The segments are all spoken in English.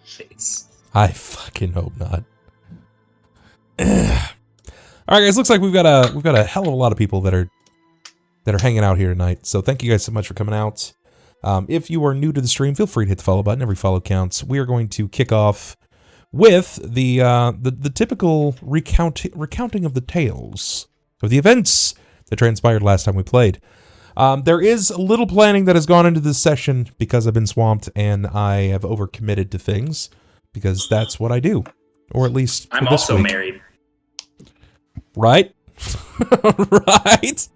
face. I fucking hope not. All right, guys. Looks like we've got a hell of a lot of people that are hanging out here tonight. So thank you guys so much for coming out. If you are new to the stream, feel free to hit the follow button. Every follow counts. We are going to kick off with the typical recounting of the tales of the events that transpired last time we played. There is a little planning that has gone into this session because I've been swamped and I have overcommitted to things because that's what I do, or at least for I'm this also week. married. Right? Right?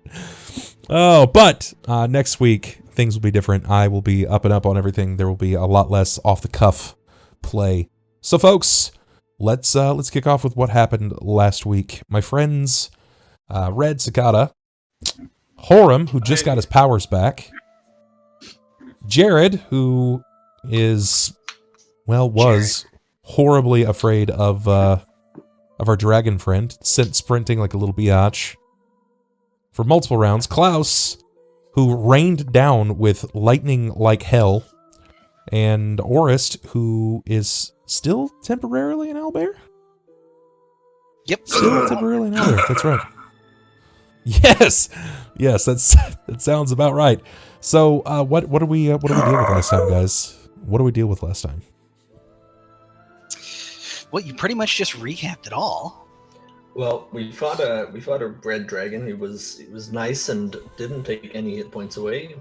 Oh, but next week things will be different. I will be up and up on everything. There will be a lot less off the cuff play. So, folks, let's kick off with what happened last week. My friends, Red Sakata, Horam, who just got his powers back, Jerrod, who was horribly afraid of our dragon friend, sent sprinting like a little biatch for multiple rounds, Klaus, who rained down with lightning like hell, and Orist, who is still temporarily an owlbear? Yep. Still temporarily an owlbear, that's right. Yes, that sounds about right. So, what did we deal with last time, guys? What did we deal with last time? Well, you pretty much just recapped it all. Well, we fought a red dragon. It was nice and didn't take any hit points away.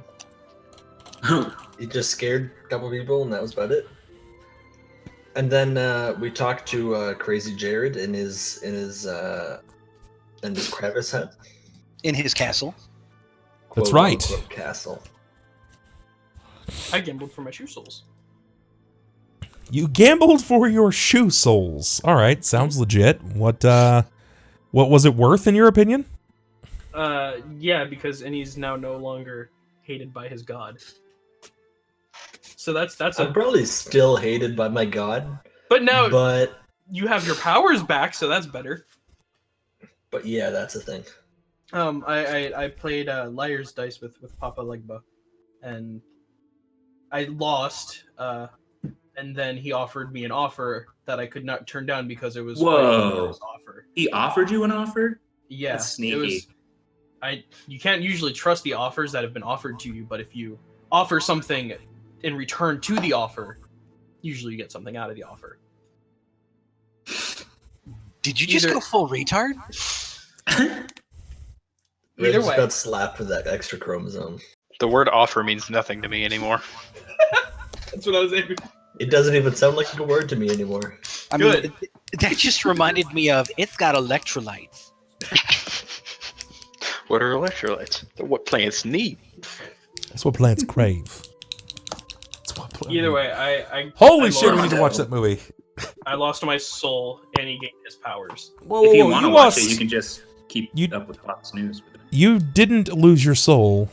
It just scared a couple people, and that was about it. And then we talked to Crazy Jerrod in his crevice hut. In his castle. That's Quote, right. unquote, castle. I gambled for my shoe soles. You gambled for your shoe soles. All right, sounds legit. What was it worth in your opinion? Yeah, and he's now no longer hated by his god. So that's I'm probably still hated by my god. But now But you have your powers back, so that's better. yeah, that's a thing. I played Liar's Dice with Papa Legba, and I lost. And then he offered me an offer that I could not turn down because it was Whoa. offer. He offered you an offer? Yeah, That's sneaky. You can't usually trust the offers that have been offered to you, but if you offer something in return to the offer, usually you get something out of the offer. Did you just go full retard? Either Red's way. got slapped with that extra chromosome. The word offer means nothing to me anymore. That's what I was aiming. It doesn't even sound like a word to me anymore. I mean, that just reminded me of it's got electrolytes. What are electrolytes? What plants need? That's what plants crave. That's what plants Either way, I Holy I shit, we lost- need to watch that movie. I lost my soul, and he gained his powers. Whoa, If you want to watch lost, it, you can just keep up with Fox News. You didn't lose your soul.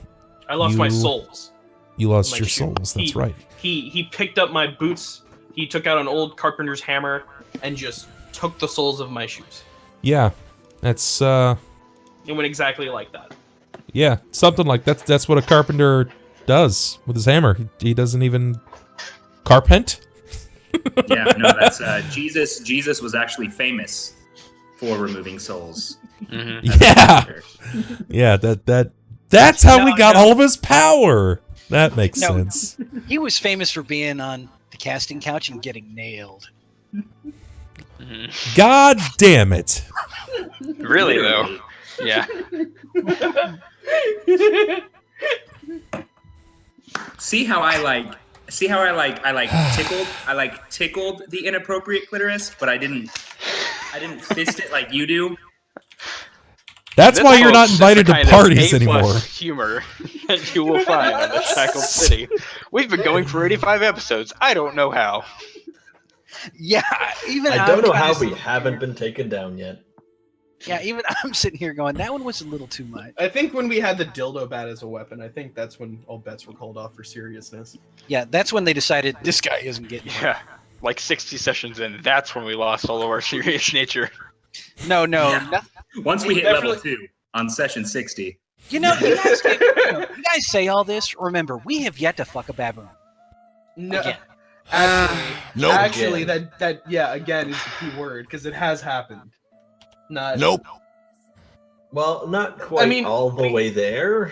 I lost my souls. You lost My your shoe. souls, that's right. He picked up my boots. He took out an old carpenter's hammer and just took the soles of my shoes. Yeah, that's, It went exactly like that. yeah, something like that's what a carpenter does with his hammer. He doesn't even carpent. Yeah, no, that's Jesus. Jesus was actually famous for removing souls. Mm-hmm. Yeah, that's how we got all of his power. That makes sense. He was famous for being on the casting couch and getting nailed. God damn it. Really though? Yeah. See how I tickled the inappropriate clitoris, but I didn't fist it like you do. That's why you're not invited to parties A+ anymore. Humor that you will find on the Shackled City. We've been going for 85 episodes. I don't know how. Yeah, even I don't know how we haven't been taken down yet. Yeah, even I'm sitting here going, that one was a little too much. I think when we had the dildo bat as a weapon, I think that's when all bets were called off for seriousness. Yeah, that's when they decided this guy isn't getting. Yeah, like 60 sessions in, that's when we lost all of our serious nature. No. Once we hit level 2 on session 60. You guys say all this. Remember, we have yet to fuck a baboon. No, Again. Actually, that yeah, again is the key word because it has happened. Nope. Well, not quite all the way there.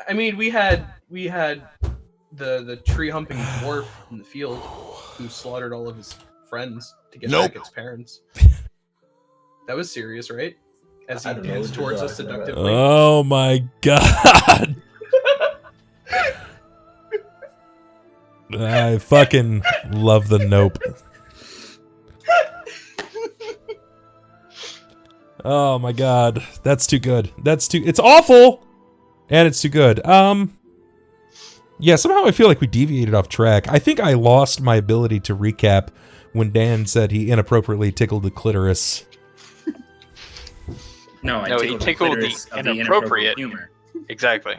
I mean, we had the tree humping dwarf in the field who slaughtered all of his friends to get back its parents. That was serious, right? As he danced towards us seductively. Oh my god. I fucking love the nope. Oh my god. That's too good. It's awful! And it's too good. Yeah, somehow I feel like we deviated off track. I think I lost my ability to recap when Dan said he inappropriately tickled the clitoris. No, he tickled the inappropriate humor. Exactly.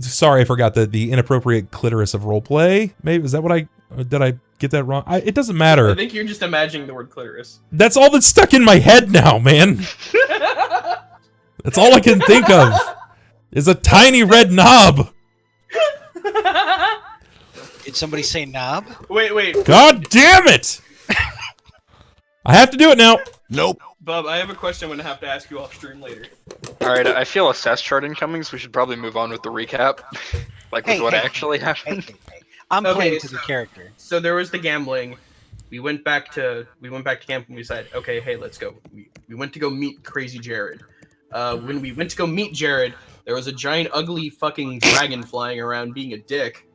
Sorry, I forgot the inappropriate clitoris of roleplay. Maybe is that what did I get that wrong? It doesn't matter. I think you're just imagining the word clitoris. That's all that's stuck in my head now, man. That's all I can think of. Is a tiny red knob. Did somebody say knob? Wait. God damn it! I have to do it now. Nope. Bub, I have a question I'm gonna have to ask you off stream later. Alright, I feel a SES chart incoming, so we should probably move on with the recap. Like with what actually happened. Hey. I'm playing to the character. So there was the gambling. We went back to camp and we said, okay, hey, let's go. We went to go meet Crazy Jerrod. When we went to go meet Jerrod, there was a giant ugly fucking dragon flying around being a dick.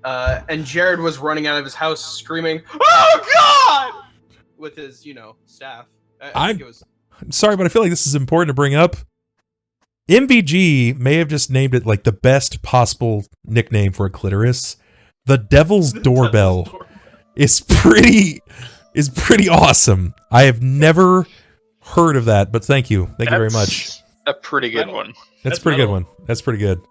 And Jerrod was running out of his house screaming, "Oh God!" with his, staff. I'm sorry, but I feel like this is important to bring up. MVG may have just named it like the best possible nickname for a clitoris. The Devil's Doorbell is pretty awesome. I have never heard of that, but thank you very much. A pretty good one. That's a pretty good one. That's pretty good.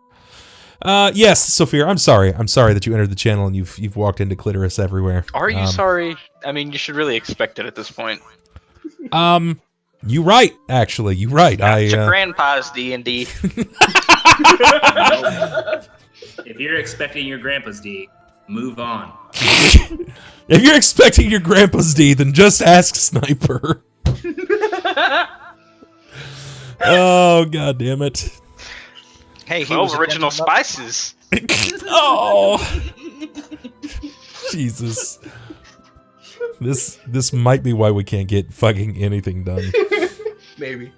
Yes, Sophia, I'm sorry that you entered the channel and you've walked into clitoris everywhere. Are you sorry? I mean, you should really expect it at this point. You right, actually. You right. It's your grandpa's D&D. If you're expecting your grandpa's D, move on. If you're expecting your grandpa's D, then just ask Sniper. Oh, god damn it. Hey, he 12 original spices. Oh. Jesus. This might be why we can't get fucking anything done. Maybe.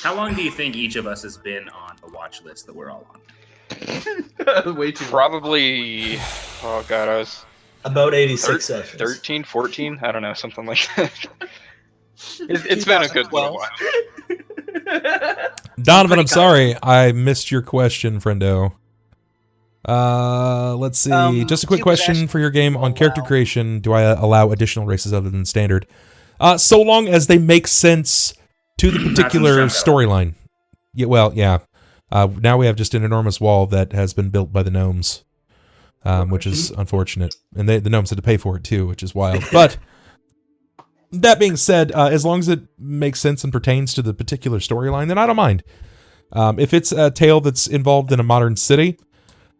How long do you think each of us has been on the watch list that we're all on? Way too Probably, oh god, I was... About 86 sessions. 13, 14? I don't know, something like that. It's been a good little while. Donovan, I'm sorry. I missed your question, friendo. Let's see. Just a quick question for your game on character creation. Do I allow additional races other than standard? So long as they make sense to the particular storyline. Yeah, well, yeah. Now we have just an enormous wall that has been built by the gnomes, which is unfortunate. And the gnomes had to pay for it too, which is wild. But that being said, as long as it makes sense and pertains to the particular storyline, then I don't mind. If it's a tale that's involved in a modern city,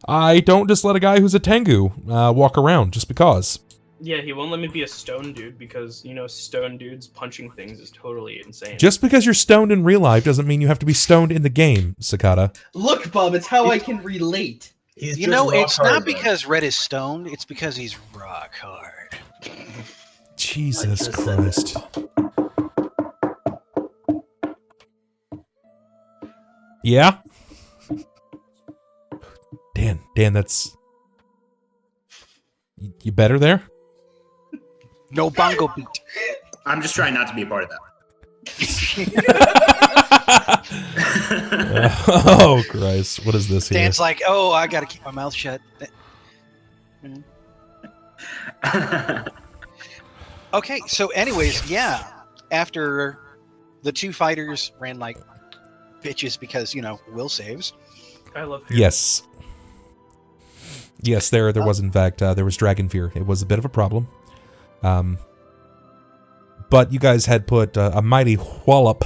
I don't just let a guy who's a Tengu walk around just because. Yeah, he won't let me be a stone dude because, stone dudes punching things is totally insane. Just because you're stoned in real life doesn't mean you have to be stoned in the game, Sakata. Look, Bob, it's how I can relate. It's not because Red is stoned, it's because he's rock hard. Jesus Christ. Yeah? Dan, that's... You better there? No bongo beat. I'm just trying not to be a part of that. Oh, Christ. What is this here? Dan's like, oh, I gotta keep my mouth shut. Okay, so anyways, yeah. After the two fighters ran like bitches because, Will saves. I love fear. Yes. Yes, there was in fact, there was dragon fear. It was a bit of a problem. But you guys had put a mighty wallop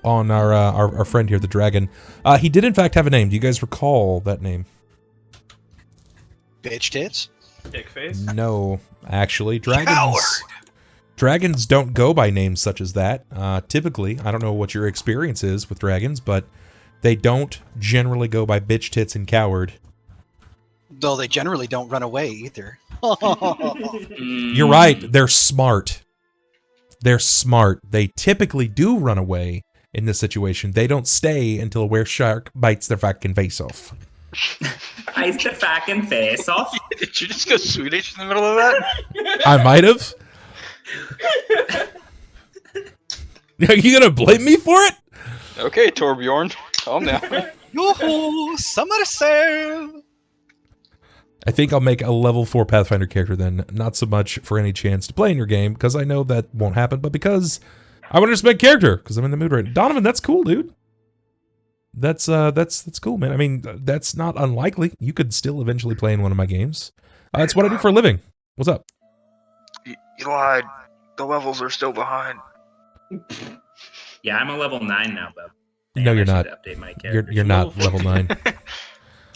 on our friend here, the dragon. He did in fact have a name. Do you guys recall that name? Bitch tits? Dick face. No, actually, dragons don't go by names such as that. Typically, I don't know what your experience is with dragons, but they don't generally go by bitch, tits, and coward. Though they generally don't run away either. You're right. They're smart. They're smart. They typically do run away in this situation. They don't stay until a were-shark bites their fucking face off. Bites the fucking face off. Did you just go Swedish in the middle of that? I might have. Are you gonna blame me for it? Okay, Torbjorn, calm down. Yoo-hoo! Summer sale! I think I'll make a level 4 Pathfinder character then. Not so much for any chance to play in your game, because I know that won't happen, but because I want to just make character, because I'm in the mood right now. Donovan, that's cool, dude. That's cool, man. I mean, that's not unlikely. You could still eventually play in one of my games. It's what I do for a living. What's up? You lied. The levels are still behind. Yeah, I'm a level 9 now, Bub. No, you're not. Update my character. You're not level 9.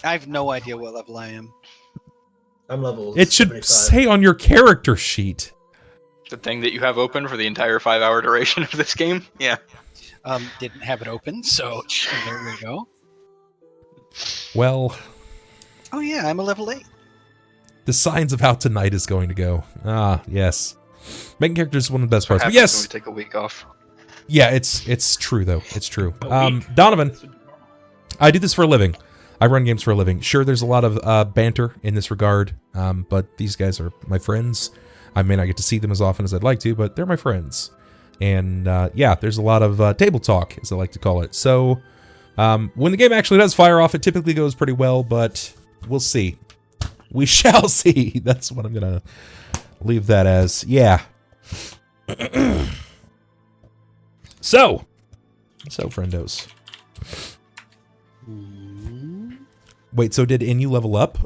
I have no idea what level I am. I'm level It should 75. say on your character sheet. The thing that you have open for the entire 5-hour duration of this game? Yeah. Didn't have it open, so there we go. Well, Oh yeah, I'm a level 8. the signs of how tonight is going to go. Ah, yes. Making characters is one of the best parts. But Happens yes, when we take a week off. yeah, it's true though. It's true. Donovan, I do this for a living. I run games for a living. Sure, there's a lot of banter in this regard, but these guys are my friends. I may not get to see them as often as I'd like to, but they're my friends. And yeah, there's a lot of table talk, as I like to call it. So when the game actually does fire off, it typically goes pretty well, but we'll see. We shall see. That's what I'm going to leave that as. Yeah. So, friendos. Wait, so did NU level up?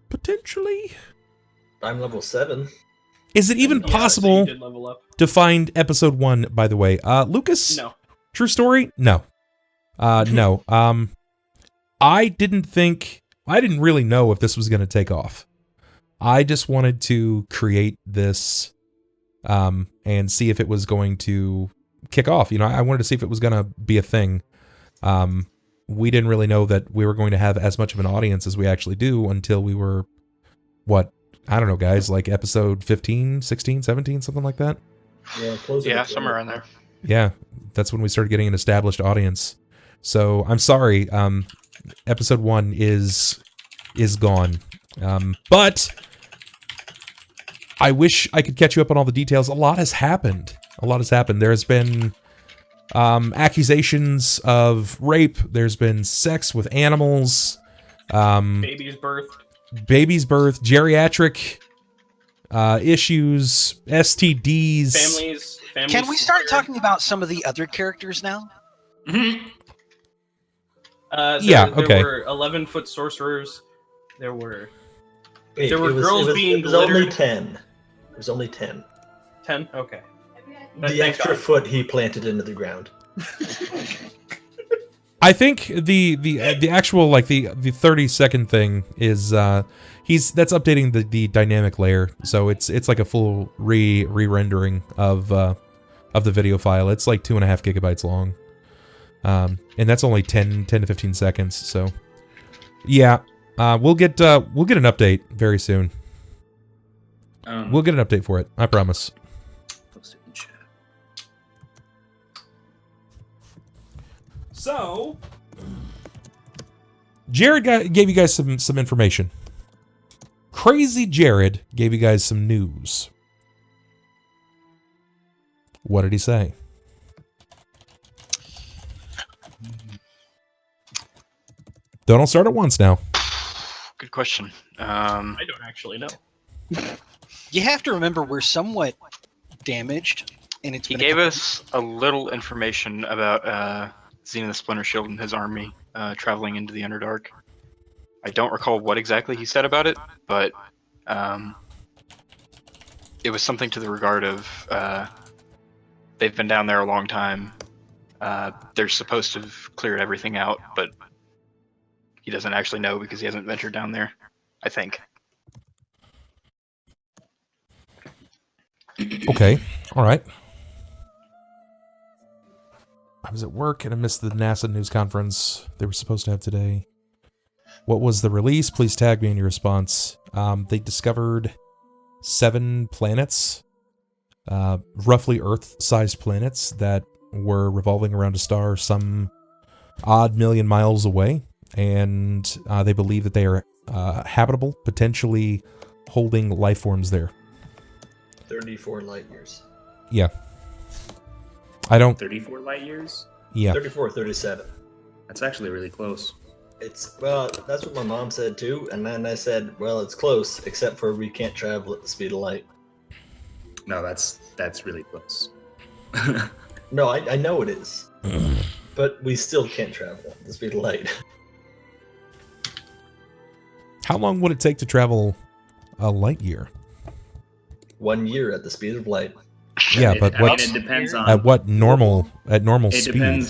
Potentially. I'm level 7. Is it even Yeah, so you possible did level up. to find episode 1, by the way? Lucas? No. True story? No. No. I didn't really know if this was going to take off. I just wanted to create this and see if it was going to kick off. You know, I wanted to see if it was going to be a thing. We didn't really know that we were going to have as much of an audience as we actually do until we were, what, I don't know, guys, like episode 15, 16, 17, something like that? Yeah, closer. Yeah, to somewhere around there. Yeah, that's when we started getting an established audience. So I'm sorry, episode 1 is gone. But I wish I could catch you up on all the details. A lot has happened. There's been accusations of rape. There's been sex with animals. Baby's birth. Geriatric issues, STDs. Families. Can we start talking about some of the other characters now? Mhm. Yeah, okay. There were 11-foot sorcerers. There were Wait, There were it was, girls it was, being it was only glittered. 10. It was only 10. 10. Okay. The Thank extra God. foot he planted into the ground. I think the actual, like, the 30-second thing is that's updating the dynamic layer, so it's like a full re-rendering of the video file. It's like 2.5 gigabytes long, and that's only 10 to 15 seconds. So yeah, we'll get an update very soon. We'll get an update for it, I promise. Post it in chat. So, Jerrod gave you guys some information. Crazy Jerrod gave you guys some news. What did he say? Don't all start at once now. Good question. I don't actually know. You have to remember we're somewhat damaged, and it's He been a gave couple- us a little information about Xena the Splinter Shield and his army traveling into the Underdark. I don't recall what exactly he said about it, but it was something to the regard of they've been down there a long time. They're supposed to have cleared everything out, but he doesn't actually know because he hasn't ventured down there, I think. Okay, all right. I was at work and I missed the NASA news conference they were supposed to have today. What was the release? Please tag me in your response. They discovered 7 planets, roughly Earth-sized planets that were revolving around a star some odd million miles away, and they believe that they are habitable, potentially holding life forms there. 34 light years. Yeah. I don't... 34 light years? Yeah. 34, 37. That's actually really close. Well, that's what my mom said too, and then I said, well, it's close, except for we can't travel at the speed of light. No, that's really close. No, I know it is. But we still can't travel at the speed of light. How long would it take to travel a light year? 1 year at the speed of light. Yeah, but it depends on at what normal speed?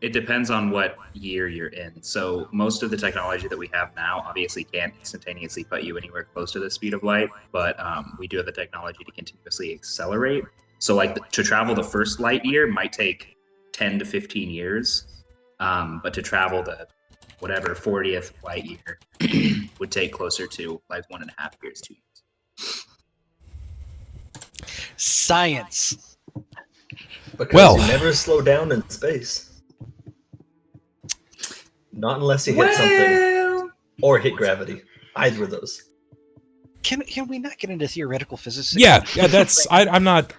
It depends on what year you're in. So most of the technology that we have now obviously can't instantaneously put you anywhere close to the speed of light, but we do have the technology to continuously accelerate. So like to travel the first light year might take 10 to 15 years, but to travel the whatever 40th light year would take closer to like 1.5 years, 2 years. Science. Because you never slow down in space. Not unless you hit something or hit gravity. Either of those. Can we not get into theoretical physics? Yeah, that's I'm not.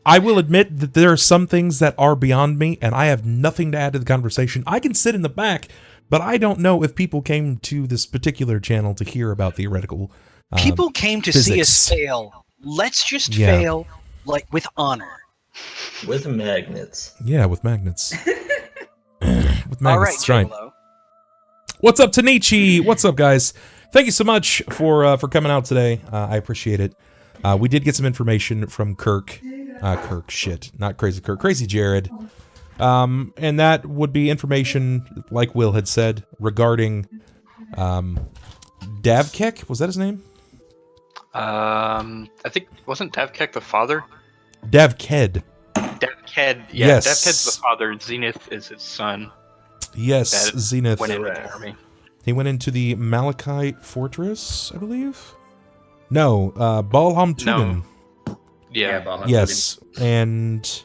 I will admit that there are some things that are beyond me, and I have nothing to add to the conversation. I can sit in the back, but I don't know if people came to this particular channel to hear about theoretical. People came to see us fail. Let's just fail, like with honor. With magnets. Yeah, with magnets. With magnets, all right, that's right. Jolo. What's up, Tanichi? What's up, guys? Thank you so much for coming out today. I appreciate it. We did get some information from Kirk. Not Crazy Kirk. Crazy Jerrod. And that would be information, like Will had said, regarding Davkek. Was that his name? I think, wasn't Davkek the father? Davked. Davked, yeah. Yes. Davked's the father. Zenith is his son. Yes, Zenith. Went into the army. He went into the Malachite Fortress, I believe? No, Balham Tugan. No. Yeah. Balham Yes, and...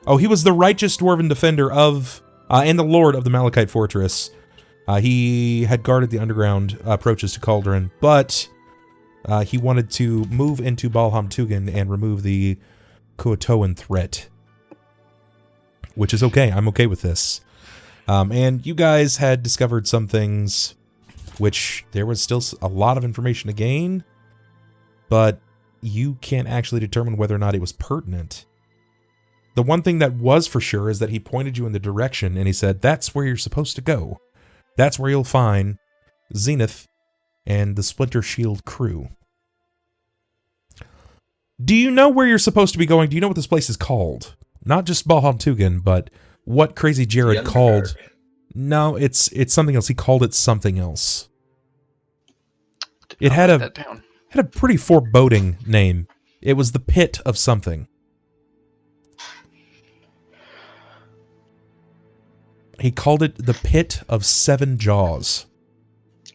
Oh, he was the righteous dwarven defender of... and the lord of the Malachite Fortress. He had guarded the underground approaches to Cauldron, but he wanted to move into Balham Tugan and remove the Kuotoan threat. Which is okay, I'm okay with this. And you guys had discovered some things, which there was still a lot of information to gain, but you can't actually determine whether or not it was pertinent. The one thing that was for sure is that he pointed you in the direction, and he said, that's where you're supposed to go. That's where you'll find Zenith and the Splinter Shield crew. Do you know where you're supposed to be going? Do you know what this place is called? Not just Balham Tugan, but what Crazy Jerrod called... No, it's something else. He called it something else. It had a pretty foreboding name. It was the Pit of something. He called it the Pit of Seven Jaws.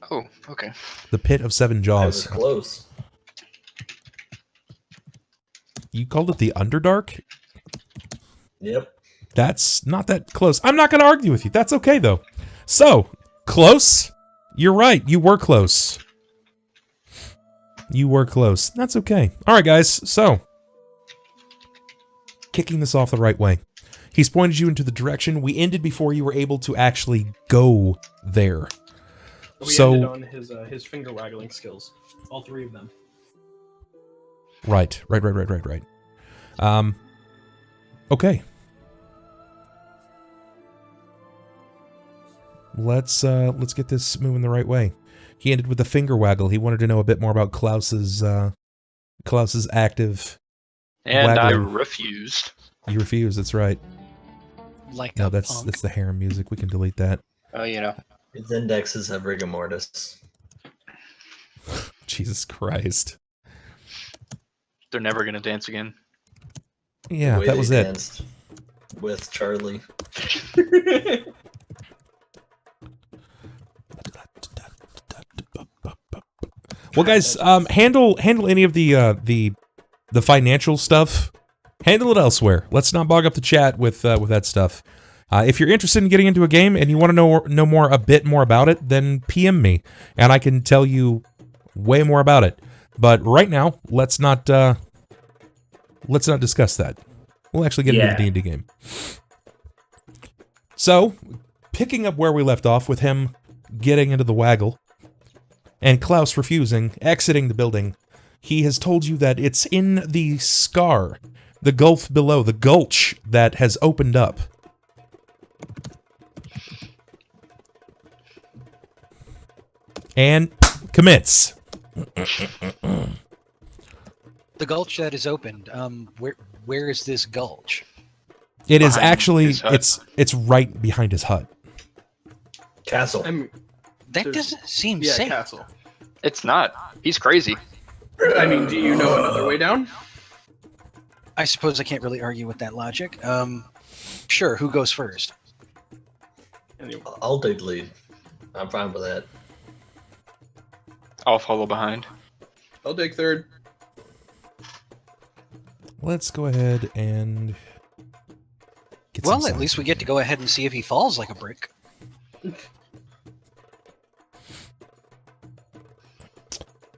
Oh, okay. The Pit of Seven Jaws. That was close. You called it the Underdark? Yep. That's not that close. I'm not going to argue with you. That's okay, though. So, close? You're right. You were close. You were close. That's okay. All right, guys. So, kicking this off the right way. He's pointed you into the direction. We ended before you were able to actually go there. We ended on his finger waggling skills. All 3 of them. Right. Okay. Let's get this moving the right way. He ended with a finger waggle. He wanted to know a bit more about Klaus's active. And waggling. I refused. You refused. That's right. Like No, that's the harem music. We can delete that. Oh, you know. His indexes have rigor mortis. Jesus Christ. They're never gonna dance again. Yeah, The way that they was it. danced with Charlie. Well, guys, handle any of the financial stuff. Handle it elsewhere. Let's not bog up the chat with that stuff. If you're interested in getting into a game and you want to know a bit more about it, then PM me, and I can tell you way more about it. But right now, let's not discuss that. We'll actually get into the D&D game. So, picking up where we left off with him getting into the waggle, and Klaus refusing, exiting the building, he has told you that it's in the scar, the gulf below, the gulch that has opened up. And commits. The gulch that is opened. Where is this gulch? It is Behind actually his hut. it's right behind his hut. Castle. I mean, That There's- doesn't seem yeah, safe. castle. It's not. He's crazy. I mean, do you know another way down? I suppose I can't really argue with that logic. Sure. Who goes first? Anyway, I'll take the lead. I'm fine with that. I'll follow behind. I'll take third. Let's go ahead and get Well, some at least we get to go ahead and see if he falls like a brick.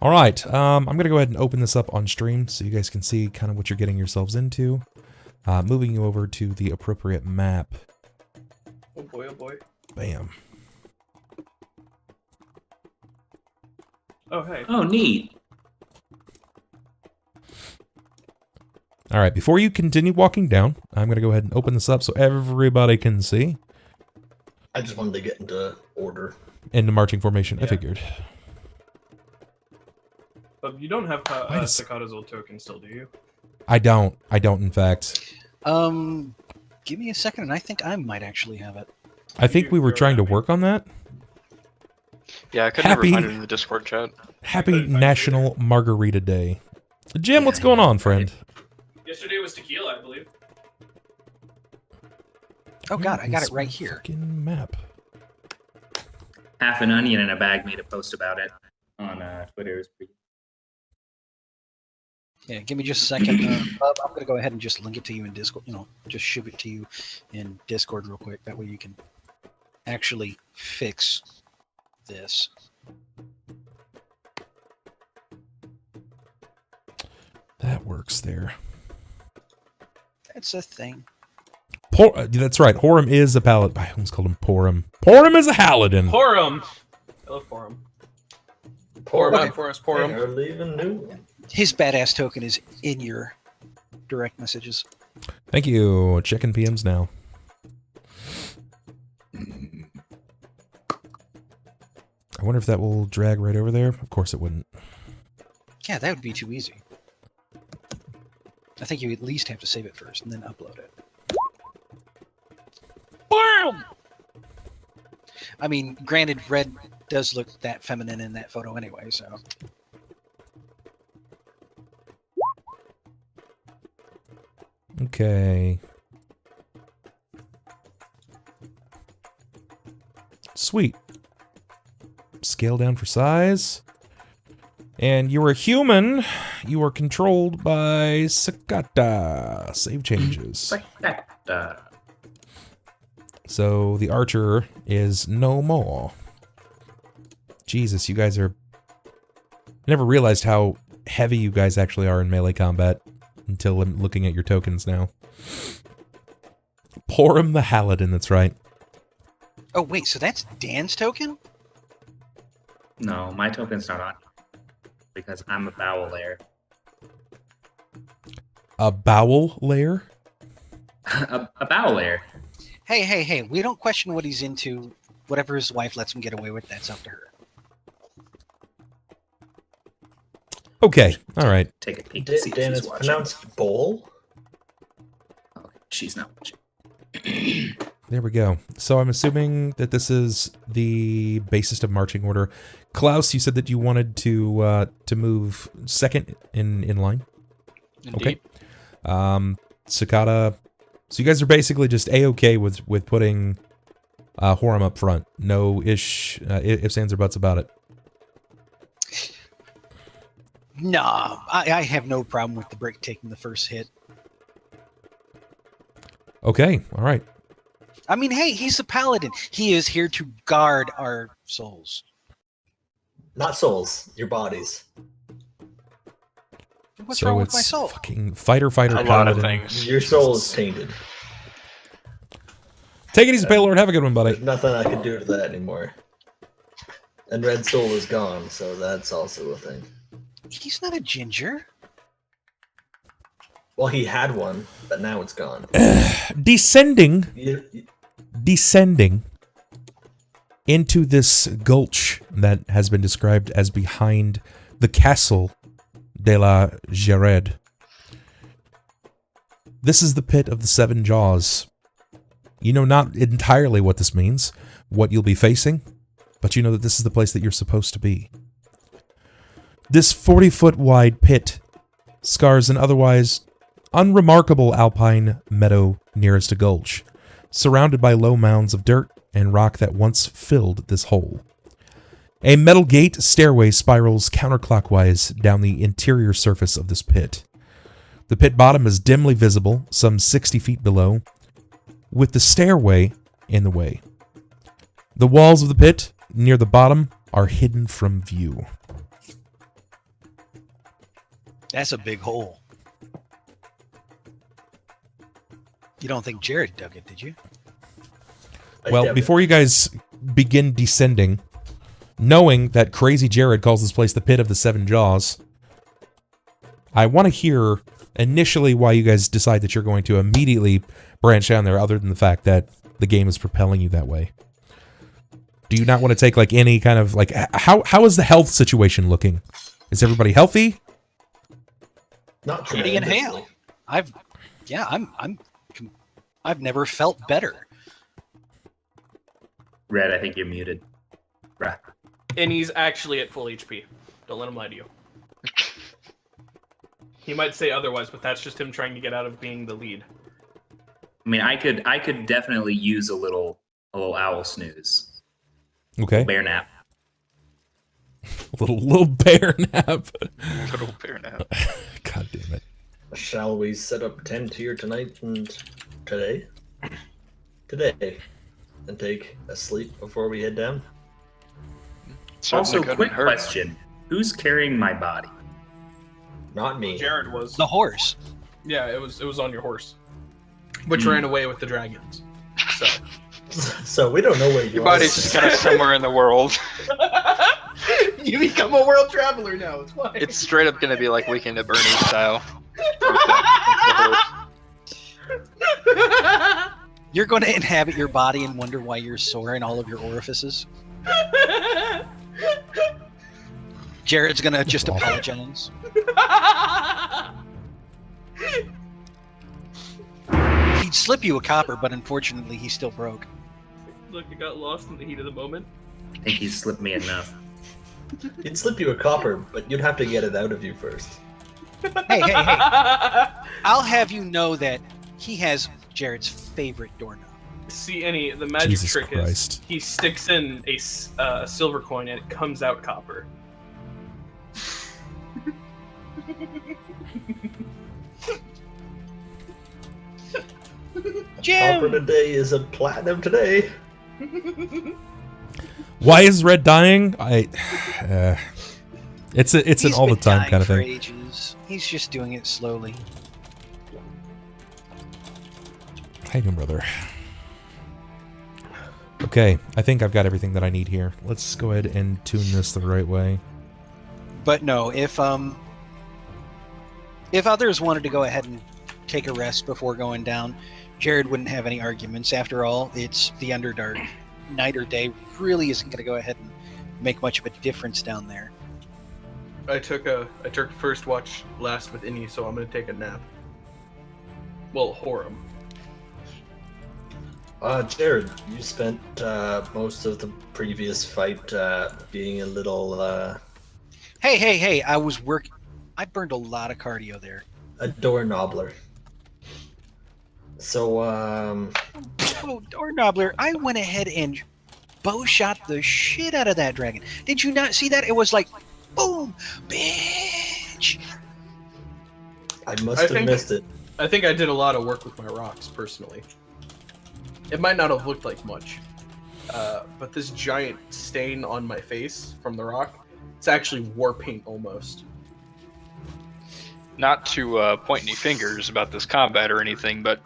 All right, I'm going to go ahead and open this up on stream so you guys can see kind of what you're getting yourselves into. Moving you over to the appropriate map. Oh boy, oh boy. Bam. Oh hey. Oh, neat. All right, before you continue walking down, I'm going to go ahead and open this up so everybody can see. I just wanted to get into order. Into marching formation, I Yeah. figured. But you don't have Wait a sec- Sakata's old token still, do you? I don't, in fact. Give me a second, and I think I might actually have it. I think we were You're trying to happy. work on that. Yeah, I could Happy- never find it in the Discord chat. Happy couldn't find National Margarita Day. Jim, what's going on, friend? Yesterday was tequila, I believe. Oh god, I got Where's it right my here. fucking map. Half an onion in a bag made a post about it on Twitter. It was pretty. Yeah, give me just a second. Bob, I'm gonna go ahead and just link it to you in Discord. Just ship it to you in Discord real quick. That way you can actually fix this. That works there. That's a thing. That's right. Horam is a paladin. I almost called him Porum. Porum is a paladin. Horam! I love Horam. Poor Not Forest Horam. They're leaving new. His badass token is in your direct messages. Thank you. Checking PMs now. I wonder if that will drag right over there. Of course it wouldn't. Yeah, that would be too easy. I think you at least have to save it first and then upload it. Boom! I mean, granted, red does look that feminine in that photo anyway, so. Okay. Sweet. Scale down for size. And you are human. You are controlled by Sakata. Save changes. So the archer is no more. Jesus, you guys are... I never realized how heavy you guys actually are in melee combat until I'm looking at your tokens now. Porum the Paladin, that's right. Oh, wait, so that's Dan's token? No, my token's not on because I'm a bowel layer. A bowel layer? a bowel layer. Hey, we don't question what he's into. Whatever his wife lets him get away with, that's up to her. Okay, alright. Take a peek to see if Dan, she's it's watching. pronounced bowl. Okay, she's not watching. There we go. So I'm assuming that this is the basis of marching order. Klaus, you said that you wanted to move second in line? Indeed. Okay. Sakata. So you guys are basically just A-okay with putting Horam up front. No ifs, ands, or buts about it. Nah, I have no problem with the brick taking the first hit. Okay, all right. I mean, hey, he's a paladin. He is here to guard our souls. Not souls, your bodies. What's so wrong with it's my soul? fucking fighter, A lot of paladin. things. Your soul is tainted. Take it easy, Paylord. Have a good one, buddy. There's nothing I can do to that anymore. And Red Soul is gone, so that's also a thing. He's not a ginger. Well, he had one, but now it's gone. Descending You- into this gulch that has been described as behind the castle de la Jerrod. This is the pit of the Seven Jaws. You know not entirely what this means, what you'll be facing, but you know that this is the place that you're supposed to be. This 40-foot wide pit scars an otherwise unremarkable alpine meadow nearest a gulch, surrounded by low mounds of dirt and rock that once filled this hole. A metal gate stairway spirals counterclockwise down the interior surface of this pit. The pit bottom is dimly visible, some 60 feet below, with the stairway in the way. The walls of the pit, near the bottom, are hidden from view. That's a big hole. You don't think Jerrod dug it, did you? Well, before you guys begin descending, knowing that crazy Jerrod calls this place the Pit of the Seven Jaws, I want to hear initially why you guys decide that you're going to immediately branch down there, other than the fact that the game is propelling you that way. Do you not want to take like any kind of like how is the health situation looking? Is everybody healthy? Not Pretty in tremendously. hail. I've never felt better. Red, I think you're muted. Bruh. And he's actually at full HP. Don't let him lie to you. He might say otherwise, but that's just him trying to get out of being the lead. I mean, I could definitely use a little owl snooze. Okay. Bear nap. Little bear nap. Little bear nap. God damn it. Shall we set up tent here tonight and today? Today. And take a sleep before we head down? Certainly Also, couldn't quick hurt. question. Who's carrying my body? Not me. Jerrod was. The horse. Yeah, it was on your horse, which ran away with the dragons. So So we don't know where Your body's just kind of somewhere in the world. you become a world traveler now. It's fine. It's straight up gonna be like Weekend at Bernie's style. You're going to inhabit your body and wonder why you're sore in all of your orifices. Jerrod's going to just apologize. He'd slip you a copper, but unfortunately he's still broke. Look, it got lost in the heat of the moment. I think he's slipped me enough. He'd slip you a copper, but you'd have to get it out of you first. Hey. I'll have you know that he has Jerrod's favorite doorknob. See, the magic Jesus trick Christ. is he sticks in a silver coin and it comes out copper. Copper today is a platinum today. Why is Red dying? It's an He's all the been time dying kind of for thing. ages. He's just doing it slowly. How you doing, brother? Okay, I think I've got everything that I need here. Let's go ahead and tune this the right way. But no, if others wanted to go ahead and take a rest before going down, Jerrod wouldn't have any arguments. After all, it's the Underdark. Night or day really isn't going to go ahead and make much of a difference down there. I took first watch last with Innie, so I'm gonna take a nap. Well, Horam. Jerrod, you spent most of the previous fight being a little Hey! I burned a lot of cardio there. a door knobbler. So, Oh, door knobbler, I went ahead and bow shot the shit out of that dragon. Did you not see that? It was like, boom, bitch. I must have missed it. I think I did a lot of work with my rocks, personally. It might not have looked like much, but this giant stain on my face from the rock, it's actually war paint almost. Not to point any fingers about this combat or anything, but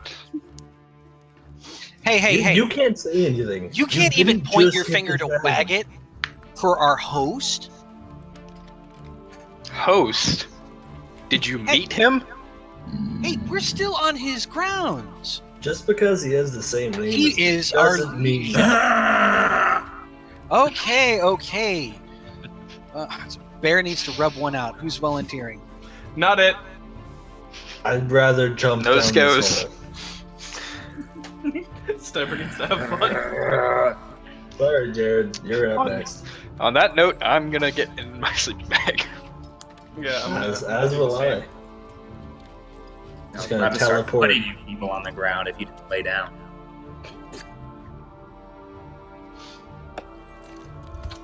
Hey. You can't say anything. You can't even point just your hit finger the to wag dragon. it for our host. host, did you meet him? Hey, we're still on his grounds. Just because he has the same name He as is doesn't our mean Okay. Bear needs to rub one out. Who's volunteering? Not it. I'd rather jump Nose down goes. this hole. Sniper gets to have fun. Sorry, Jerrod. You're up next. On that note, I'm gonna get in my sleeping bag. Yeah, I'm gonna, As will I. Just I'm gonna about to start teleport. putting you people on the ground if you didn't lay down.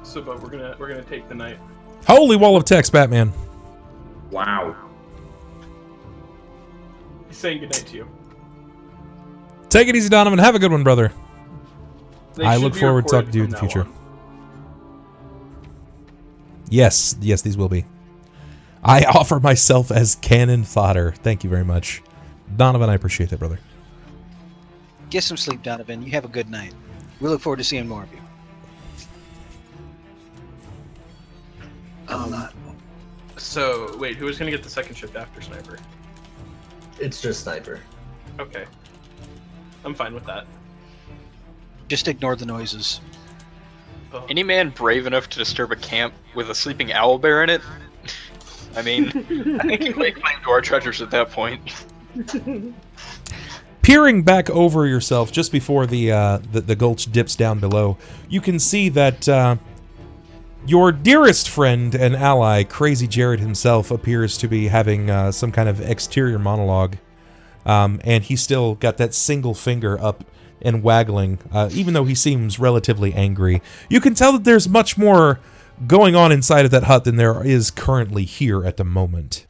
So, but we're gonna take the night. Holy wall of text, Batman. Wow. He's saying goodnight to you. Take it easy, Donovan. Have a good one, brother. They I should look be forward to recorded talking to you in from the now future. on. Yes, these will be. I offer myself as cannon fodder. Thank you very much. Donovan, I appreciate that, brother. Get some sleep, Donovan. You have a good night. We look forward to seeing more of you. So, wait, who was gonna get the second shift after Sniper? It's just Sniper. Okay. I'm fine with that. Just ignore the noises. Oh. Any man brave enough to disturb a camp with a sleeping owlbear in it? I mean, I think you lay claim to our treasures at that point. Peering back over yourself just before the gulch dips down below, you can see that your dearest friend and ally, Crazy Jerrod himself, appears to be having some kind of exterior monologue. And he's still got that single finger up and waggling, even though he seems relatively angry. You can tell that there's much more going on inside of that hut than there is currently here at the moment.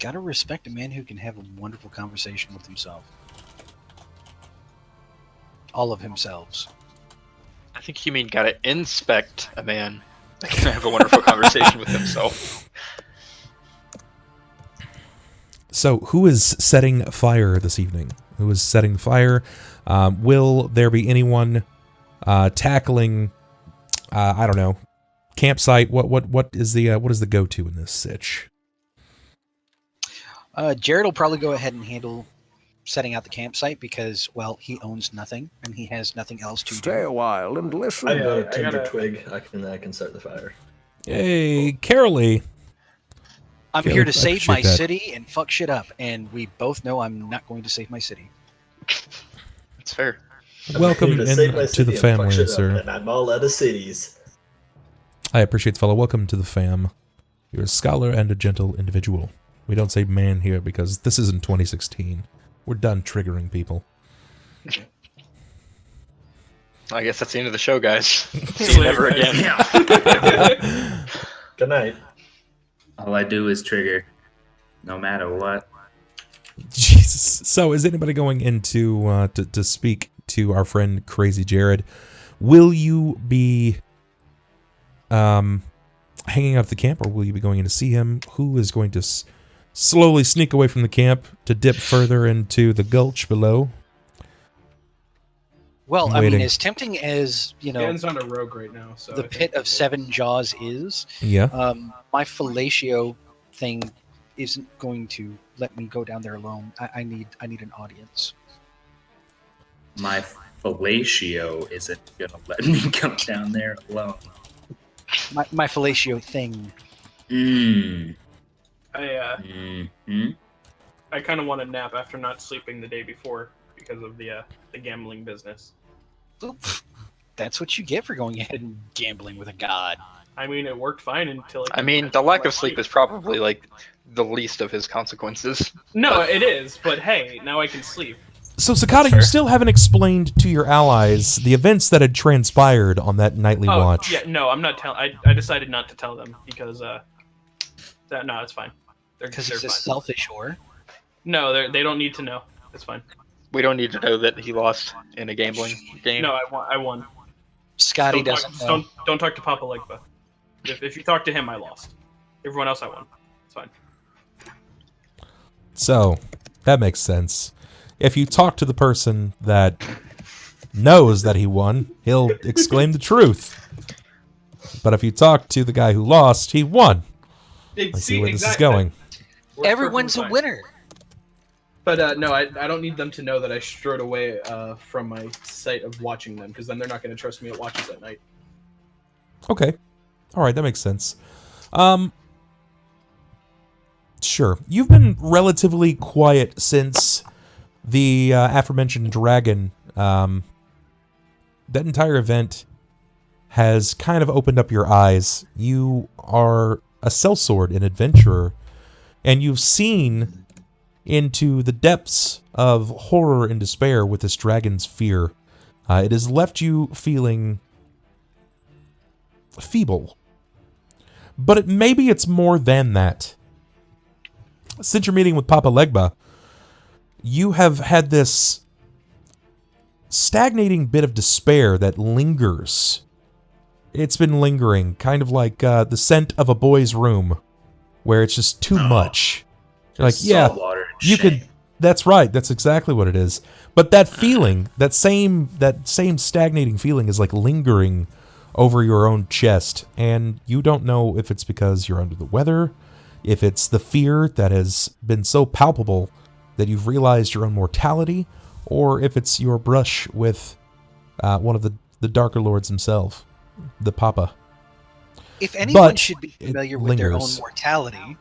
Gotta respect a man who can have a wonderful conversation with himself. All of himself. I think you mean gotta inspect a man that can have a wonderful conversation with himself. So, who is setting fire this evening? Who is setting fire? Will there be anyone tackling? I don't know. Campsite. What is the go-to in this sitch? Jerrod will probably go ahead and handle setting out the campsite because, well, he owns nothing and he has nothing else to Stay do. a while and listen. I've got a I tinder gotta- twig. I can start the fire. Hey, Carolee. I'm Okay, here to I save my appreciate that. city and fuck shit up, and we both know I'm not going to save my city. That's fair. Welcome I'm here to save my in to city the and fuck family, shit up, sir. And I'm all out of cities. I appreciate the fellow. Welcome to the fam. You're a scholar and a gentle individual. We don't say man here because this isn't 2016. We're done triggering people. I guess that's the end of the show, guys. See you never again. Yeah. Good night. All I do is trigger, no matter what. Jesus. So, is anybody going into to speak to our friend Crazy Jerrod? Will you be hanging out at the camp, or will you be going in to see him? Who is going to slowly sneak away from the camp to dip further into the gulch below? Well, I Waiting. mean, as tempting as, you know, Dan's on a rogue right now, so the I think pit of we'll- seven jaws is, Yeah. my fellatio thing isn't going to let me go down there alone. I need an audience. My fellatio isn't gonna let me come down there alone. My fellatio thing. I kind of want to nap after not sleeping the day before because of the gambling business. That's what you get for going ahead and gambling with a god. I mean, it worked fine until it. I mean, the lack of sleep is probably like the least of his consequences. No, it is. But hey, now I can sleep. So, Sakata, you still haven't explained to your allies the events that had transpired on that nightly watch. Yeah, no, I'm not telling. I decided not to tell them because no, it's fine. Because they're he's a fine. selfish whore. No, they don't need to know. It's fine. We don't need to know that he lost in a gambling game. No, I won. Scotty doesn't know. Don't talk to Papa Legba. If you talk to him, I lost. Everyone else, I won. It's fine. So, that makes sense. If you talk to the person that knows that he won, he'll exclaim the truth. But if you talk to the guy who lost, he won. I see where this is going. Everyone's a winner. But no, I don't need them to know that I strode away from my sight of watching them, because then they're not going to trust me at watches at night. Okay. Alright, that makes sense. Sure. You've been relatively quiet since the aforementioned dragon. That entire event has kind of opened up your eyes. You are a sellsword, an adventurer, and you've seen into the depths of horror and despair with this dragon's fear. It has left you feeling feeble. But maybe it's more than that. Since your meeting with Papa Legba, you have had this stagnating bit of despair that lingers. It's been lingering, kind of like the scent of a boy's room, where it's just too much. You're like, yeah, you could. That's right. That's exactly what it is. But that feeling, that same stagnating feeling, is like lingering over your own chest, and you don't know if it's because you're under the weather, if it's the fear that has been so palpable that you've realized your own mortality, or if it's your brush with one of the Darker Lords himself, the Papa. If anyone But should be familiar it with their own lingers. mortality,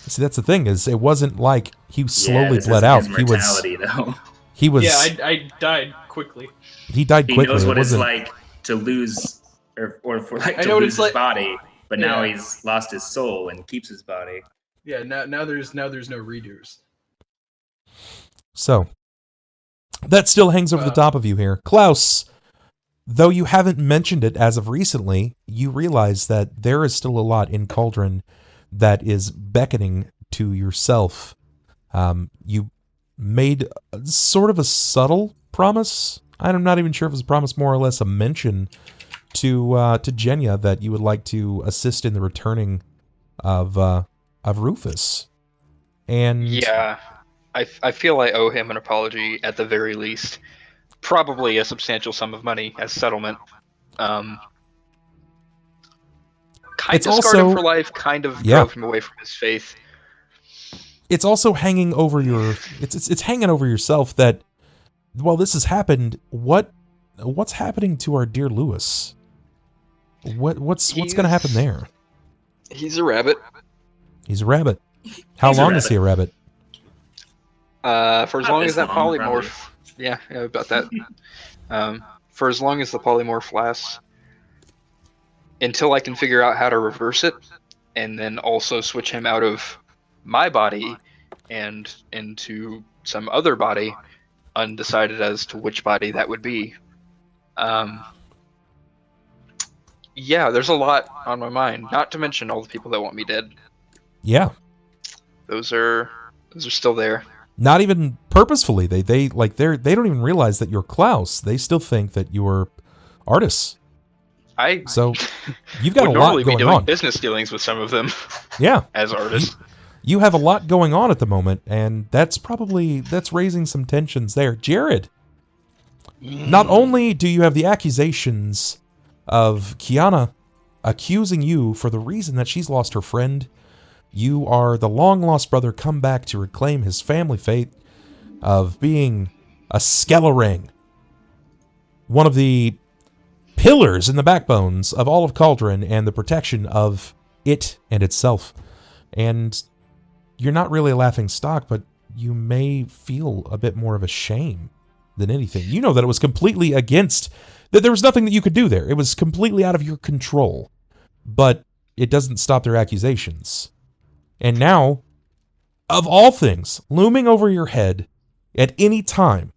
See, that's the thing, is it wasn't like he slowly this bled isn't out. his mortality, though. He was. Yeah, I died quickly. He died He quickly. knows what it it's wasn't, like to lose, or for like I to know what lose it's his like- body, but now Yeah. he's lost his soul and keeps his body. Yeah, now there's no redos. So, that still hangs over the top of you here. Klaus, though you haven't mentioned it as of recently, you realize that there is still a lot in Cauldron that is beckoning to yourself. You made sort of a subtle promise. I'm not even sure if it was a promise, more or less a mention to Jenya that you would like to assist in the returning of Rufus. And Yeah, I feel I owe him an apology at the very least. Probably a substantial sum of money as settlement. Kind It's of scarred also- him for life, kind of Yeah. drove him away from his faith. it's also hanging over your it's hanging over yourself that while this has happened, what's happening to our dear Lewis? What's going to happen there? He's a rabbit. He's a rabbit. How He's a long is he a rabbit? For as Not long this as that long, polymorph. Yeah, about that. For as long as the polymorph lasts. Until I can figure out how to reverse it, and then also switch him out of my body and into some other body, undecided as to which body that would be. Yeah, there's a lot on my mind. Not to mention all the people that want me dead. Yeah. Those are still there. Not even purposefully. They don't even realize that you're Klaus. They still think that you're Artis. So you've got a would lot normally be going doing on. business dealings with some of them Yeah. as artists. You have a lot going on at the moment, and that's raising some tensions there. Jerrod, not only do you have the accusations of Kiana accusing you for the reason that she's lost her friend, you are the long-lost brother come back to reclaim his family fate of being a Skellerang, one of the pillars in the backbones of all of Cauldron and the protection of it and itself. And you're not really a laughing stock, but you may feel a bit more of a shame than anything. You know that it was completely against, that there was nothing that you could do there. It was completely out of your control. But it doesn't stop their accusations. And now, of all things, looming over your head at any time,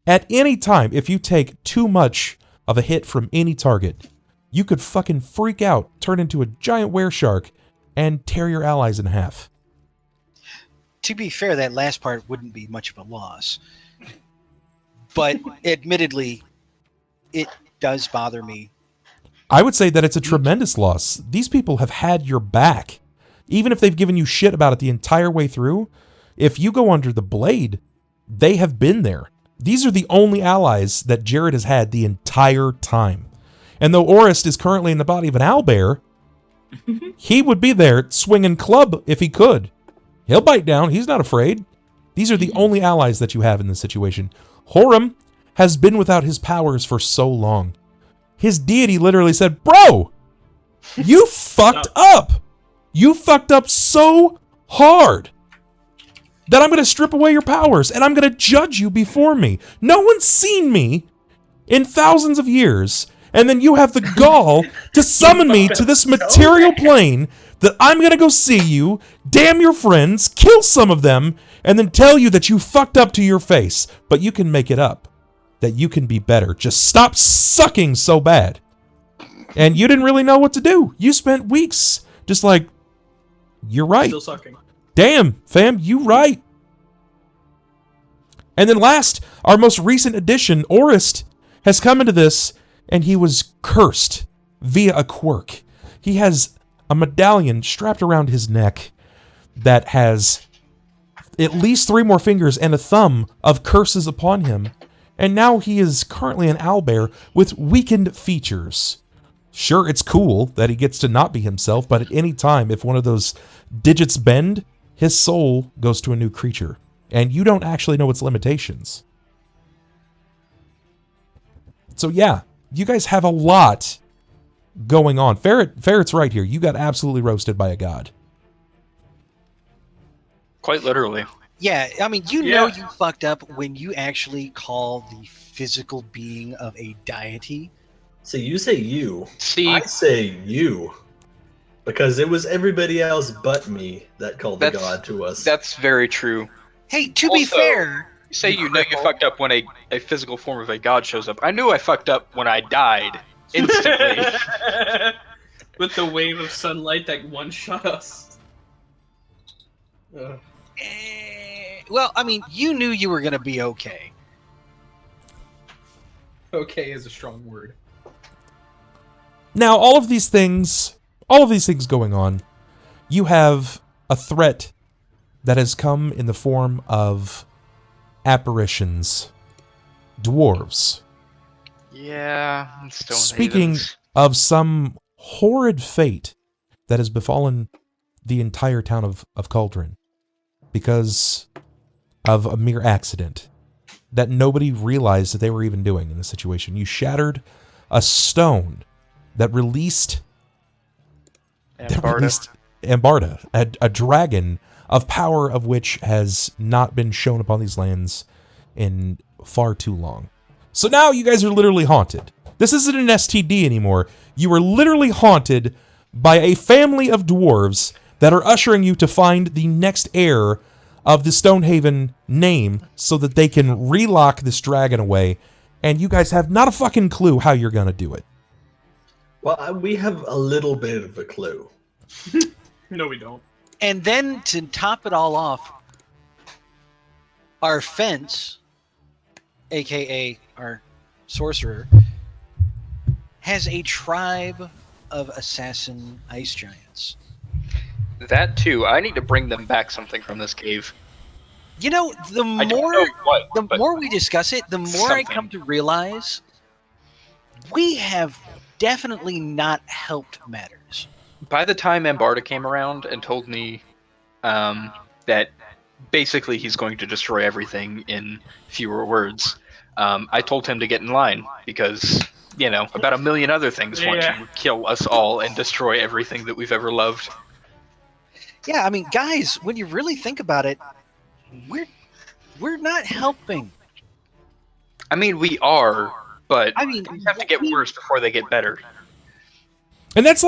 if you take too much of a hit from any target, you could fucking freak out, turn into a giant wereshark, and tear your allies in half. To be fair, that last part wouldn't be much of a loss. But admittedly, it does bother me. I would say that it's a tremendous loss. These people have had your back. Even if they've given you shit about it the entire way through, if you go under the blade, they have been there. These are the only allies that Jerrod has had the entire time. And though Orist is currently in the body of an owlbear, he would be there swinging club if he could. He'll bite down. He's not afraid. These are the only allies that you have in this situation. Horam has been without his powers for so long. His deity literally said, bro, you fucked up. You fucked up so hard that I'm going to strip away your powers and I'm going to judge you before me. No one's seen me in thousands of years. And then you have the gall to summon me to this material plane that I'm going to go see you, damn your friends, kill some of them, and then tell you that you fucked up to your face. But you can make it up. That you can be better. Just stop sucking so bad. And you didn't really know what to do. You spent weeks just like, you're right. Still sucking. Damn, fam, you right. And then last, our most recent addition, Orist, has come into this, and he was cursed via a quirk. He has a medallion strapped around his neck that has at least 3 more fingers and a thumb of curses upon him. And now he is currently an owlbear with weakened features. Sure, it's cool that he gets to not be himself, but at any time, if one of those digits bend, his soul goes to a new creature. And you don't actually know its limitations. So yeah, you guys have a lot going on. Ferret's right here. You got absolutely roasted by a god. Quite literally. Yeah, I mean, you know you fucked up when you actually call the physical being of a deity. So you say you. See, I say you. Because it was everybody else but me that called the god to us. That's very true. Hey, to be fair... Say you know you fucked up when a physical form of a god shows up. I knew I fucked up when I died. Instantly. With the wave of sunlight that one-shot us. Well, I mean, you knew you were going to be okay. Okay is a strong word. Now, all of these things going on, you have a threat that has come in the form of apparitions, dwarves. Yeah, Speaking of some horrid fate that has befallen the entire town of Cauldron because of a mere accident that nobody realized that they were even doing in the situation. You shattered a stone that released Ambarda, a dragon of power of which has not been shown upon these lands in far too long. So now you guys are literally haunted. This isn't an STD anymore. You are literally haunted by a family of dwarves that are ushering you to find the next heir of the Stonehaven name so that they can relock this dragon away, and you guys have not a fucking clue how you're gonna do it. Well, we have a little bit of a clue. No, we don't. And then to top it all off, our fence, aka our sorcerer, has a tribe of assassin ice giants. That too. I need to bring them back something from this cave. You know, the more we discuss it, the more I come to realize we have definitely not helped matters. By the time Ambarda came around and told me that basically he's going to destroy everything in fewer words, I told him to get in line because, you know, about a million other things want to kill us all and destroy everything that we've ever loved. Yeah, I mean, guys, when you really think about it, we're not helping. I mean, we are, but I mean, things have to get worse before they get better. And that's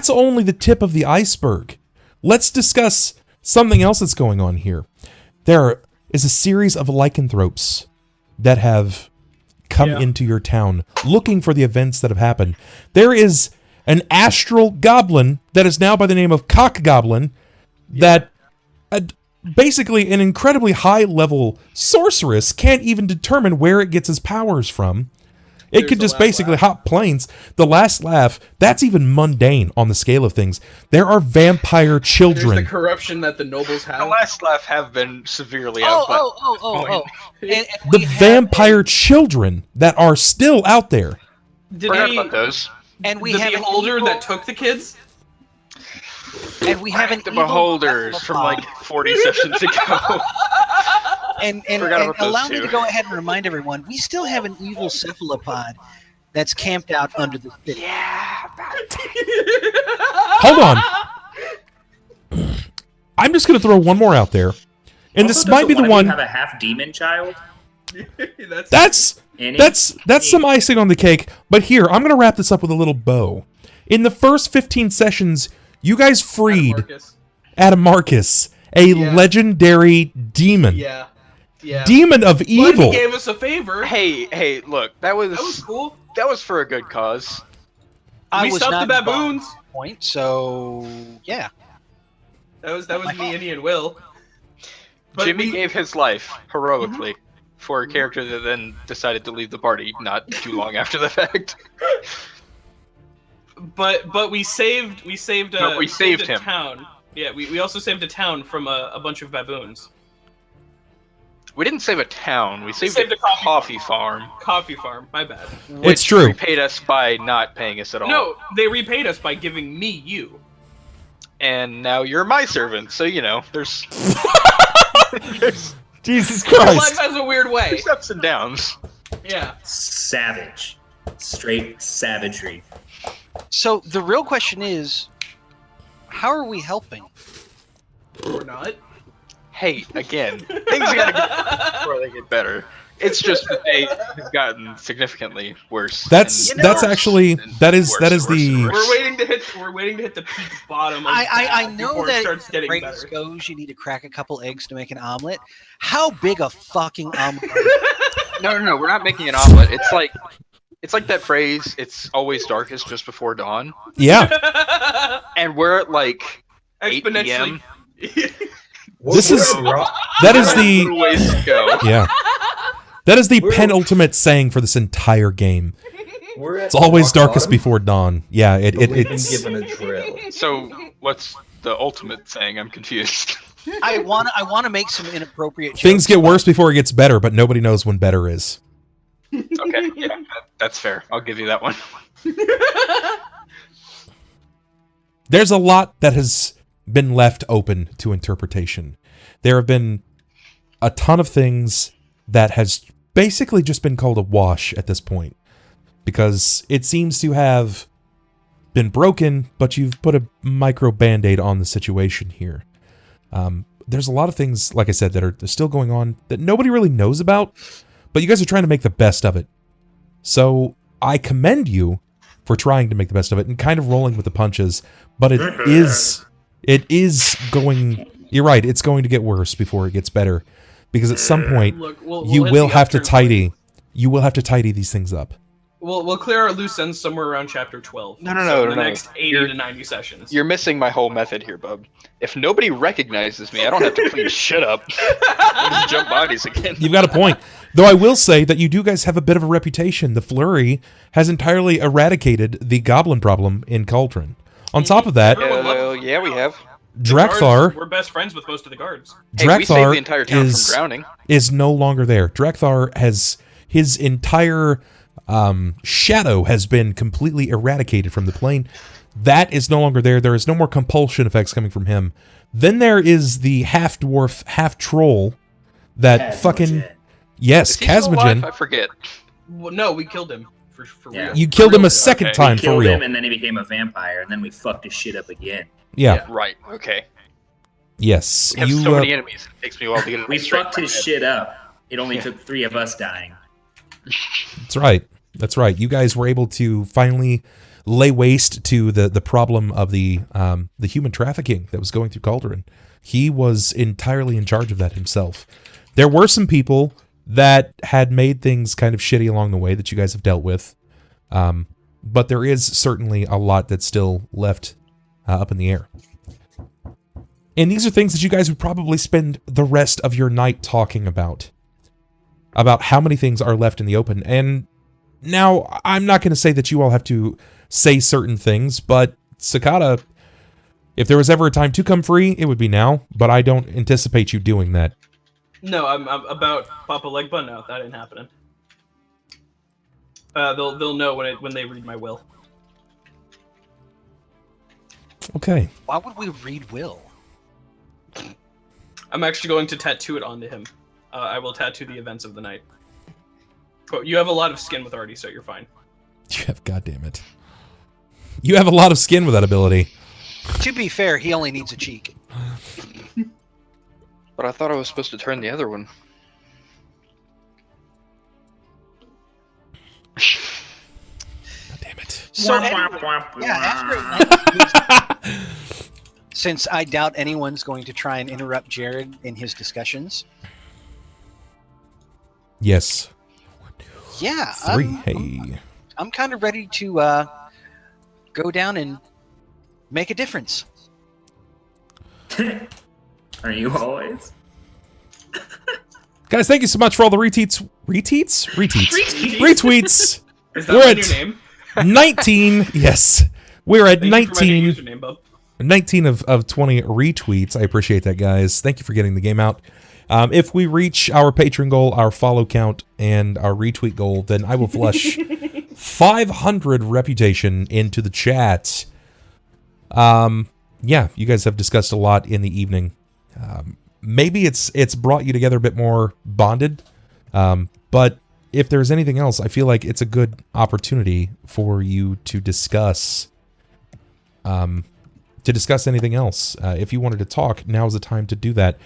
only the tip of the iceberg. Let's discuss something else that's going on here. There is a series of lycanthropes that have come into your town looking for the events that have happened. There is an astral goblin that is now by the name of Cock Goblin that basically an incredibly high-level sorceress can't even determine where it gets its powers from. It could just basically hop planes. The last laugh, that's even mundane on the scale of things. There are vampire children. There's the corruption that the nobles have. The last laugh have been severely Oh. The vampire children that are still out there. Forgot about those. And we the have beholder that took the kids. And we have the beholders from like 40 sessions ago. And allow me to go ahead and remind everyone, we still have an evil cephalopod that's camped out under the city. Yeah. Hold on. I'm just going to throw one more out there. And this might be the one. Have a half demon child. That's some icing on the cake. But here, I'm going to wrap this up with a little bow. In the first 15 sessions, you guys freed Adam Marcus, a legendary demon. Yeah. Demon of evil. But he gave us a favor. Hey, look, that was cool. That was for a good cause. We stopped the baboons. Point. So yeah, that was me, Indy, and Will. But Jimmy gave his life heroically for a character that then decided to leave the party not too long after the fact. But we saved him. Town. Yeah, we also saved a town from a bunch of baboons. We didn't save a town. We saved a coffee farm. Coffee farm. My bad. It's true. Which repaid us by not paying us at all. No, they repaid us by giving me you. And now you're my servant, so you know there's. Jesus Life Christ! has a weird way. There's ups and downs. Yeah. Savage. Straight savagery. So the real question is, how are we helping? Or not. Hey, again, things gotta get before they get better. It's just that they have gotten significantly worse. That's actually that is the. We're waiting to hit the peak bottom. Of I know before that it starts getting Greatness better. goes, you need to crack a couple eggs to make an omelet. How big a fucking omelet? No, we're not making an omelet. It's like that phrase. It's always darkest just before dawn. Yeah. And we're at like 8 Exponentially. p.m. This is that is the ways to go. yeah. That is the penultimate saying for this entire game. It's always darkest before dawn. Yeah, it's been given a drill. So what's the ultimate saying? I'm confused. I want to make some inappropriate jokes. Things get worse before it gets better, but nobody knows when better is. Okay, yeah, that's fair. I'll give you that one. There's a lot that has been left open to interpretation. There have been a ton of things that has basically just been called a wash at this point, because it seems to have been broken, but you've put a micro band-aid on the situation here. There's a lot of things, like I said, that are still going on that nobody really knows about, but you guys are trying to make the best of it. So I commend you for trying to make the best of it and kind of rolling with the punches, but it is going, you're right, it's going to get worse before it gets better, because at some point you will have to tidy these things up. We'll clear our loose ends somewhere around chapter 12. No. The next 80 to 90 sessions. You're missing my whole method here, bub. If nobody recognizes me, I don't have to clean shit up. I just jump bodies again. You've got a point. Though I will say that you do guys have a bit of a reputation. The Flurry has entirely eradicated the goblin problem in Cauldron. On top of that, yeah, we have. Drakthar. We're best friends with most of the guards. Hey, we saved the entire town from drowning. Is no longer there. Drakthar has his entire shadow has been completely eradicated from the plane. That is no longer there. There is no more compulsion effects coming from him. Then there is the half dwarf, half troll. That fucking Kazmogen. I forget. Well, no, we killed him for real. You killed him a second time for real. We killed him, and then he became a vampire, and then we fucked his shit up again. Yeah. Right. Okay. Yes. We have so many enemies. It takes me a while to get it. We fucked his shit up. It only took 3 of us dying. That's right. That's right. You guys were able to finally lay waste to the problem of the human trafficking that was going through Calderon. He was entirely in charge of that himself. There were some people that had made things kind of shitty along the way that you guys have dealt with. But there is certainly a lot that's still left up in the air. And these are things that you guys would probably spend the rest of your night talking about how many things are left in the open. And now, I'm not going to say that you all have to say certain things, but Sakata, if there was ever a time to come free, it would be now, but I don't anticipate you doing that. No, I'm about Papa Legba. No, that ain't happening. They'll know when they read my will. Okay. Why would we read will? I'm actually going to tattoo it onto him. I will tattoo the events of the night. Quote, you have a lot of skin with Artie, so you're fine. You have, goddammit. You have a lot of skin with that ability. To be fair, he only needs a cheek. But I thought I was supposed to turn the other one. God damn it. So anyway, after since I doubt anyone's going to try and interrupt Jerrod in his discussions. Yes. Yeah. 3. Hey. I'm kind of ready to go down and make a difference. Are you always? Guys, thank you so much for all the retweets. Retweets? Retweets. Is that We're my at new name? 19. Yes. We're at Thank you for my new 19. username, bub. 19 of 20 retweets. I appreciate that, guys. Thank you for getting the game out. If we reach our Patreon goal, our follow count, and our retweet goal, then I will flush 500 reputation into the chat. Yeah, you guys have discussed a lot in the evening. Maybe it's brought you together a bit more bonded. But if there's anything else, I feel like it's a good opportunity for you to discuss anything else. If you wanted to talk, now is the time to do that.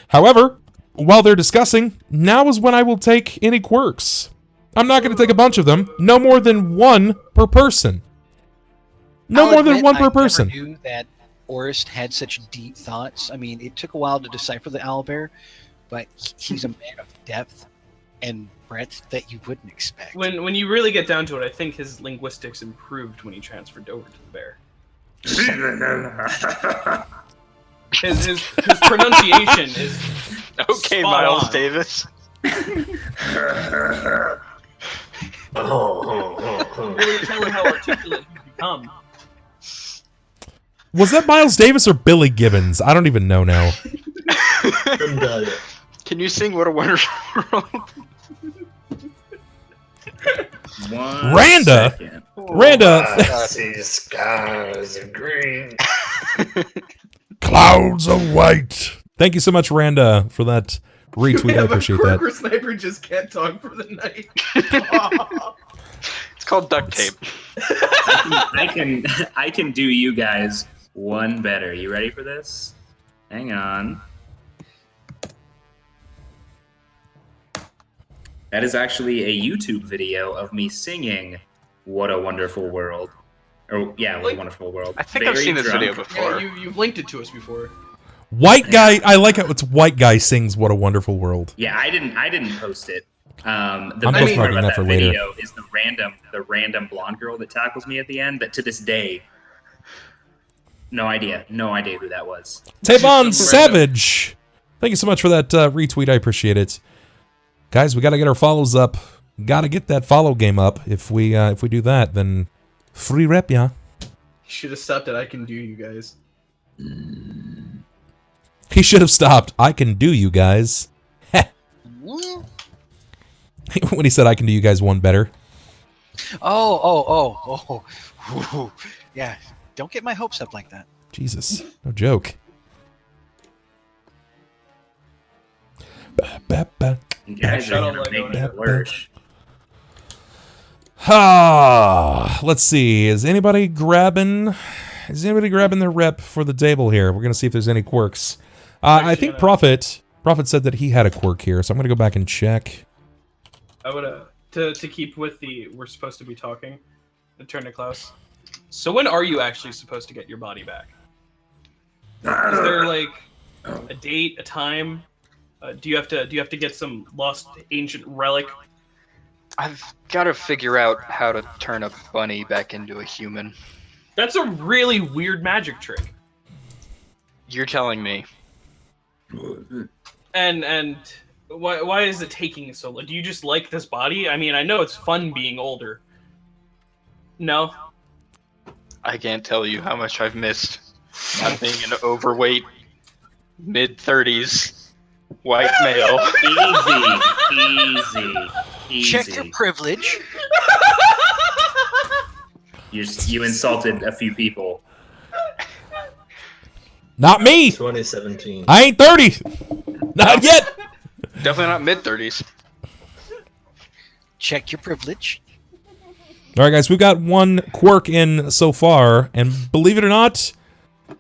However, while they're discussing, now is when I will take any quirks. I'm not going to take a bunch of them. No more than one per person. No more than one per person. I never knew that Orist had such deep thoughts. I mean, it took a while to decipher the owlbear, but he's a man of depth and breadth that you wouldn't expect. When you really get down to it, I think his linguistics improved when he transferred over to the bear. His pronunciation is okay, spot Miles on. Davis. Really telling how articulate he's become. Was that Miles Davis or Billy Gibbons? I don't even know now. Can you sing "What a Wonderful World"? Randa! Randa! I see skies of green. Clouds of white. Thank you so much, Randa, for that retweet. I appreciate that. Quirk Sniper just can't talk for the night. It's called duct tape. I can do you guys one better. You ready for this? Hang on. That is actually a YouTube video of me singing "What a Wonderful World." Or yeah, "What a Wonderful World." I think I've seen this video Yeah, before. you've linked it to us before. White guy. I like how it's white guy sings "What a Wonderful World." Yeah, I didn't post it. The I'm best part bookmarking about that for that later. video is the random blonde girl that tackles me at the end. That to this day, no idea who that was. Tavon Savage. Thank you so much for that retweet. I appreciate it. Guys, we got to get our follows up. Got to get that follow game up. If we do that, then free rep, yeah. You should have stopped at "I can do you guys." He should have stopped. I can do you guys. When he said I can do you guys one better. Oh. Yeah, don't get my hopes up like that. Jesus, no joke. You guys are gonna make me worse. Let's see. Is anybody grabbing their rep for the table here? We're gonna see if there's any quirks. I think Prophet said that he had a quirk here, so I'm gonna go back and check. I would to keep with we're supposed to be talking, and turn to Klaus. So when are you actually supposed to get your body back? Is there like a date, a time? Do you have to get some lost ancient relic? I've got to figure out how to turn a bunny back into a human. That's a really weird magic trick. You're telling me. And why is it taking so long? Do you just like this body? I mean, I know it's fun being older. No? I can't tell you how much I've missed not being an overweight, mid-30s, white male. Easy. Check your privilege. You insulted a few people. Not me. 2017. I ain't 30. Not yet. Definitely not mid-30s. Check your privilege. All right, guys, we've got one quirk in so far, and believe it or not,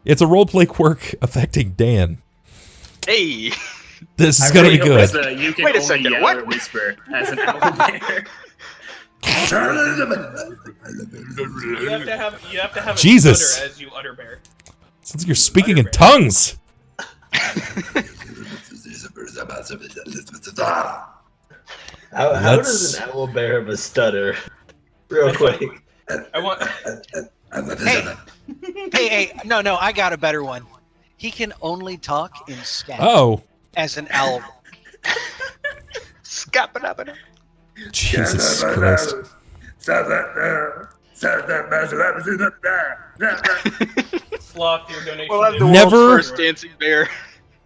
it's a roleplay quirk affecting Dan. Hey! This is gonna be good. You can Wait a only second, yell what? or whisper as an owlbear. You have to have a Jesus. stutter as you utter bear. Sounds like you're speaking in tongues. How does an owl bear have a stutter? Real quick. I want. Hey, no, I got a better one. He can only talk in scat Oh, as an owl. Scap-a-dap-a-dap. Jesus Christ. Sloth, your donation. We'll have the Never- world's first dancing bear.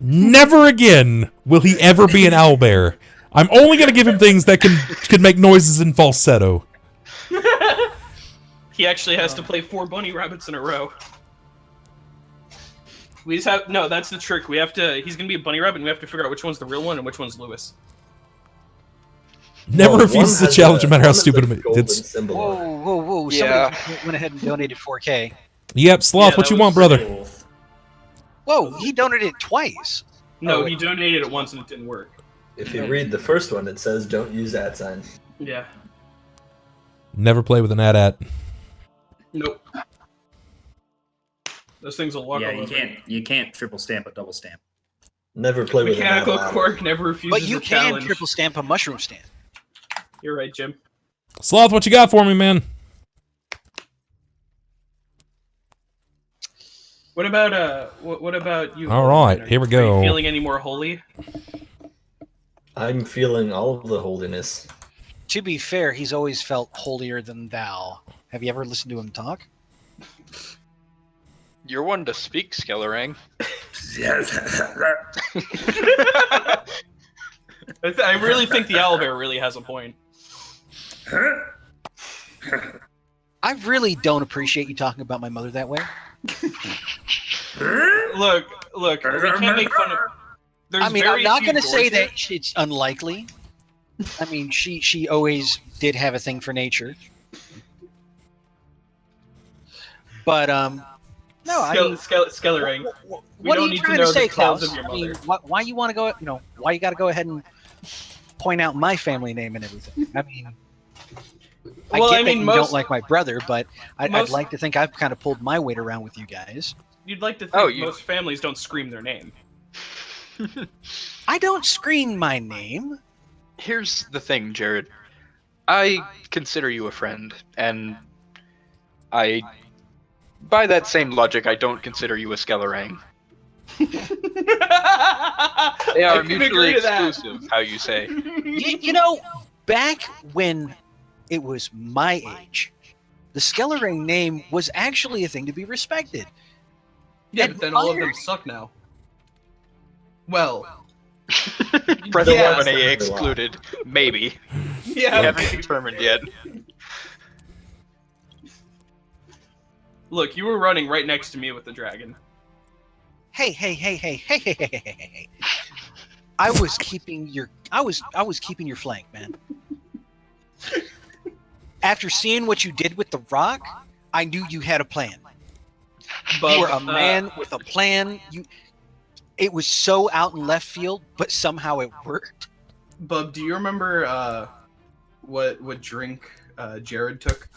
Never again will he ever be an owlbear. I'm only gonna give him things that can make noises in falsetto. He actually has to play 4 bunny rabbits in a row. We just have no. That's the trick. We have to. He's gonna be a bunny rabbit, and we have to figure out which one's the real one and which one's Lewis. Never Well, refuses one a challenge, no matter how has a stupid it golden is. symbol on it. Whoa! Yeah. Somebody went ahead and donated 4K. Yep, Sloth, Yeah, what that you was want, brother? Cool. Whoa, he donated twice. No, Oh, he donated it once and it didn't work. If you read the first one, it says don't use that sign. Yeah. Never play with an AT-AT. Nope. Those things will walk Yeah, all over. you can't triple stamp a double stamp. Never play with Mechanical an owl. quirk never refuses But you a can challenge. triple stamp a mushroom stand. You're right, Jim. Sloth, what you got for me, man? What about what about you? All right, here we Are go. you feeling any more holy? I'm feeling all of the holiness. To be fair, he's always felt holier than thou. Have you ever listened to him talk? You're one to speak, Skellerang. I really think the owlbear really has a point. I really don't appreciate you talking about my mother that way. Look, we can't make fun of. There's I mean, very I'm not few going to say doors that it's unlikely. I mean, she always did have a thing for nature. But no, I mean, Skellering. We what don't are you need to trying know to say, the clothes Klaus? of your I mean, mother. why you want to go? Why you got to go ahead and point out my family name and everything? I mean, Well, I I get mean, that you most- don't like my brother, but I'd most- like to think I've kind of pulled my weight around with you guys. You'd like to think Oh, you- most families don't scream their name. I don't scream my name. Here's the thing, Jerrod. I consider you a friend, and by that same logic, I don't consider you a Skellerang. They are I can mutually agree to that. exclusive, how you say. You know, back when it was my age, the Skellering name was actually a thing to be respected. Yeah, but then all of them Admired. suck now. Well, Brother yes. Lemonade excluded. Maybe. We Yeah. haven't determined yet. Look, you were running right next to me with the dragon. Hey. I was keeping your flank, man. After seeing what you did with the rock, I knew you had a plan. You were a man with a plan. It was so out in left field, but somehow it worked. Bub, do you remember what drink Jerrod took,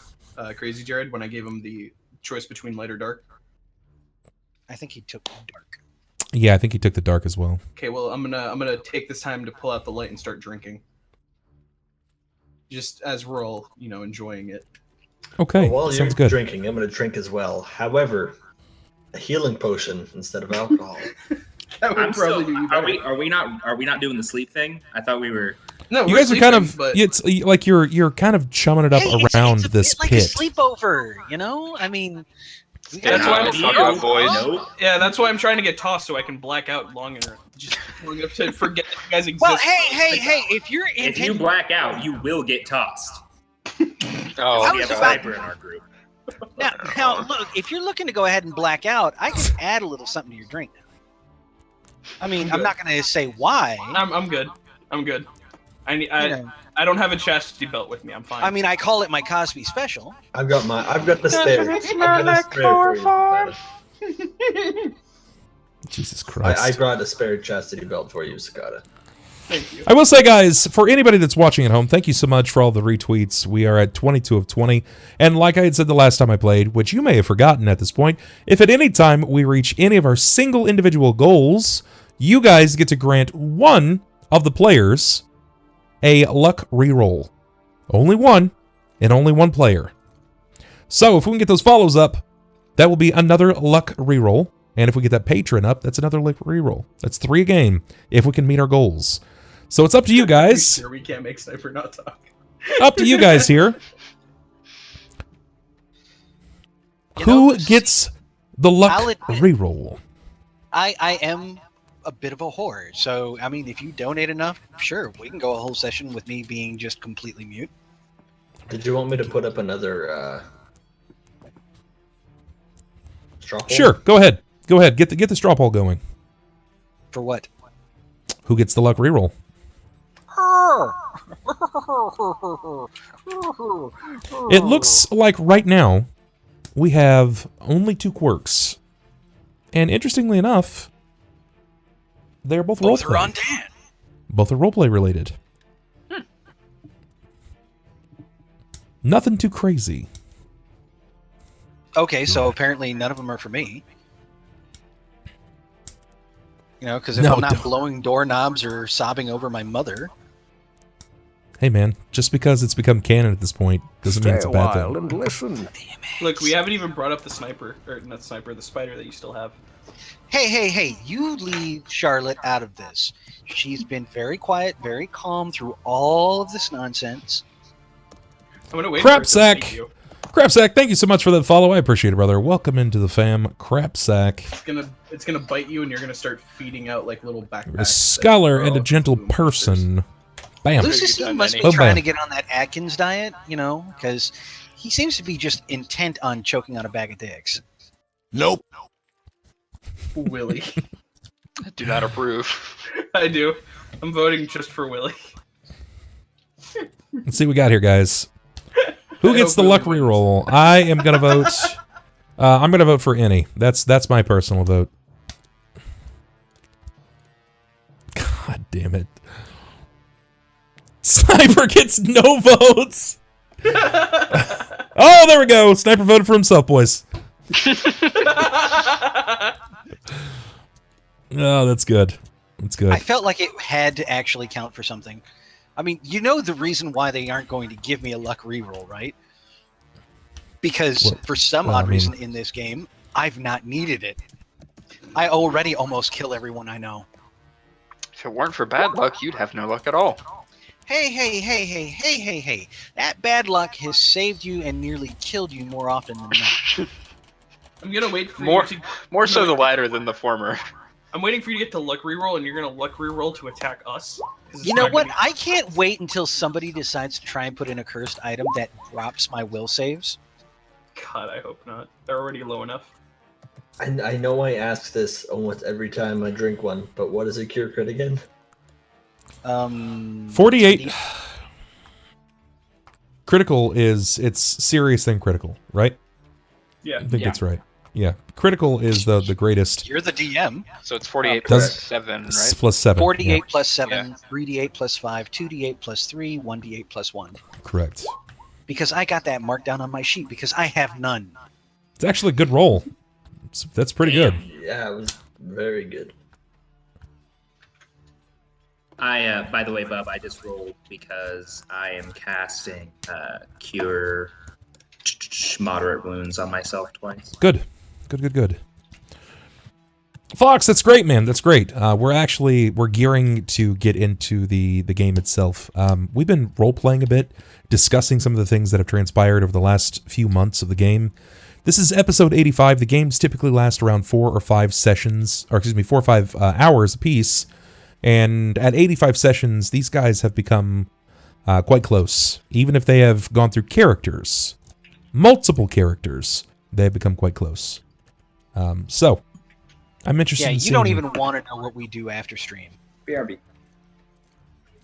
Crazy Jerrod, when I gave him the choice between light or dark? I think he took dark. Yeah, I think he took the dark as well. Okay, well I'm gonna take this time to pull out the light and start drinking. Just as we're all, enjoying it. Okay, Well, while you're sounds good. drinking, I'm going to drink as well. However, a healing potion instead of alcohol. That would probably do you better. Are we not doing the sleep thing? I thought we were. No, You we're guys are kind of sleeping, but it's like you're kind of chumming it up around it's this like pit. a sleepover, I mean, That's why I'm Fuck up, boys. Nope. yeah, that's why I'm trying to get tossed so I can black out long enough to forget that you guys exist. well, hey, if you're If you black out, you will get tossed. Oh, We have a about- sniper in our group. now, look, if you're looking to go ahead and black out, I can add a little something to your drink. I mean, I'm not going to say why. I'm good. I'm good. I don't have a chastity belt with me. I'm fine. I mean, I call it my Cosby special. I've got the spare. I've got a spare for you. Jesus Christ. I brought a spare chastity belt for you, Sakata. thank you. I will say, guys, for anybody that's watching at home, thank you so much for all the retweets. We are at 22 of 20. And like I had said the last time I played, which you may have forgotten at this point, if at any time we reach any of our single individual goals, you guys get to grant one of the players a luck reroll. Only one, and only one player. So if we can get those follows up, that will be another luck reroll. And if we get that patron up, that's another luck reroll. That's 3 a game if we can meet our goals. So it's up to you guys. Sure, we can't make Sniper not talk. Up to you guys here. Who gets the luck I'll admit- reroll? I am a bit of a whore, so I mean, if you donate enough, sure, we can go a whole session with me being just completely mute. Did you want me to put up another straw poll? Sure, go ahead. Go ahead. Get the straw poll going. For what? Who gets the luck reroll? It looks like right now we have only 2 quirks. And interestingly enough, they're both Both are roleplay. on Dan. Both are roleplay related. Nothing too crazy. Okay, so apparently none of them are for me. Because if No, I'm not don't. blowing doorknobs or sobbing over my mother, Hey man, just because it's become canon at this point doesn't mean it's a bad thing. and listen. Look, we haven't even brought up the sniper, or not the sniper, the spider that you still have. hey, you leave Charlotte out of this. She's been very quiet, very calm through all of this nonsense. I'm gonna wait Crap for it to sack. speak you. Crapsack, thank you so much for that follow. I appreciate it, brother. Welcome into the fam, Crapsack. It's gonna bite you, and you're gonna start feeding out like little backpacks. A scholar that and a are gentle all person. Bam. Lucius done must be any? Oh, trying bam. to get on that Atkins diet, because he seems to be just intent on choking on a bag of dicks. Nope. Willie. I do not approve. I do. I'm voting just for Willie. Let's see what we got here, guys. Who I gets hope the luck Willie wins. reroll? I am gonna vote. I'm gonna vote for any. That's my personal vote. God damn it! Sniper gets no votes. Oh, there we go. Sniper voted for himself, boys. Oh, that's good. That's good. I felt like it had to actually count for something. I mean, the reason why they aren't going to give me a luck reroll, right? Because Well, for some well, odd I mean- reason in this game, I've not needed it. I already almost kill everyone I know. If it weren't for bad luck, you'd have no luck at all. Hey. That bad luck has saved you and nearly killed you more often than not. I'm gonna wait for More, you to. more so No, the latter than the former. I'm waiting for you to get to luck reroll, and you're gonna luck reroll to attack us. 'Cause it's You know not what? gonna I can't wait until somebody decides to try and put in a cursed item that drops my will saves. God, I hope not. They're already low enough. I know I ask this almost every time I drink one, but what is a cure crit again? 48. Critical it's serious than critical, right? Yeah. I think that's right. Yeah, critical is the greatest. You're the DM. So it's 48 Does- plus 7, right? Plus 7. 48 yeah, plus 7, Yeah. 3d8 plus 5, 2d8 plus 3, 1d8 plus 1. correct. Because I got that marked down on my sheet because I have none. It's actually a good roll. That's pretty good. Yeah, it was very good. By the way, Bub, I just rolled because I am casting Cure Moderate Wounds on myself twice. Good. Good. Fox, that's great, man. That's great. We're gearing to get into the game itself. We've been role-playing a bit, discussing some of the things that have transpired over the last few months of the game. This is episode 85. The games typically last around 4 or 5 sessions, or 4 or 5 hours apiece. And at 85 sessions, these guys have become quite close. Even if they have gone through characters, multiple characters, they have become quite close. So, I'm interested in You seeing... don't even want to know what we do after stream. BRB.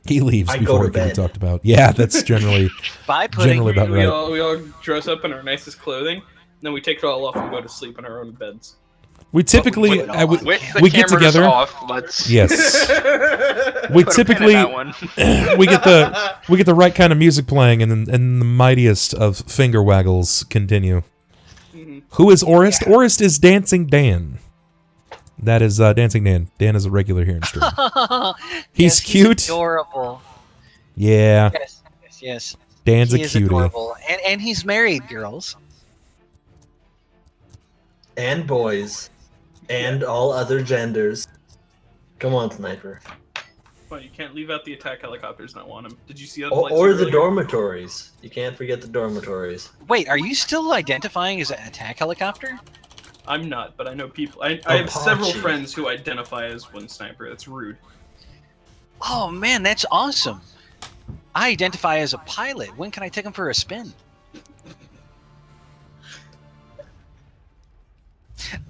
He leaves I before go it to can be bed. talked about. Yeah, that's generally Bye, Pudding. generally about we right. all dress up in our nicest clothing, and then we take it all off and go to sleep in our own beds. We typically... put it on. With the we get cameras together... off, let's Yes. We put a pin in typically... that one. we get the right kind of music playing, and the mightiest of finger waggles continue. Mhm. Who is Orist? Orist is Dancing Dan. That is Dancing Dan. Dan is a regular here in stream. He's cute. Adorable. Yeah, Yes. Dan's He a is cutie. adorable. And he's married, girls. And boys. And all other genders. Come on, Sniper. Well, you can't leave out the attack helicopters and not want them. Did you see that? Or the dormitories. You can't forget the dormitories. Wait, are you still identifying as an attack helicopter? I'm not, but I know people. I have several Apache. friends who identify as one sniper. That's rude. Oh man, that's awesome. I identify as a pilot. When can I take him for a spin?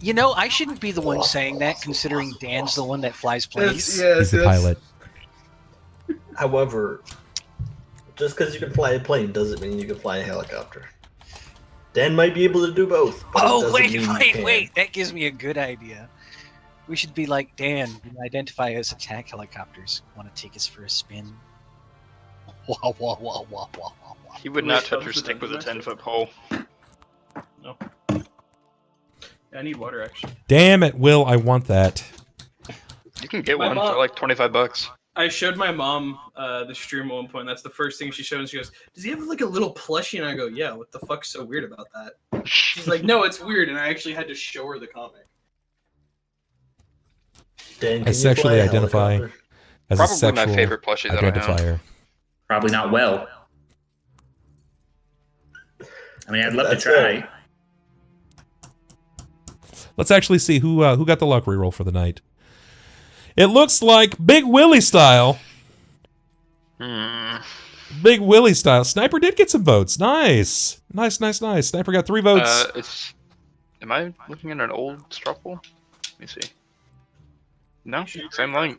You know, I shouldn't be the one saying that, considering Dan's the one that flies planes. He's the pilot. However, just because you can fly a plane doesn't mean you can fly a helicopter. Dan might be able to do both. but it Oh, doesn't mean you can. wait. That gives me a good idea. We should be like, Dan, we identify as attack helicopters. Want to take us for a spin? Wah, wah, wah, wah, wah, wah, wah. He would not touch your stick with a 10-foot pole. No. I need water, actually. Damn it, Will! I want that. You can get My one mom- for like $25. I showed my mom the stream at one point. That's the first thing she showed. And she goes, "Does he have like a little plushie?" And I go, "Yeah. What the fuck's so weird about that?" She's like, "No, it's weird." And I actually had to show her the comic. Dan, I can you sexually fly a identify helicopter? as Probably a sexual my favorite plushie that I own. identifier. Probably not well. I mean, I'd love to That's try. right. Let's actually see who got the luck reroll for the night. It looks like Big Willie style. Big Willie style. Sniper did get some votes. Nice. Nice. Sniper got 3 votes. Am I looking at an old straw poll? Let me see. No, same link.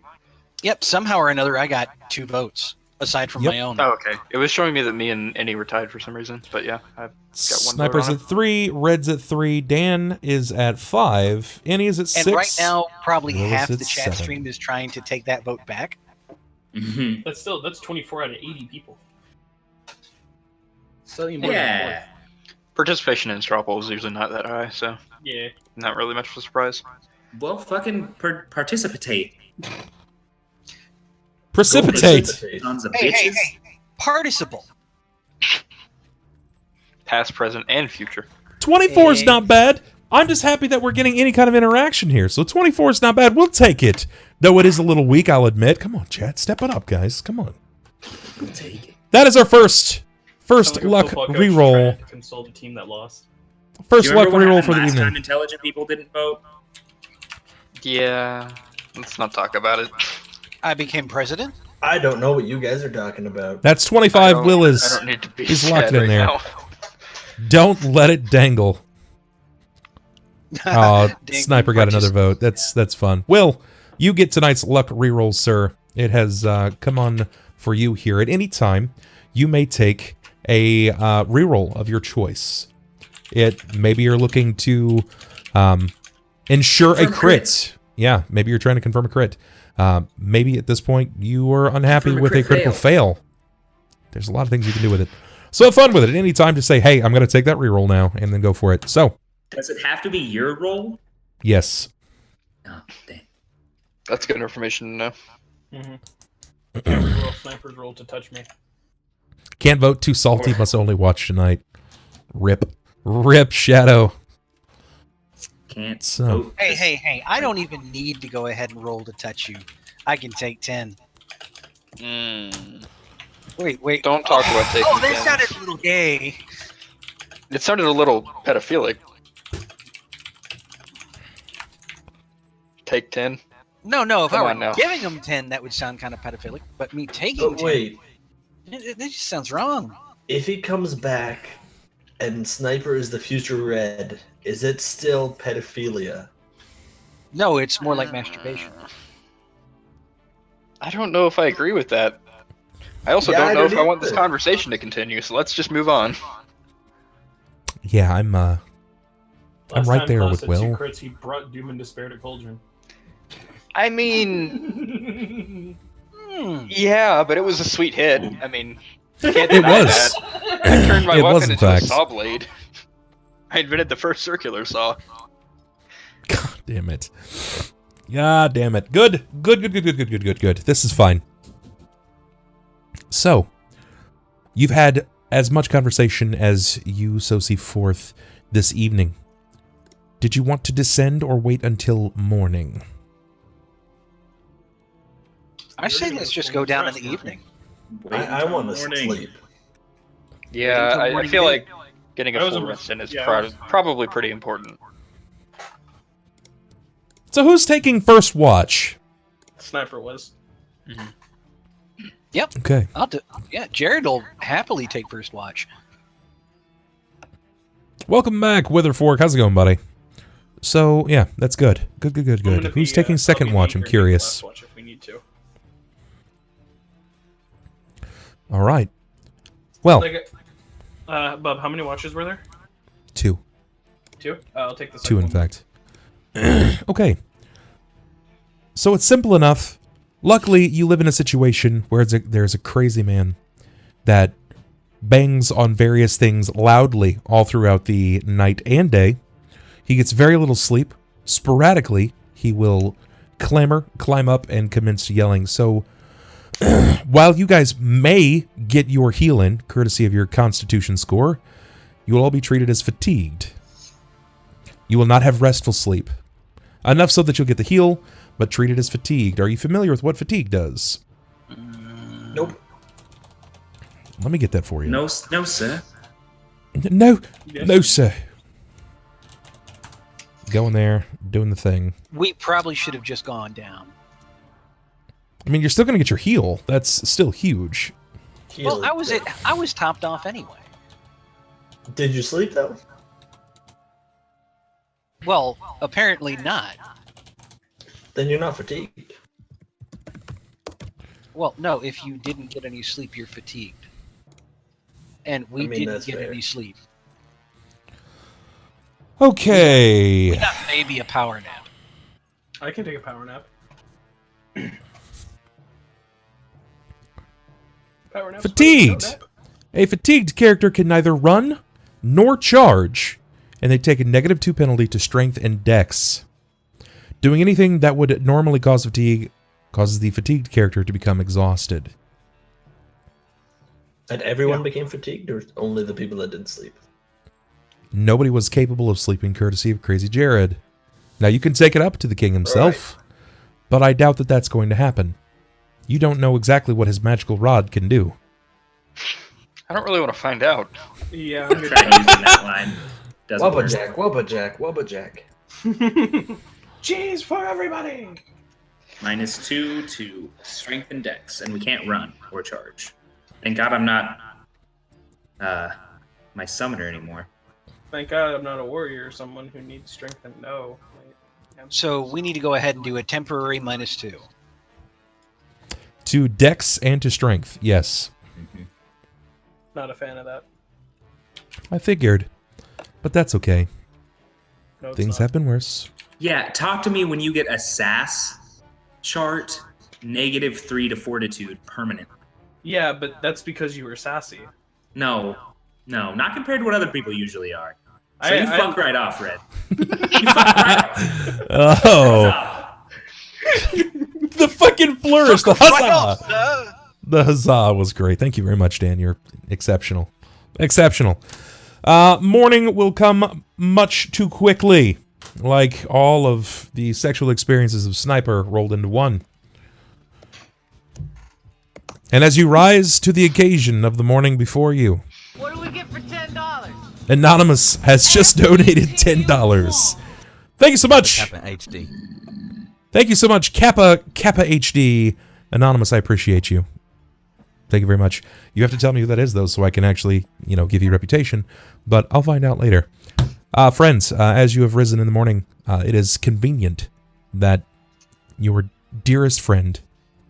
Yep, somehow or another, I got 2 votes, aside from Yep. my own. Oh, okay. It was showing me that me and Annie were tied for some reason, but yeah, I've got one Sniper's vote on at 3, Red's at 3, Dan is at 5, Annie is at 6. And right now, probably Willis half at the chat 7. stream is trying to take that vote back. Mhm. That's 24 out of 80 people. Slightly more Yeah. Participation in straw poll is usually not that high, so than yeah. not really much of a surprise. Well, fucking participate. Precipitate. Sons of Hey, bitches. Participle. Past, present, and future. 24 is Hey. not bad. I'm just happy that we're getting any kind of interaction here. So 24 is not bad. We'll take it. Though it is a little weak, I'll admit. Come on, chat. Step it up, guys. Come on. We'll take it. That is our first Sound like a luck football coach reroll. trying to console the team that lost. First You luck remember what reroll happened for the last evening. time intelligent people didn't vote? Yeah, let's not talk about it. I became president. I don't know what you guys are talking about. That's I 25. don't- Will I is. don't need to be he's sad locked in right there. now. Don't let it dangle. Oh, Dang, Sniper got punches. another vote. That's fun. Will, you get tonight's luck reroll, sir. It has come on for you here. At any time, you may take a reroll of your choice. Maybe you're looking to Ensure a Confirm crit. Yeah, maybe you're trying to confirm a crit. Maybe at this point you are unhappy Confirm a with a crit critical fail. There's a lot of things you can do with it. So have fun with it. At any time, just say, hey, I'm going to take that reroll now, and then go for it. So. Does it have to be your roll? Yes. Oh, dang. That's good information to know. Mm-hmm. Can't reroll sniper's roll to touch me. Can't vote, too salty, must only watch tonight. Rip. Rip, Shadow. Can't So. vote. Hey, I don't even need to go ahead and roll to touch you. I can take 10. Wait. Don't talk about taking Oh, that 10. sounded a little gay. It sounded a little pedophilic. Take 10. No, if Come I on were now. giving him 10, that would sound kind of pedophilic. But me taking But 10, wait, it just sounds wrong. if he comes back and Sniper is the future Red, is it still pedophilia? No, it's more like masturbation. I don't know if I agree with that. I also Yeah, don't I know don't if I want this either. conversation to continue, so let's just move on. Yeah, I'm right Last time there Klaus with had 2 Will. crits, he brought Doom and Despair to Cauldron. I mean, Hmm. yeah, but it was a sweet hit. I mean, can't It deny was. that. I turned my It was, weapon in into a fact. saw blade. I invented the first circular saw. God damn it. God damn it. Good. This is fine. So, you've had as much conversation as you so see forth this evening. Did you want to descend or wait until morning? I say let's just go down in the evening. Wait I until want to morning. sleep. Yeah, until I morning feel dew. like getting I a was full almost- rest in is yeah, I was- probably pretty important. So who's taking first watch? Sniper was. Okay. I'll do. Yeah, Jerrod will happily take first watch. Welcome back, Witherfork. How's it going, buddy? So, yeah, that's good. Good. I'm gonna Who's be, taking I'll second be watch? I'm anchor and take the curious. last watch if we need to. All right. Well, Bub, how many watches were there? 2. 2? I'll take the 2, second in one. fact. Okay. So it's simple enough. Luckily, you live in a situation where there's a crazy man that bangs on various things loudly all throughout the night and day. He gets very little sleep. Sporadically, he will climb up, and commence yelling. So, while you guys may get your heal in, courtesy of your constitution score, you will all be treated as fatigued. You will not have restful sleep. Enough so that you'll get the heal, but treated as fatigued. Are you familiar with what fatigue does? Nope. Let me get that for you. No, sir. No, Yes. no, sir. Going there, doing the thing. We probably should have just gone down. I mean, you're still going to get your heal. That's still huge. Well, I was topped off anyway. Did you sleep though? Well, apparently not. Then you're not fatigued. Well, no, if you didn't get any sleep, you're fatigued. And we didn't that's get fair. any sleep. Okay. We got maybe a power nap. I can take a power nap. Power nap. Fatigued. A fatigued character can neither run nor charge, and they take a -2 penalty to strength and dex. Doing anything that would normally cause fatigue causes the fatigued character to become exhausted. And everyone became fatigued, or only the people that didn't sleep? Nobody was capable of sleeping, courtesy of Crazy Jerrod. Now, you can take it up to the king himself, but I doubt that that's going to happen. You don't know exactly what his magical rod can do. I don't really want to find out. Yeah, I'm Tried using that line. Doesn't work. Wubba Jack. Cheese for everybody! -2 to strength and dex, and we can't run or charge. Thank God I'm not my summoner anymore. Thank God I'm not a warrior or someone who needs strength and no. So we need to go ahead and do a temporary -2. To dex and to strength, yes. Not a fan of that. I figured. But that's okay. No, it's Things not. have been worse. Yeah, talk to me when you get a SAS chart, -3 to fortitude, permanent. Yeah, but that's because you were sassy. No, not compared to what other people usually are. So you I- fuck right off, Red. You fuck right off. Oh. The fucking flourish, the Right huzzah! off, sir. The huzzah was great. Thank you very much, Dan. You're exceptional. Exceptional. Morning will come much too quickly, like all of the sexual experiences of Sniper rolled into one. And as you rise to the occasion of the morning before you, What do we get for $10? Anonymous has just donated $10. Thank you so much. Kappa HD. Thank you so much, Kappa HD. Anonymous, I appreciate you. Thank you very much. You have to tell me who that is, though, so I can actually, give you reputation. But I'll find out later. Friends, as you have risen in the morning, it is convenient that your dearest friend,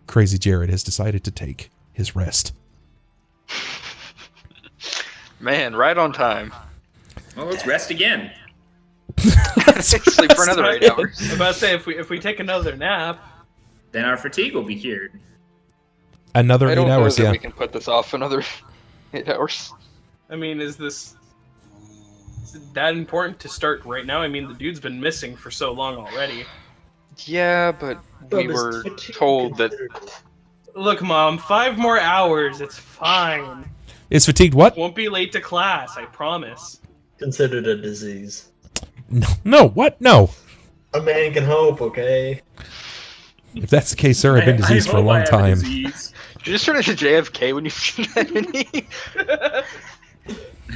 Crazy Jerrod, has decided to take his rest. Man, right on time. Well, let's rest again. Sleep for another 8 hours. I was about to say, if we take another nap, Then our fatigue will be cured. Another I 8 don't know hours, that yeah. we can put this off another 8 hours. I mean, is it that important to start right now? I mean, the dude's been missing for so long already. Yeah, but we were told that. Look, Mom, 5 more hours. It's fine. Is fatigued what? Won't be late to class. I promise. Considered a disease. No, what? No. A man can hope, okay? If that's the case, sir, I've been diseased for a long time. Did you just turn into JFK when you see that mini?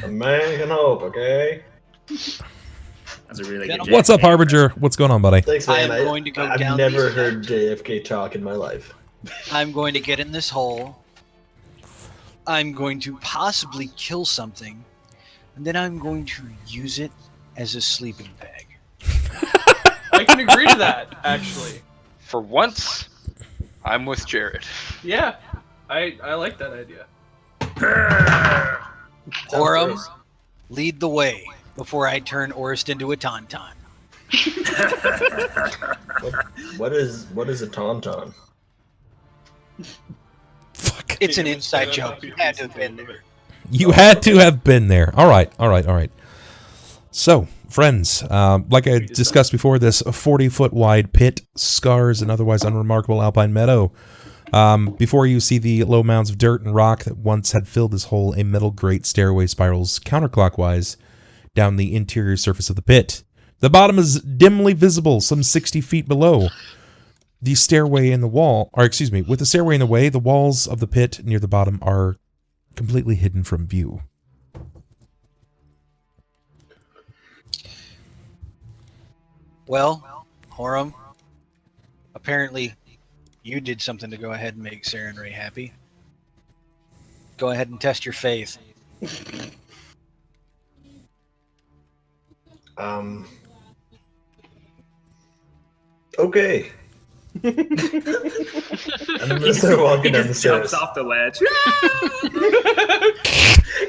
A man can hope, okay? That's a really good. What's up, JFK Harbinger? What's going on, buddy? Thanks, man. I am going to go I've down never these heard JFK talk in my life. I'm going to get in this hole. I'm going to possibly kill something. And then I'm going to use it as a sleeping bag. I can agree to that, actually. For once, I'm with Jerrod. Yeah, I like that idea. Horam, gross. lead the way before I turn Orist into a tauntaun. What is a tauntaun? Fuck. It's an inside joke. You had to have been there. You had to have been there. All right. So, friends, like I discussed before, this 40-foot wide pit scars an otherwise unremarkable alpine meadow. Before you see the low mounds of dirt and rock that once had filled this hole, a metal grate stairway spirals counterclockwise down the interior surface of the pit. The bottom is dimly visible, some 60 feet below. The stairway in the wall, or excuse me, with the stairway in the way, the walls of the pit near the bottom are completely hidden from view. Well, Horam, apparently you did something to go ahead and make Sarah and Ray happy. Go ahead and test your faith. Okay. I'm gonna start walking down the Just stairs. jumps off the ledge.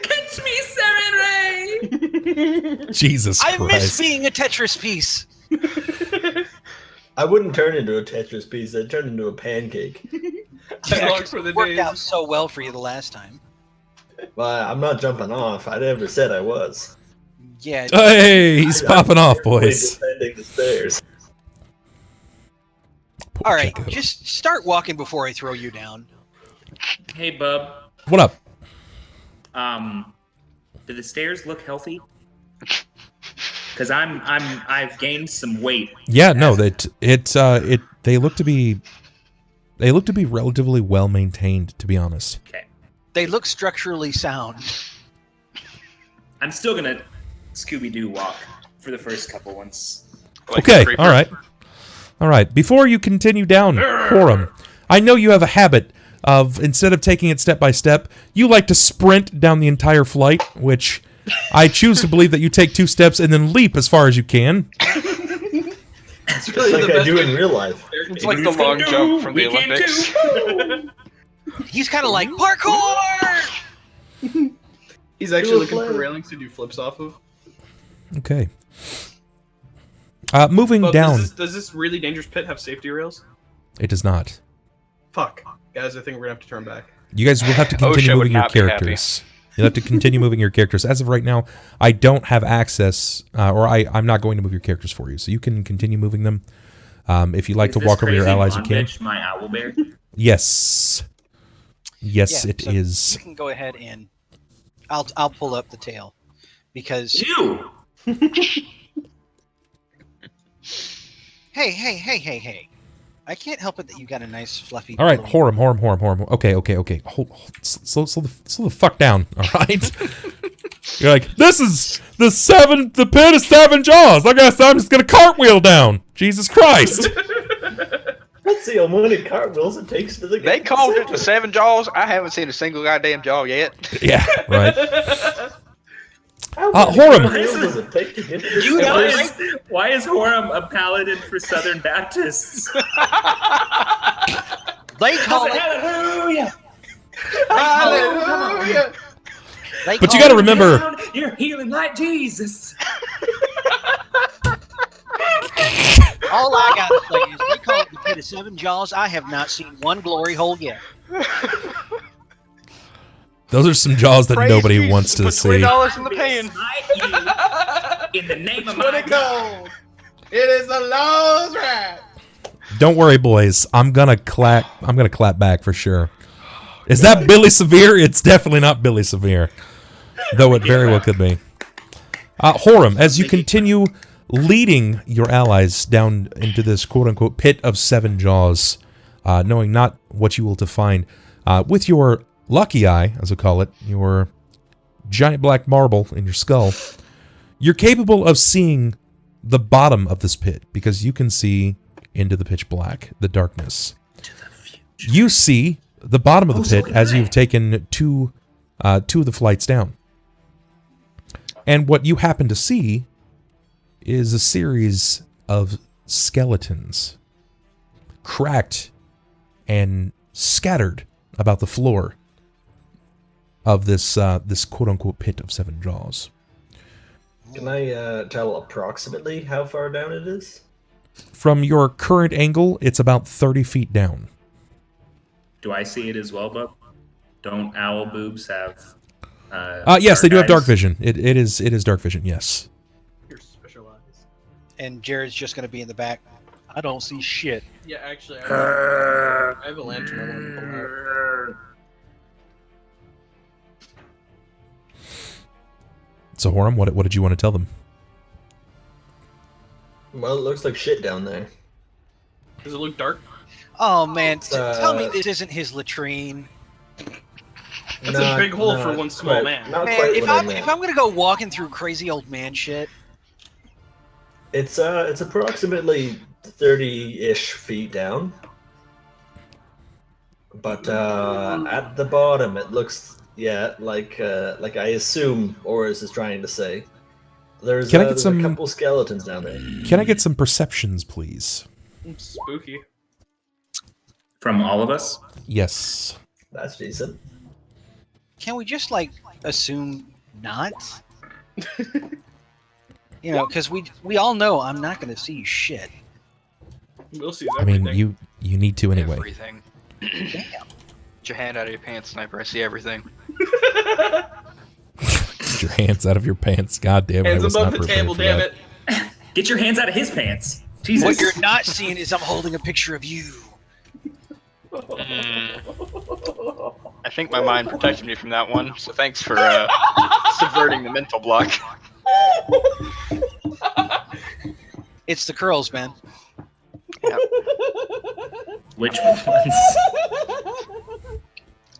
Catch me, Sarah Ray! Jesus I miss Christ. being a Tetris piece. I wouldn't turn into a Tetris piece. I'd turn into a pancake. I long for the Worked days. out so well for you the last time. Well, I'm not jumping off. I never said I was. Yeah. Hey, he's popping off, Barely boys. descending the stairs. Poor All right, Jacko. just start walking before I throw you down. Hey, bub. What up? Do the stairs look healthy? Because I've gained some weight. Yeah, no, they look to be relatively well maintained, to be honest. Okay. They look structurally sound. I'm still gonna Scooby-Doo walk for the first couple ones. Like Okay, a creeper. all right. Before you continue down, Horam, I know you have a habit of, instead of taking it step by step, you like to sprint down the entire flight, which I choose to believe that you take 2 steps and then leap as far as you can. It's really Like the I best do way in to- real life. It's like the long jump from the Olympics. He's kind of like parkour. He's actually Do a looking for flip. railings to do flips off of. Okay. Moving Bub, down. Does this really dangerous pit have safety rails? It does not. Fuck. Guys, I think we're gonna have to turn back. You guys will have to continue OSHA would moving your not be happy. characters. You'll have to continue moving your characters. As of right now, I don't have access, or I'm not going to move your characters for you. So you can continue moving them. If you like to walk over your allies, you can. My owl bear? Yes. Yes, Yeah, it so is. You can go ahead and I'll pull up the tail because You! hey. I can't help it that you got a nice fluffy. All right, glowing- Horam. Okay. Hold, slow the fuck down. All right. You're like, this is the pit of 7 jaws. I guess I'm just gonna cartwheel down. Jesus Christ. That's the only cartwheels it takes to the They called it the 7 jaws. I haven't seen a single goddamn jaw yet. Yeah, right. How many Horam. cartwheels does it take to get to this You know, point? Why is Horam a paladin for Southern Baptists? They call it. Hallelujah! Hallelujah! They But call you got to it- remember, You're healing like Jesus. All I got to say is they call it the pit of 7 jaws. I have not seen one glory hole yet. those are some jaws that Praise nobody Jesus, wants to put see. $20 in the pan. Smite you in the name of my God. Gold. It is the Lord's wrath. Don't worry, boys. I'm gonna clap back for sure. Is that Billy Severe? It's definitely not Billy Severe, though it very well could be. Horam, as you continue leading your allies down into this quote-unquote pit of 7 jaws, knowing not what you will to find, with your lucky eye, as we call it, your giant black marble in your skull, you're capable of seeing the bottom of this pit because you can see into the pitch black, the darkness. You see the bottom of the pit as you've taken two of the flights down. And what you happen to see is a series of skeletons, cracked and scattered about the floor of this this quote-unquote pit of 7 jaws. Can I tell approximately how far down it is? From your current angle, it's about 30 feet down. Do I see it as well, Bub? Don't owl boobs have? Yes, they do have dark eyes? vision. It is dark vision. Yes. You're specialized. And Jared's just going to be in the back. I don't see shit. Yeah, actually, I have a lantern I want to pull out. So Horam, what did you want to tell them? Well, it looks like shit down there. Does it look dark? Oh man, tell me Uh, this isn't his latrine. That's a big hole for one small quite- man. Not Man, quite if what I I'm meant. if I'm gonna go walking through crazy old man shit, It's approximately 30-ish feet down. But at the bottom it looks like I assume Orist is trying to say. There's, Can I get there's some- a couple skeletons down there. Can I get some perceptions, please? Spooky. From all of us? Yes. That's decent. can we just like assume not? You know, because we all know I'm not gonna see shit. We'll see. I mean, you need to anyway. Everything. Damn. Get your hand out of your pants, sniper. I see everything. Get your hands out of your pants. God damn it. Hands I was above not the prepared table, for damn that. it. Get your hands out of his pants. Jesus. What you're not seeing is I'm holding a picture of you. I think my mind protected me from that one, so thanks for subverting the mental block. It's the curls, man. Yeah. Which ones?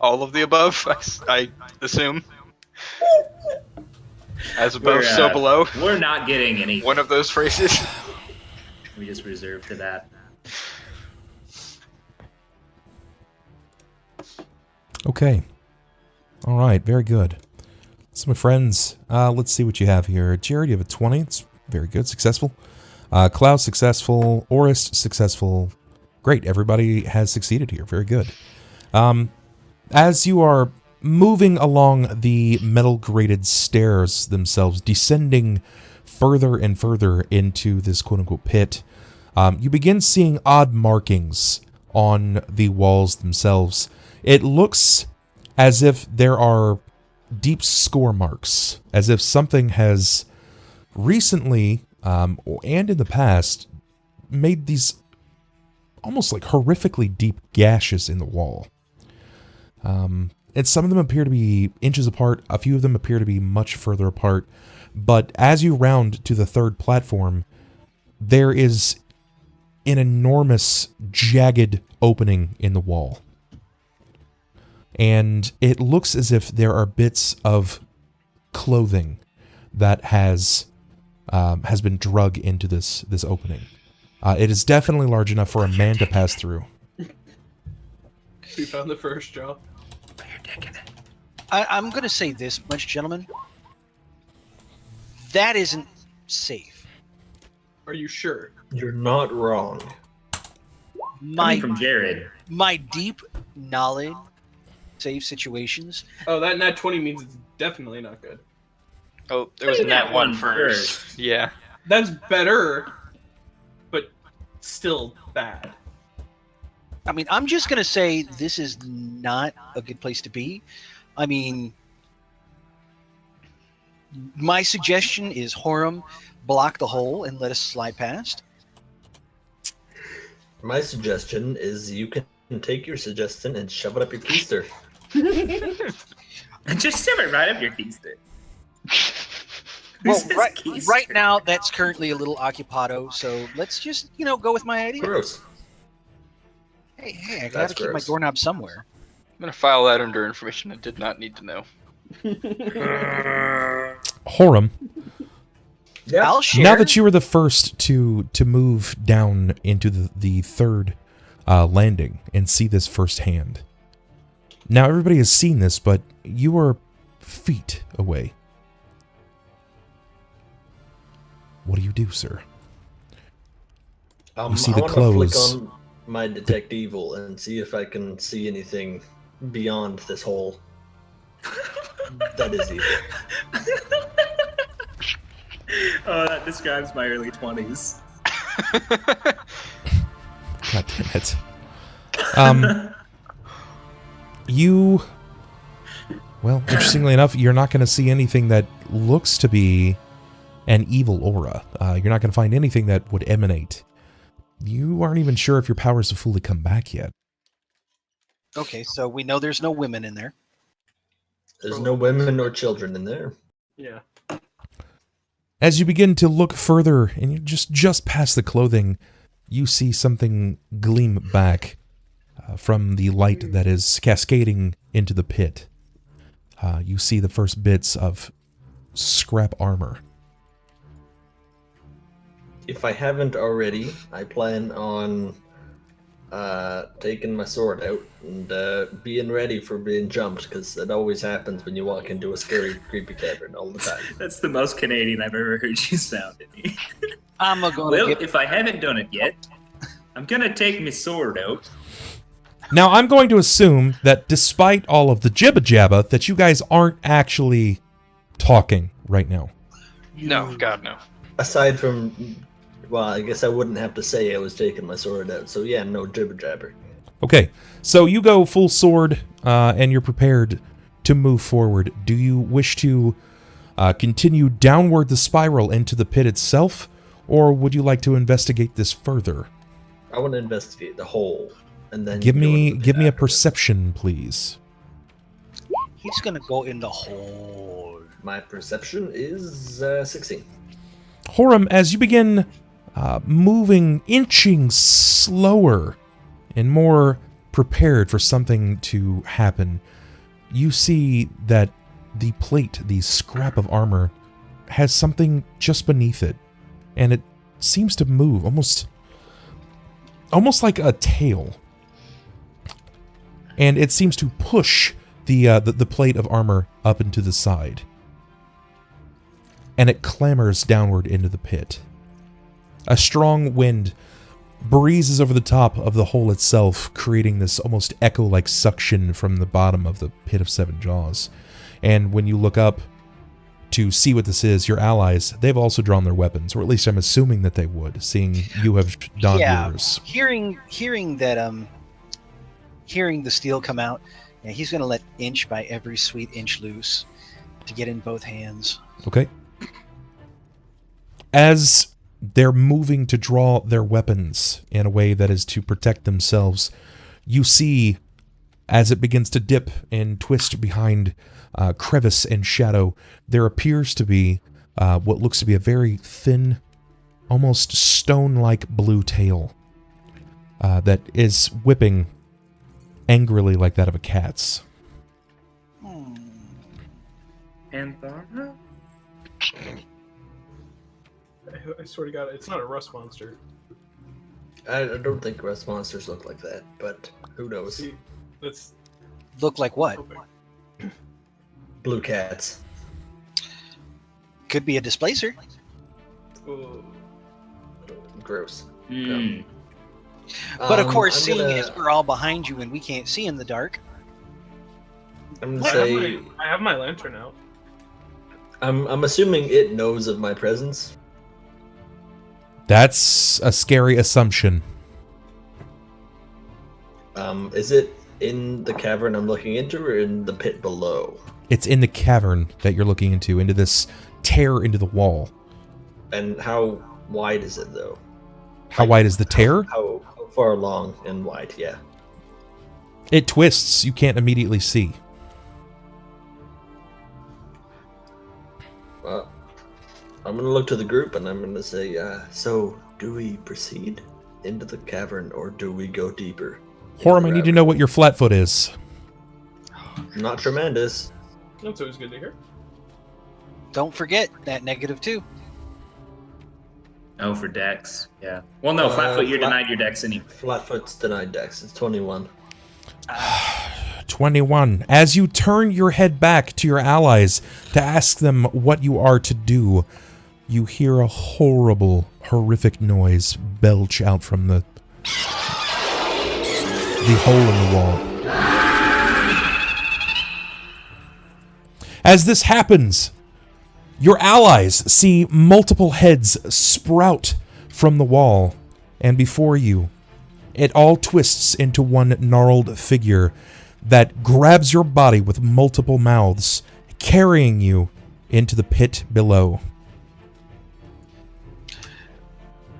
All of the above, I assume. As above, so below. We're not getting any. One of those phrases. We just reserved to that. Okay. All right. Very good. So, my friends, let's see what you have here. Jerrod, you have a 20. It's very good. Successful. Klaus, successful. Orist, successful. Great. Everybody has succeeded here. Very good. As you are moving along the metal grated stairs themselves, descending further and further into this quote-unquote pit, you begin seeing odd markings on the walls themselves. It looks as if there are deep score marks, as if something has recently, and in the past, made these almost like horrifically deep gashes in the wall. And some of them appear to be inches apart, a few of them appear to be much further apart, but as you round to the third platform, there is an enormous, jagged opening in the wall. And it looks as if there are bits of clothing that has been drug into this opening. It is definitely large enough for a man to pass through. We found the first job. I'm going to say this much, gentlemen. That isn't safe. Are you sure? You're not wrong. Coming from Jerrod. My deep knowledge, safe situations. Oh, that nat 20 means it's definitely not good. Oh, there was a nat 1 first. Yeah. That's better, but still bad. I mean, I'm just going to say this is not a good place to be. I mean, my suggestion is Horam, block the hole and let us slide past. My suggestion is you can take your suggestion and shove it up your keister. Just shove it right up your keister. Well, right now, that's currently a little occupado, so let's just, go with my idea. Gross. Hey, I gotta keep my doorknob somewhere. I'm going to file that under information I did not need to know. Horam, Yeah. I'll share. now that you were the first to move down into the third landing and see this firsthand, now everybody has seen this, but you are feet away. What do you do, sir? You see I the wanna clothes. flick on my detect evil and see if I can see anything beyond this hole. That is evil. Oh, that describes my early 20s. God damn it. Well, interestingly enough, you're not going to see anything that looks to be an evil aura. You're not going to find anything that would emanate. You aren't even sure if your powers have fully come back yet. Okay, so we know there's no women in there. There's no women or children in there. Yeah. As you begin to look further, and you're just past the clothing, you see something gleam back from the light that is cascading into the pit. You see the first bits of scrap armor. If I haven't already, I plan on taking my sword out and being ready for being jumped, because it always happens when you walk into a scary, creepy cavern all the time. That's the most Canadian I've ever heard you sound in me. I'm gonna Well, get... if I haven't done it yet, I'm gonna take my sword out. Now, I'm going to assume that despite all of the jibba-jabba, that you guys aren't actually talking right now. No, God, no. Aside from, well, I guess I wouldn't have to say I was taking my sword out, so yeah, no jibber jabber. Okay, so you go full sword, and you're prepared to move forward. Do you wish to continue downward the spiral into the pit itself, or would you like to investigate this further? I want to investigate the hole, and then Give me a perception. perception, please. He's gonna go in the hole. My perception is 16. Horam, as you begin moving, inching slower and more prepared for something to happen, you see that the plate, the scrap of armor, has something just beneath it, and it seems to move almost like a tail, and it seems to push the plate of armor up into the side, and it clambers downward into the pit. A strong wind breezes over the top of the hole itself, creating this almost echo-like suction from the bottom of the Pit of Seven Jaws. And when you look up to see what this is, your allies, they've also drawn their weapons, or at least I'm assuming that they would, seeing you have donned yours. Hearing that hearing the steel come out, yeah, he's gonna let inch by every sweet inch loose to get in both hands. Okay. As they're moving to draw their weapons in a way that is to protect themselves, you see, as it begins to dip and twist behind crevice and shadow, there appears to be what looks to be a very thin, almost stone-like blue tail that is whipping angrily like that of a cat's. Panther? I swear to God, it's not a rust monster. I don't think rust monsters look like that, but who knows? See, that's Look like what? Blue cats. Could be a displacer. Gross. Mm. But of course, I'm seeing gonna- as we're all behind you and we can't see in the dark. I'm gonna say I have my lantern out. I'm assuming it knows of my presence. That's a scary assumption. Is it in the cavern I'm looking into, or in the pit below? It's in the cavern that you're looking into this tear into the wall. And how wide is it, though? How wide is the tear? How far along and wide? Yeah. It twists. You can't immediately see. Well, I'm gonna look to the group and I'm gonna say, so do we proceed into the cavern or do we go deeper? Horam, I need to know what your flat foot is. Not tremendous. That's always good to hear. Don't forget that -2. Oh, for Dex. Yeah. Well, no, Flatfoot, you're denied your Dex anyway. Flatfoot's denied Dex. It's 21. 21. As you turn your head back to your allies to ask them what you are to do, you hear a horrible, horrific noise belch out from the hole in the wall. As this happens, your allies see multiple heads sprout from the wall, and before you, it all twists into one gnarled figure that grabs your body with multiple mouths, carrying you into the pit below.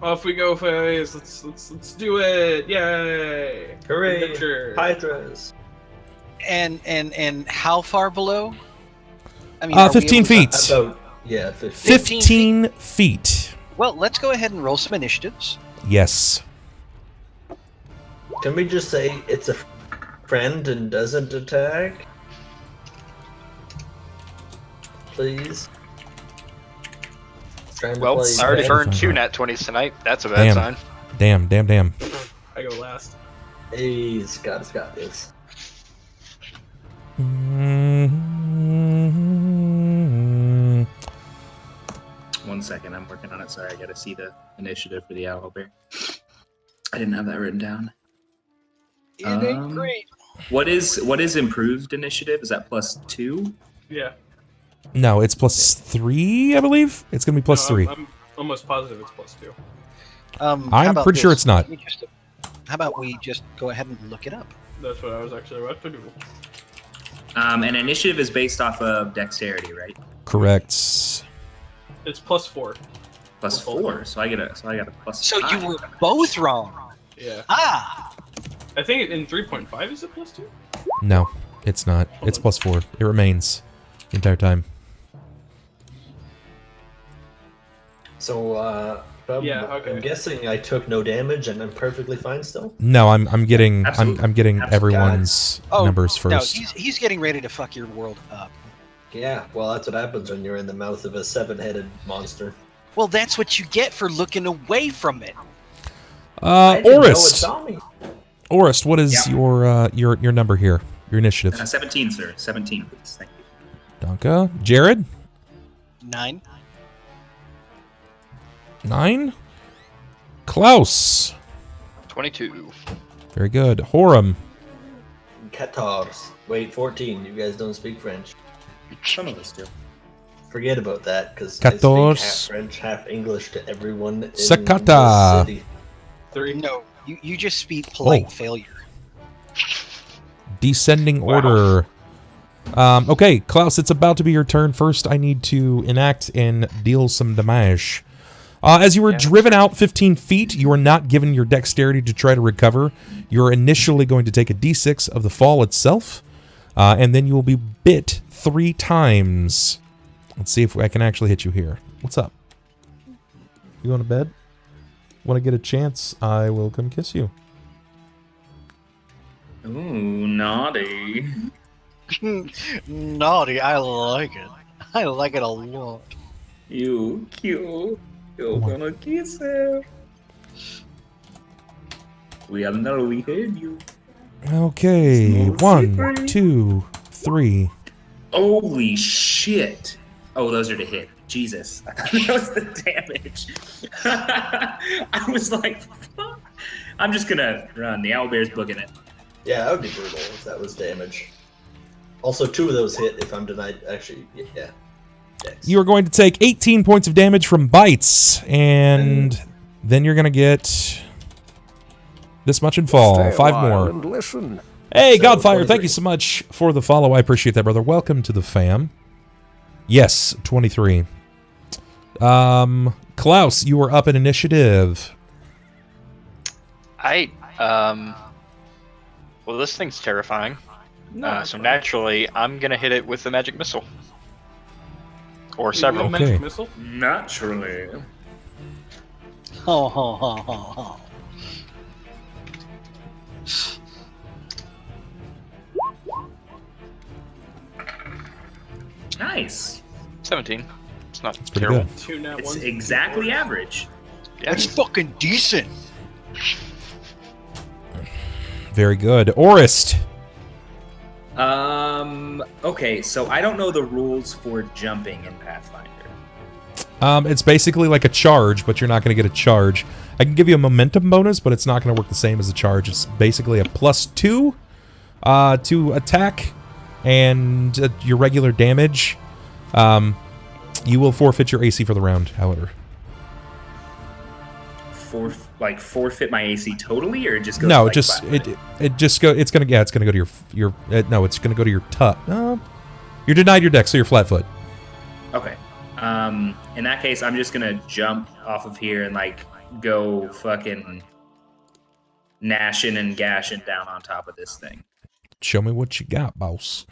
Off we go, Faze. Let's do it! Yay! Hooray! Adventure. Hydras. And how far below? I mean, 15 feet. About, yeah, 15. 15 feet. Well, let's go ahead and roll some initiatives. Yes. Can we just say it's a friend and doesn't attack? Please. Trying to Well, play I already friend. burned 2 nat 20s tonight. That's a bad sign. Damn. I go last. Hey, Scott this. One second, I'm working on it. Sorry, I gotta see the initiative for the owlbear. I didn't have that written down. It ain't great. What is improved initiative? Is that +2? Yeah. No, it's +3, I believe. It's going to be +3. I'm almost positive it's +2. How I'm about pretty sure this? it's not. How about we just go ahead and look it up? That's what I was actually about to do. And initiative is based off of dexterity, right? Correct. It's +4. +4. So I get a +5. So you were both wrong. Yeah. Ah! I think in 3.5 is it +2? No, it's not. It's +4. It remains the entire time. So, Yeah, okay. I'm guessing I took no damage and I'm perfectly fine still. No, I'm getting Absolutely. I'm getting Absolutely. everyone's numbers first. No, he's getting ready to fuck your world up. Yeah, well, that's what happens when you're in the mouth of a 7-headed monster. Well, that's what you get for looking away from it. I didn't know it Orist. saw me. Orist, what is your number here? Your initiative. 17, sir. 17, please. Thank you. Donka. Jerrod? 9. 9. Klaus. 22. Very good. Horam. 14. Wait, 14. You guys don't speak French. Some of us do. Forget about that, because I speak half 14. French, half English to everyone in Sakata. the city. 3. No, you just speak polite failure. Descending order. Okay, Klaus, it's about to be your turn. First, I need to enact and deal some damage. As you were driven out 15 feet, you are not given your dexterity to try to recover. You're initially going to take a d6 of the fall itself, and then you will be bit 3 times. Let's see if I can actually hit you here. What's up? You going to bed? When I get a chance, I will come kiss you. Ooh, naughty. Naughty, I like it. I like it a lot. You cute. You're gonna kiss him. We all know we heard you. Okay, No 1, secret. 2, 3. Holy shit. Oh, those are to hit. Jesus. That was the damage. I was like, fuck. I'm just gonna run. The owlbear's booking it. Yeah, that would be brutal if that was damage. Also, 2 of those hit if I'm denied. Actually, yeah. Dex. You are going to take 18 points of damage from bites, and then you're going to get this much in fall. 5 more. Listen. Hey, So, Godfire, 23. thank you so much for the follow. I appreciate that, brother. Welcome to the fam. Yes, 23. Klaus, you are up in initiative. Well, this thing's terrifying. So naturally, I'm gonna hit it with the magic missile. Or several. Okay. Magic missile. Naturally. Ho ho ho ho ho. Nice. 17. It's not pretty terrible. good. 2 nat It's 1s. exactly average. Yeah. That's fucking decent. Very good. Orist. Okay, so I don't know the rules for jumping in Pathfinder. It's basically like a charge, but you're not going to get a charge. I can give you a momentum bonus, but it's not going to work the same as a charge. It's basically a +2 to attack and your regular damage. You will forfeit your AC for the round, however. Forfeit my AC totally, or it just goes No, to, like, just flat-footed? it just go. It's gonna it's gonna go to your no, it's gonna go to your tut. You're denied your dex, so you're flat foot. Okay. In that case, I'm just gonna jump off of here and like go fucking gnashing and gashing down on top of this thing. Show me what you got, boss.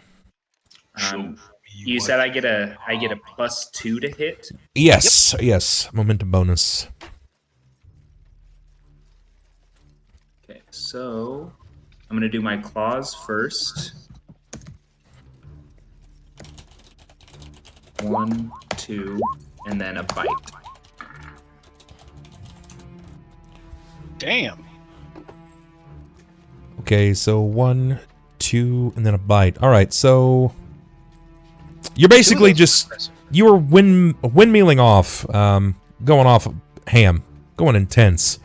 You said I get a +2 to hit. Yes, yes, momentum bonus. Okay, so I'm gonna do my claws first. 1, 2, and then a bite. Damn. Okay, so 1, 2, and then a bite. All right, so you're basically just you were windmilling off, going off ham, going intense.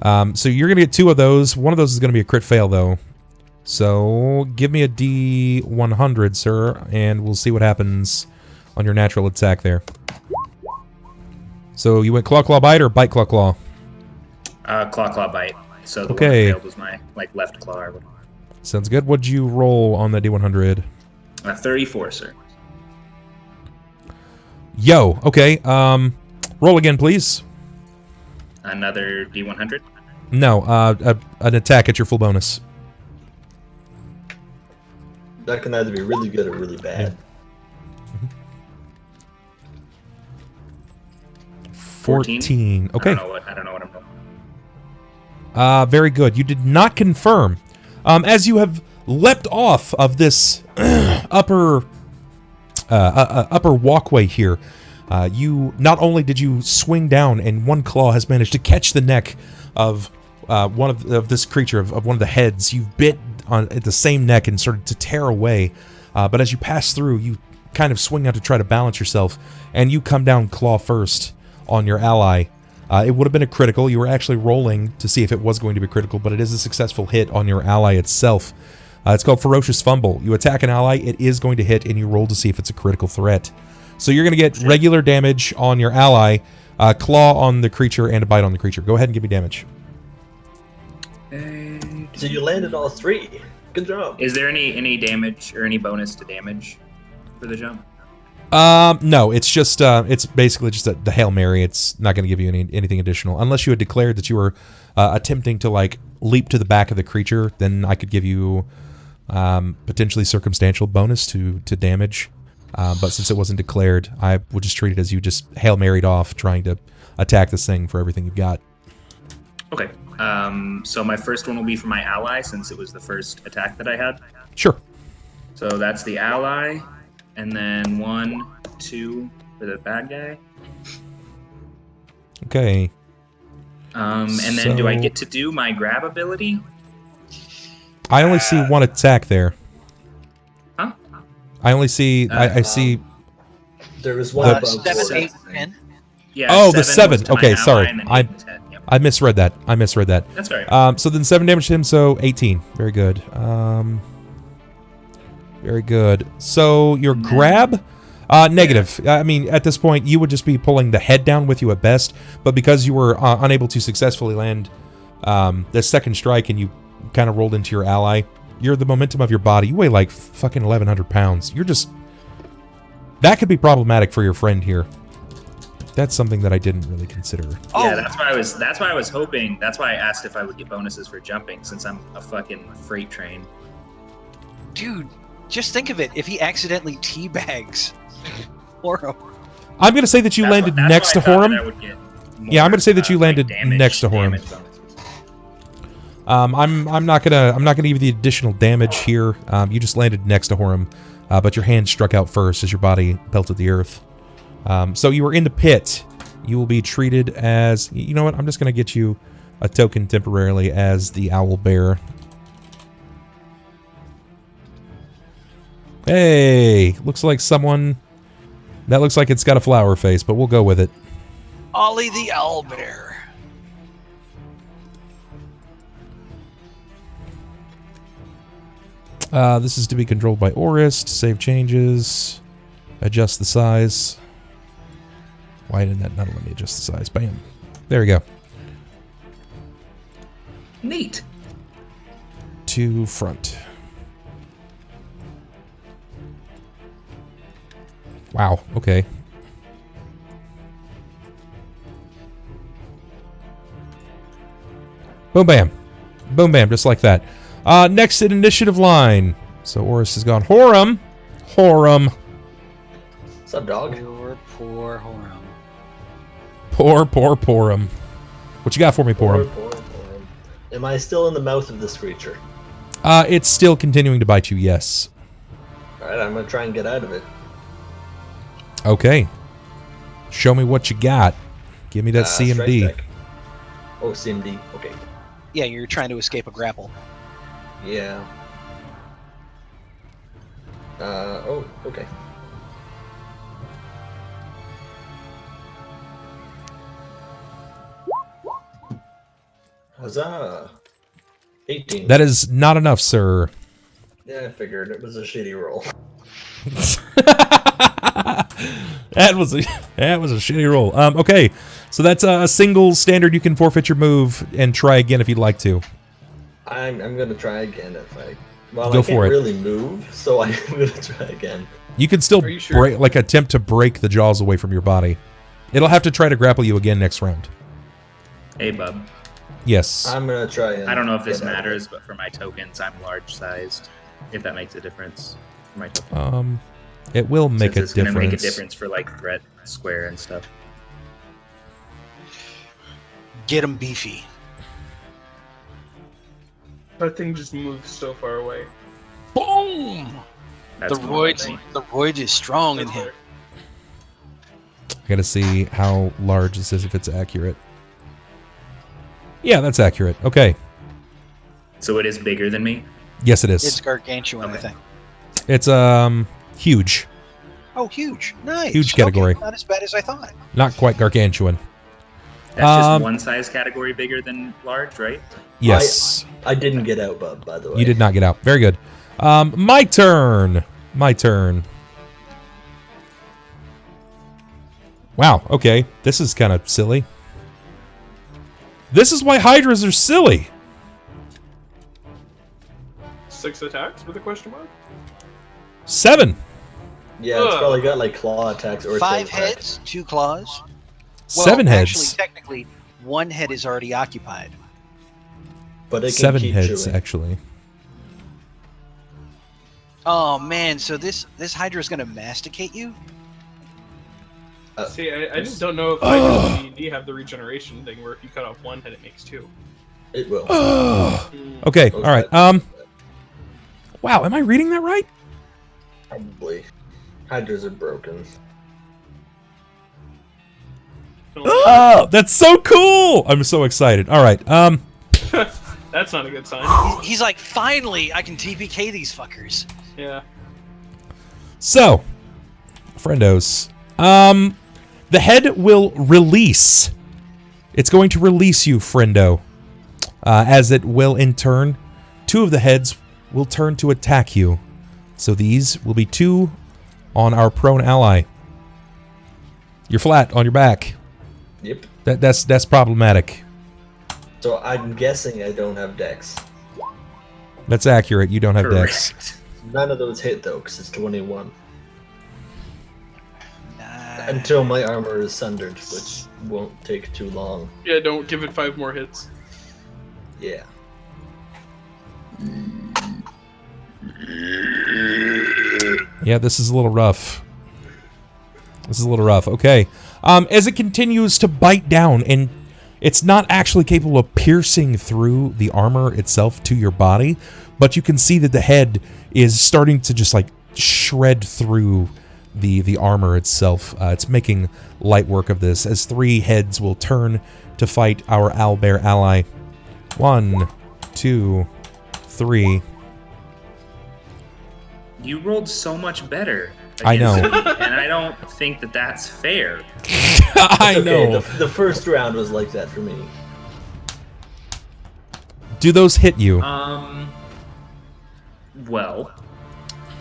So you're gonna get 2 of those. One of those is gonna be a crit fail, though. So give me a D100, sir, and we'll see what happens on your natural attack there. So you went claw, claw, bite, or bite, claw, claw? Claw, bite. So the Okay. one that failed was my left claw. Or whatever. Sounds good. What'd you roll on the D100? 34, sir. Yo, okay. Roll again, please. Another D100. No, an attack at your full bonus. That can either be really good or really bad. 14. Okay. I don't know what I'm doing. Very good. You did not confirm. As you have leapt off of this upper walkway here, you not only did you swing down, and one claw has managed to catch the neck of one of this creature, of one of the heads. You've bit at the same neck and started to tear away. But as you pass through, you kind of swing out to try to balance yourself, and you come down claw first on your ally. It would have been a critical. You were actually rolling to see if it was going to be critical, but it is a successful hit on your ally itself. It's called Ferocious Fumble. You attack an ally, it is going to hit, and you roll to see if it's a critical threat. So you're going to get regular damage on your ally, claw on the creature, and a bite on the creature. Go ahead and give me damage. So you landed all 3. Good job. Is there any damage or any bonus to damage for the jump? No, it's just it's basically just the Hail Mary. It's not going to give you anything additional unless you had declared that you were attempting to like leap to the back of the creature. Then I could give you potentially circumstantial bonus to damage. But since it wasn't declared, I would just treat it as you just Hail Married off trying to attack this thing for everything you've got. Okay. So my first one will be for my ally since it was the first attack that I had. Sure. So that's the ally. And then 1, 2 for the bad guy. Okay. And then do I get to do my grab ability? I only see one attack there. Huh? I only see. I see. There was one above 7, 8, 10. Yeah. Oh, the 7. was to my Okay, ally, sorry. and then 8 and 10. Yep. I misread that. That's right. So then 7 damage to him. So 18. Very good. Very good. So your grab. Negative. I mean, at this point, you would just be pulling the head down with you at best. But because you were unable to successfully land the second strike and you kind of rolled into your ally, you're the momentum of your body. You weigh like fucking 1,100 pounds. You're just... That could be problematic for your friend here. That's something that I didn't really consider. Yeah, that's why I was hoping. That's why I asked if I would get bonuses for jumping since I'm a fucking freight train. Dude, just think of it. If he accidentally teabags Horam. I'm going to say that you landed next to Horam. Yeah, I'm going to say that you landed next to Horam. I'm not gonna give you the additional damage here. You just landed next to Horam, but your hand struck out first as your body pelted the earth. So you were in the pit. You will be treated as... You know what? I'm just gonna get you a token temporarily as the owl bear. Hey, looks like someone... That looks like it's got a flower face, but we'll go with it. Ollie the owlbear. This is to be controlled by Orist. Save changes. Adjust the size. Why didn't that not let me adjust the size? Bam. There we go. Neat. To front. Wow, okay. Boom bam. Boom bam, just like that. Next in initiative line. So Orist has gone. Horam. What's up, dog? Poor Horam. Poor Horam. What you got for me, Horam? Poor. Am I still in the mouth of this creature? It's still continuing to bite you, yes. Alright, I'm gonna try and get out of it. Okay. Show me what you got. Give me that CMD. Strike. Oh, CMD. Okay. Yeah, you're trying to escape a grapple. Yeah. Oh, okay. Huzzah! 18. That is not enough, sir. Yeah, I figured it was a shitty roll. That was a shitty roll. Okay, so that's a single standard. You can forfeit your move and try again if you'd like to. I'm gonna try again if I. Well, Go I for can't it. really move, so I'm gonna try again. You can still Are you sure? attempt to break the jaws away from your body. It'll have to try to grapple you again next round. Hey, bub. Yes. I'm gonna try. And I don't know if this get out of it. matters, but for my tokens, I'm large-sized. If that makes a difference for my tokens. It will make Since a it's gonna difference. make a difference for like threat square and stuff. Get him beefy. That thing just moves so far away. Boom! That's The more roid, than- the roid is strong in him. I gotta see how large this is, if it's accurate. Yeah, that's accurate. Okay. So it is bigger than me. Yes, it is. It's gargantuan, I Okay. think. It's huge. Oh, huge. Nice. Huge category. Okay, not as bad as I thought. Not quite gargantuan. That's just one size category bigger than large, right? Yes. I didn't get out, bub. By the way, You did not get out. Very good. My turn. Wow, okay. This is kind of silly. This is why hydras are silly. 6 attacks with a question mark? 7. Yeah, it's probably got like claw attacks or 5 tail attack. heads, 2 claws. 7 well, heads. Actually, technically, 1 head is already occupied. But it can 7 keep heads, chewing. actually. Oh man, so this Hydra is gonna masticate you? See, I just don't know if Hydras in D&D have the regeneration thing where if you cut off 1 head, it makes 2. It will. Okay, all right. Wow, am I reading that right? Probably. Hydras are broken. Oh, that's so cool! I'm so excited. All right. That's not a good sign. He's like, finally, I can TPK these fuckers. Yeah. So, friendos, the head will release. It's going to release you, friendo. As it will, in turn, 2 of the heads will turn to attack you. So these will be 2 on our prone ally. You're flat on your back. Yep. That's problematic. So I'm guessing I don't have dex. That's accurate. You don't have Correct. dex. None of those hit though, because it's 21. Nice. Until my armor is sundered, which won't take too long. Yeah, don't give it 5 more hits. Yeah. Yeah, this is a little rough. This is a little rough. Okay. As it continues to bite down, and it's not actually capable of piercing through the armor itself to your body, but you can see that the head is starting to just like shred through the armor itself. It's making light work of this, as 3 heads will turn to fight our owlbear ally. 1, 2, 3. You rolled so much better. I know. against me, and I don't think that that's fair. I It's okay, know. The first round was like that for me. Do those hit you? Well,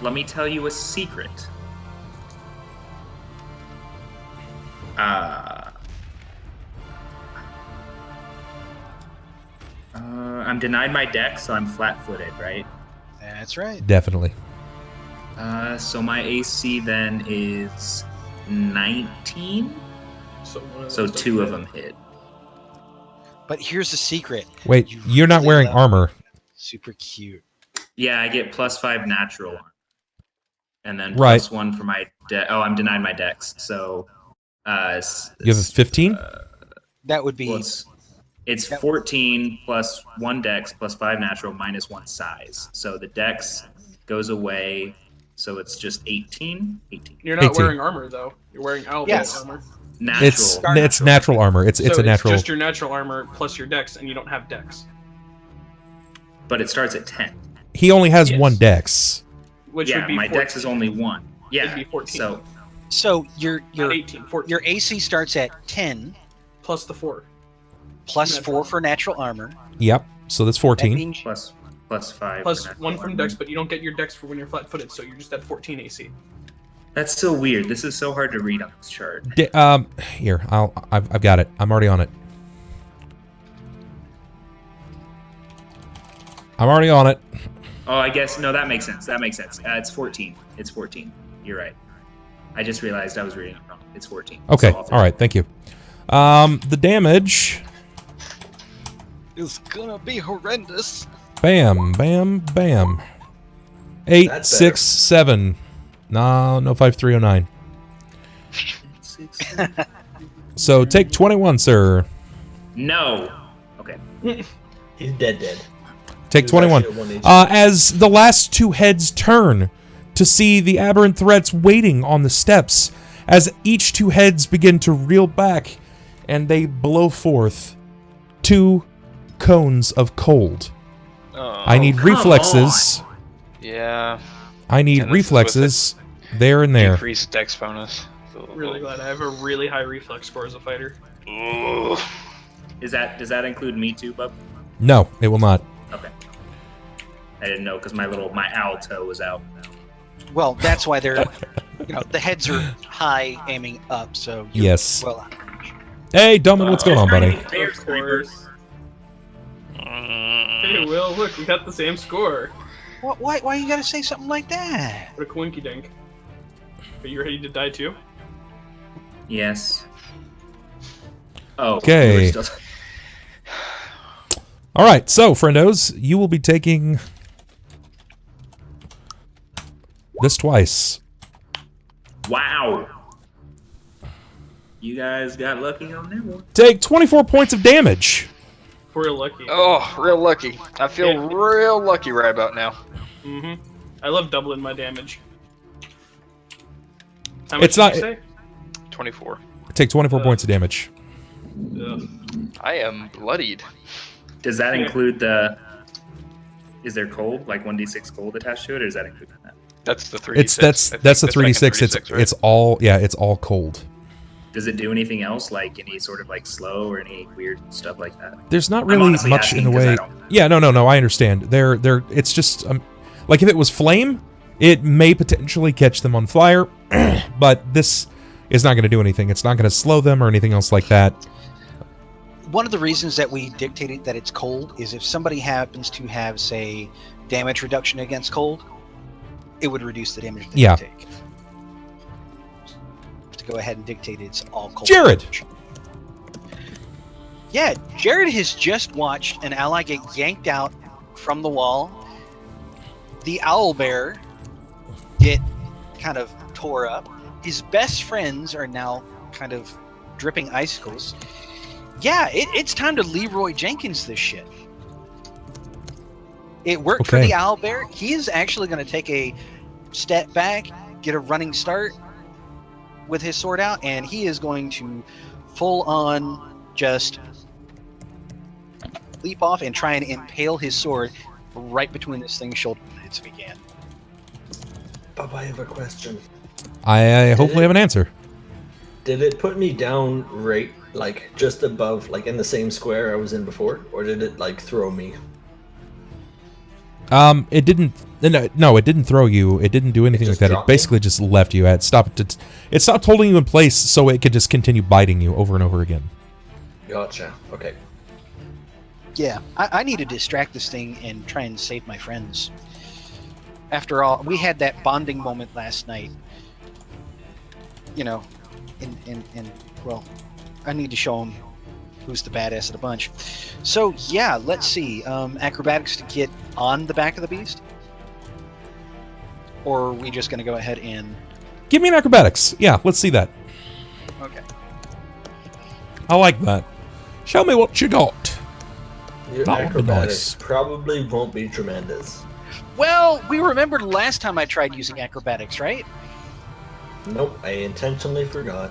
let me tell you a secret. I'm denied my dex, so I'm flat-footed, right? That's right. Definitely. So my AC then is 19. So, one of So those 2 of don't them hit. But here's the secret. Wait, You you're not really wearing love- armor. Super cute. Yeah, I get +5 natural armor. And then Right. +1 for my Oh, I'm denied my dex. So You have a 15? That would be Well, it's 14 plus 1 dex plus 5 natural minus 1 size. So the dex goes away. So it's just 18. 18. You're not 18. wearing armor though. You're wearing owlbear Yes. armor. Natural. It's natural armor. It's So a natural. It's just your natural armor plus your dex, and you don't have dex. But it starts at 10. He only has Yes. 1 dex. Which Yeah, would be my 14. dex is only 1. Yeah. It'd be 14. So so your Not 18, 14. your AC starts at 10 plus the 4. plus Natural 4 for natural armor. Yep. So that's That 14. means plus 5. Plus for natural 1 from armor. dex, but you don't get your dex for when you're flat-footed, so you're just at 14 AC. That's so weird. This is so hard to read on this chart. Here, I've got it. I'm already on it. I'm already on it. Oh, I guess no. That makes sense. That makes sense. It's 14. It's 14. You're right. I just realized I was reading it wrong. It's 14. Okay. So All right. Thank you. The damage. it's gonna be horrendous. Bam, bam, bam. 8, That's 6, 7. No, 5309. So take 21, sir. No. Okay. He's dead. Take He was 21. actually at 1 HP. As the last 2 heads turn to see the aberrant threats waiting on the steps, as each 2 heads begin to reel back, and they blow forth 2 cones of cold. Oh, I need come reflexes. yeah. I need And this is with reflexes there and there. Increased dex bonus. Really glad I have a really high reflex score as a fighter. Ugh. Does that include me too, Bub? No, it will not. Okay. I didn't know because my owl toe was out. Well, that's why they're the heads are high, aiming up, so you're Yes. well out of range. Hey, Dumbin, what's going on, buddy? Fair, Of course. Hey, Will, look, we got the same score. Why you gotta say something like that? What a coinky dink. Are you ready to die too? Yes. Oh. Okay. we're still- All right, so friendos, you will be taking this twice. Wow. You guys got lucky on that one. Take 24 points of damage. We're lucky. Oh, real lucky. I feel real lucky right about now. Mm-hmm. I love doubling my damage. How much It's not- did you say? 24. Take 24 points of damage. Ugh. I am bloodied. Does that include the... Is there cold, like 1d6 cold attached to it, or does that include that? That's the 3d6. It's that's the 3d6. It's all it's all cold. Does it do anything else, like any sort of like slow or any weird stuff like that? There's not I'm really honestly much in the asking 'cause I way. don't- Yeah, no, I understand. They're it's just like if it was flame, it may potentially catch them on fire, but this is not going to do anything. It's not going to slow them or anything else like that. One of the reasons that we dictated that it's cold is if somebody happens to have, say, damage reduction against cold, it would reduce the damage they Yeah. take. To go ahead and dictate it's all cold. Jerrod! damage. Yeah, Jerrod has just watched an ally get yanked out from the wall. The owlbear get kind of tore up. His best friends are now kind of dripping icicles. Yeah, it's time to Leroy Jenkins this shit. It worked for Okay. the owlbear. He is actually going to take a step back, get a running start with his sword out, and he is going to full on just leap off and try and impale his sword right between this thing's shoulder blades if he can. Bob, I have a question. I hopefully have an answer. Did it put me down right, like, just above, like, in the same square I was in before? Or did it, like, throw me? It didn't. No, it didn't throw you. It didn't do anything like just that. It dropped me? basically just left you. It stopped holding you in place, so it could just continue biting you over and over again. Gotcha. Okay. Yeah, I need to distract this thing and try and save my friends. After all, we had that bonding moment last night. You know, and well, I need to show him who's the badass of the bunch. So yeah, let's see. Acrobatics to get on the back of the beast, or are we just going to go ahead and? Give me an acrobatics. Yeah, let's see that. Okay. I like that. Show me what you got. Your That would be acrobatics nice. probably won't be tremendous. Well, we remembered last time I tried using acrobatics, right? Nope, I intentionally forgot.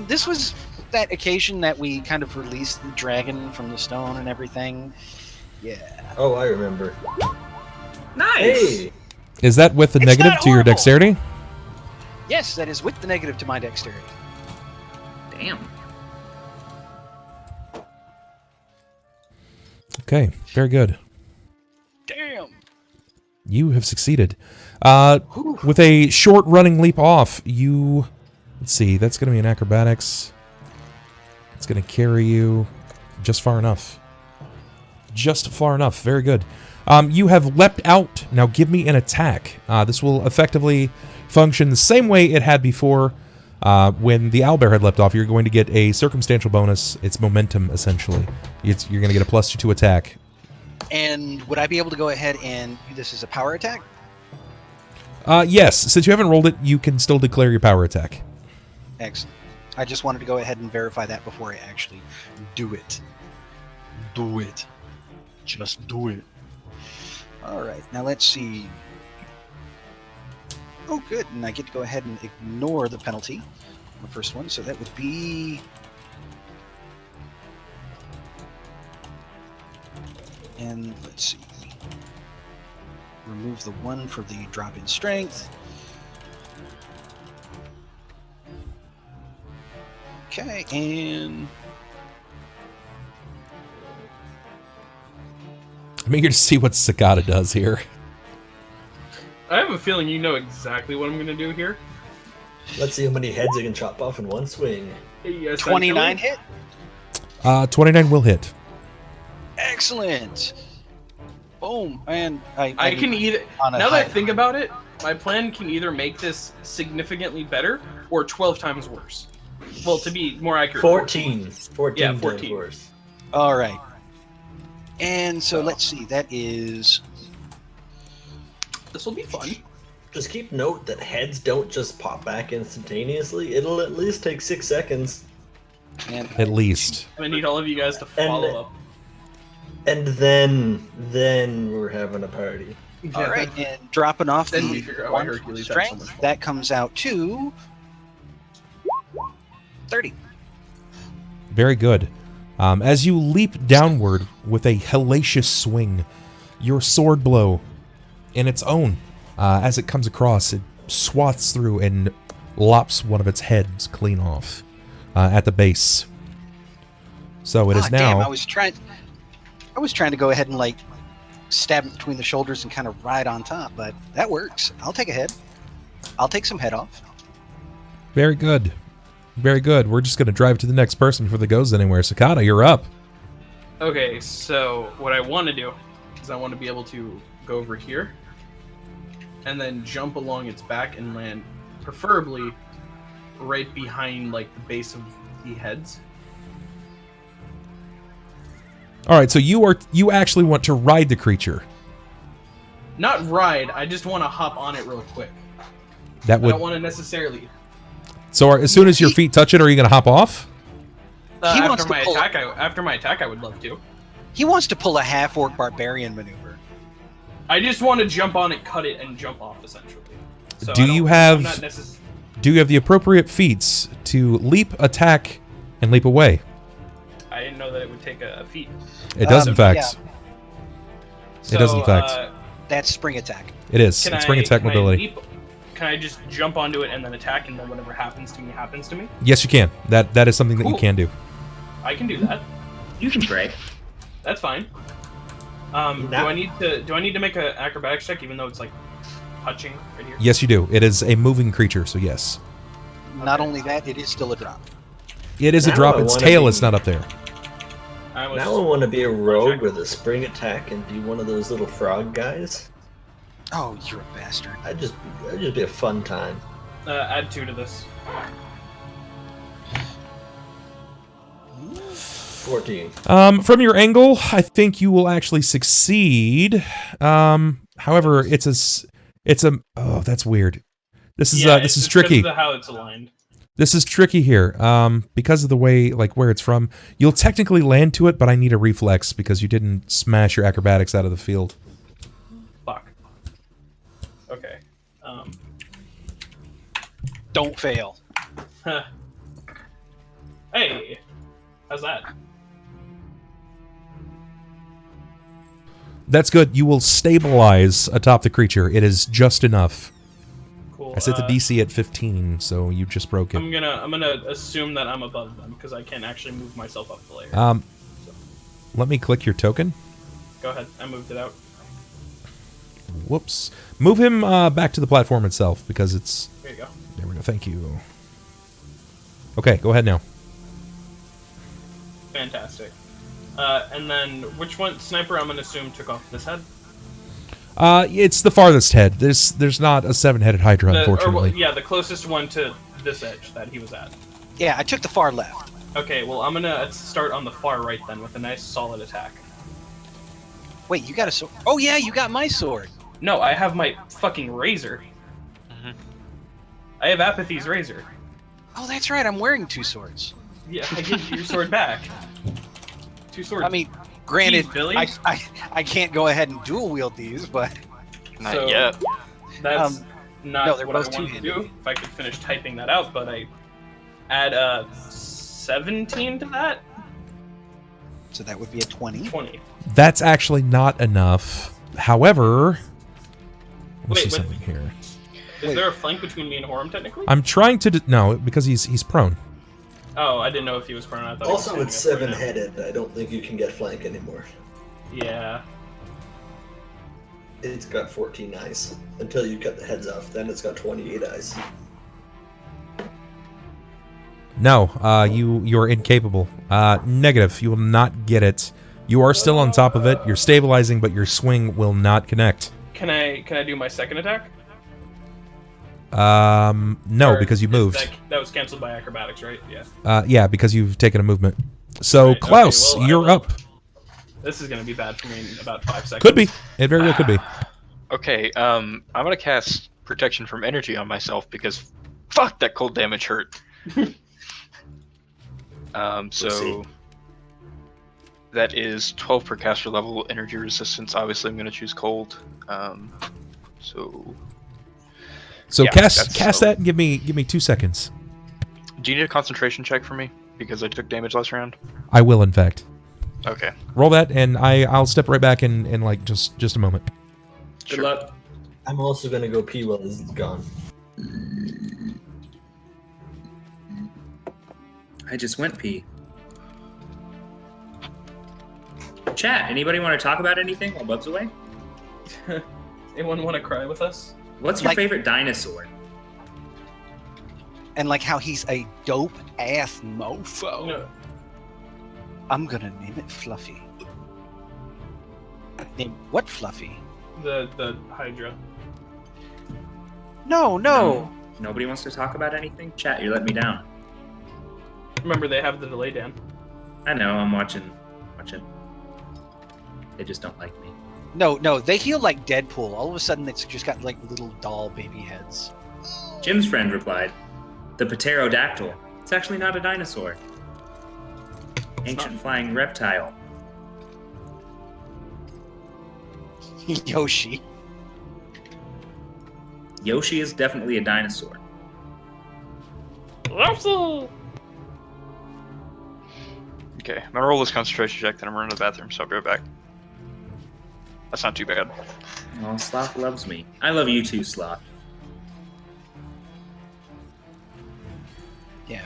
This was that occasion that we kind of released the dragon from the stone and everything. Yeah. Oh, I remember. Nice. Hey! Is that with the It's negative not to your horrible. dexterity? Yes, that is with the negative to my dexterity. Damn. Okay, very good. Damn. You have succeeded. With a short running leap off, you... Let's see, that's going to be an acrobatics. It's going to carry you just far enough. Just far enough. Very good. You have leapt out. Now give me an attack. This will effectively function the same way it had before. When the owlbear had leapt off, you're going to get a circumstantial bonus. It's momentum, essentially. You're going to get a +2 to attack. And would I be able to go ahead and do this as a power attack? Yes, since you haven't rolled it, you can still declare your power attack. Excellent. I just wanted to go ahead and verify that before I actually do it. Do it. Just do it. All right, now let's see. Oh, good. And I get to go ahead and ignore the penalty on the first one. So that would be... And let's see. Remove the 1 for the drop in strength. Okay, and... I'm eager to see what Sakata does here. I have a feeling you know exactly what I'm gonna do here. Let's see how many heads I can chop off in one swing. Yes, 29 hit? 29 will hit. Excellent. Boom. And I can either. on a Now that I high- think about it, my plan can either make this significantly better or 12 times worse. Well, to be more accurate, 14. 14. Yeah, 14. Worse. All right. And so let's see. That is. This will be fun. Just keep note that heads don't just pop back instantaneously. It'll at least take 6 seconds. And At least. I need all of you guys to follow up. And then we're having a party. all right. And dropping off Then the we figure out why 1 Hercules had so strength, much fun. that comes out to 30. Very good. As you leap downward with a hellacious swing, your sword blow in its own, as it comes across, it swaths through and lops one of its heads clean off at the base. So it is now. Damn, I was trying to go ahead and like stab it between the shoulders and kind of ride on top, but that works. I'll take a head. I'll take some head off. Very good. Very good. We're just going to drive to the next person before that goes anywhere. Sakata, you're up. Okay, so what I want to do is I want to be able to go over here and then jump along its back and land preferably right behind like the base of the heads. All right, so you actually want to ride the creature. Not ride, I just want to hop on it real quick. That I would. don't want to necessarily. So as soon as your feet touch it, are you going to hop off? He wants After to my pull- attack, after my attack, I would love to. He wants to pull a half-orc barbarian maneuver. I just want to jump on it, cut it, and jump off essentially. So Do I don't- you have- I'm not necess- Do you have the appropriate feats to leap, attack, and leap away? I didn't know that it would take a feat. It does, in fact. yeah. It does, in fact. That's spring attack. It is. Can It's spring attack can mobility. Can I just jump onto it and then attack, and then whatever happens to me happens to me? Yes, you can. That is something that you Cool. can do. I can do that. You can pray. That's fine. Do I need to make an acrobatics check, even though it's like touching right here? Yes, you do. It is a moving creature, so yes. Not only that, it is still a drop. It is a Now drop. I Its wanna tail be- is not up there. I was Now I want to be a rogue with a spring attack and be one of those little frog guys. Oh, you're a bastard. That'd just be a fun time. add 2 to this. 14. From your angle, I think you will actually succeed. However, it's a. Oh, that's weird. This is Yeah, this is it's because tricky. of how it's aligned. This is tricky here. Because of the way, like where it's from, you'll technically land to it, but I need a reflex because you didn't smash your acrobatics out of the field. Fuck. Okay. Don't fail. Hey, how's that? That's good. You will stabilize atop the creature. It is just enough. Cool. I set the DC at 15, so you just broke it. I'm gonna assume that I'm above them because I can't actually move myself up the layer. Let me click your token. Go ahead. I moved it out. Whoops. Move him back to the platform itself because it's... There you go. There we go. Thank you. Okay, go ahead now. Fantastic. And then which one? Sniper, I'm gonna assume took off this head. It's the farthest head. There's not a 7-headed hydra, unfortunately. Yeah, the closest one to this edge that he was at. Yeah, I took the far left. Okay, well I'm gonna start on the far right then with a nice solid attack. Wait, you got a sword? Oh yeah, you got my sword. No, I have my fucking razor. I have Apathy's razor. Oh, that's right. I'm wearing 2 swords. Yeah, I give you your sword back. 2 swords. I mean, granted, Jeez, Billy. I can't go ahead and dual wield these, but Not So- yet. That's not no, they're what I both wanted to two-handed. do. If I could finish typing that out, but I add 17 to that. so that would be a 20. 20. That's actually not enough. However... Let's Wait, see but- something here. Is there a flank between me and Horam technically? I'm trying to... No, because he's prone. Oh, I didn't know if he was prone. I thought he was Also, it's standing up right 7-headed. I don't think you can get flank anymore. now. Yeah. It's got 14 eyes. Until you cut the heads off, then it's got 28 eyes. No, you're incapable. Negative. You will not get it. You are still on top of it. You're stabilizing, but your swing will not connect. Can I do my second attack? No, because you moved. That was canceled by acrobatics, right? Yeah. Yeah, because you've taken a movement. So, Right, Klaus, okay, well, you're up. This is gonna be bad for me in about 5 seconds. Could be. It very well could be. Okay, I'm gonna cast protection from energy on myself because fuck, that cold damage hurt. So that is 12 per caster level energy resistance. Obviously, I'm gonna choose cold. So yeah, cast that and give me 2 seconds. do you need a concentration check for me because I took damage last round? I will, in fact. Okay. Roll that, and I'll step right back in like just a moment. Good luck. I'm also gonna go pee while this is gone. I just went pee. Chat, anybody want to talk about anything while Bub's away? Anyone want to cry with us? What's your favorite dinosaur? And like how he's a dope ass mofo. No. I'm gonna name it Fluffy. Name what Fluffy? The hydra. No. Nobody wants to talk about anything? Chat, you're letting me down. Remember, they have the delay, Dan. I know, I'm watching. They just don't like me. No, they heal like Deadpool. All of a sudden, it's just got like little doll baby heads. Jim's friend replied, the pterodactyl. It's actually not a dinosaur. Ancient flying reptile. Yoshi. Yoshi is definitely a dinosaur. Okay, I'm gonna roll this concentration check, then I'm running to the bathroom, so I'll be right back. That's not too bad. Oh, Sloth loves me. I love you too, Sloth. Yeah.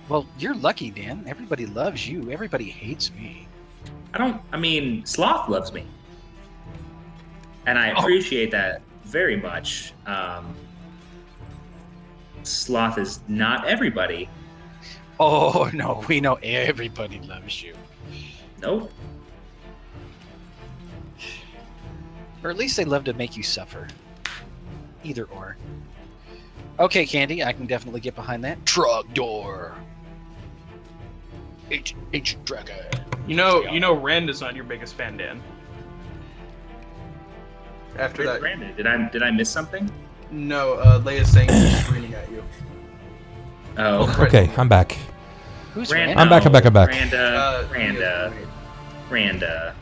Well, you're lucky, Dan. Everybody loves you. Everybody hates me. Sloth loves me. And I appreciate that very much. Sloth is not everybody. Oh, no. We know everybody loves you. Nope. Or at least they love to make you suffer. Either or. Okay, Candy, I can definitely get behind that. Truck door. Ancient dragon. You know, Rand is not your biggest fan, Dan. After that, Brandon, did I miss something? no, Leia's saying she's screaming at you. Oh, Okay, I'm back. Who's Rand- Rand? I'm back. Randa.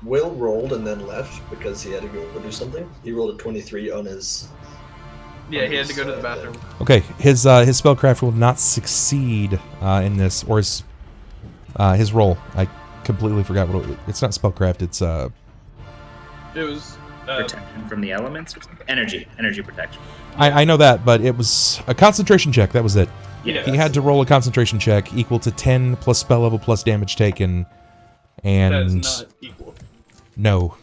Will rolled and then left because he had to go do something. He rolled a 23 on his. Yeah, he had to go to the bathroom. Okay, his spellcraft will not succeed in this, or his roll. I completely forgot what it's not spellcraft. It's It was Protection from the elements or something? Energy protection. I know that, but it was a concentration check. That was it. Yeah. He had to roll a concentration check equal to 10 plus spell level plus damage taken, and that is not equal. no,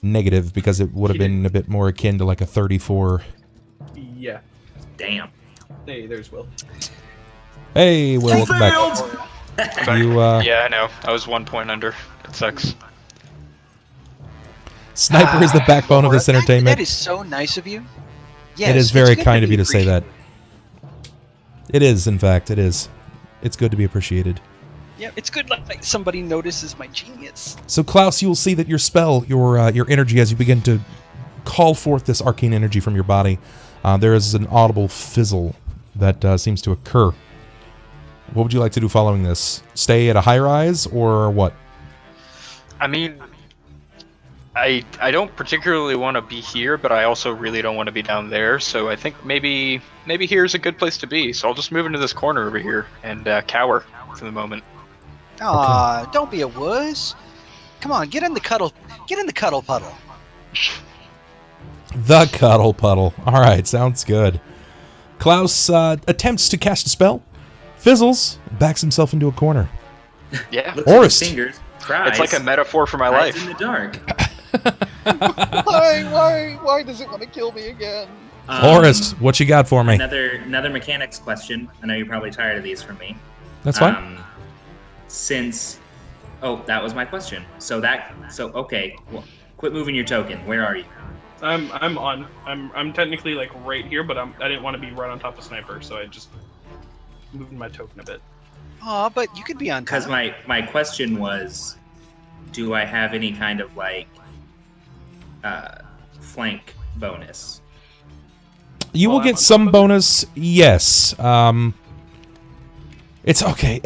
negative, because it would have been a bit more akin to like a 34. Yeah. Damn. Hey, there's Will. Hey, Will, welcome back. You Yeah, I know. I was 1 point under. It sucks. Sniper is the backbone of this entertainment. That is so nice of you. Yes, It is it's very good kind to of be you to say that. It is, in fact, it is. It's good to be appreciated. Yeah, it's good like somebody notices my genius. So, Klaus, you will see that your spell, your energy, as you begin to call forth this arcane energy from your body, there is an audible fizzle that seems to occur. What would you like to do following this? Stay at a high rise, or what? I mean, I don't particularly want to be here, but I also really don't want to be down there. So I think maybe here's a good place to be. So I'll just move into this corner over here and cower for the moment. Aw, don't be a wuss. Come on, get in the cuddle puddle. The cuddle puddle. All right, sounds good. Klaus attempts to cast a spell, fizzles, backs himself into a corner. Yeah, Looks at his Orist. fingers, cries, it's like a metaphor for my hides life. in the dark. Why does it want to kill me again? Orist, what you got for me? Another mechanics question. I know you're probably tired of these from me. That's fine. That was my question. Okay. Well, quit moving your token. Where are you? I'm technically like right here, but I didn't want to be right on top of Sniper, so I just moved my token a bit. Aw, but you could be on top. Because my question was, do I have any kind of like flank bonus? You will get some bonus, yes. It's okay.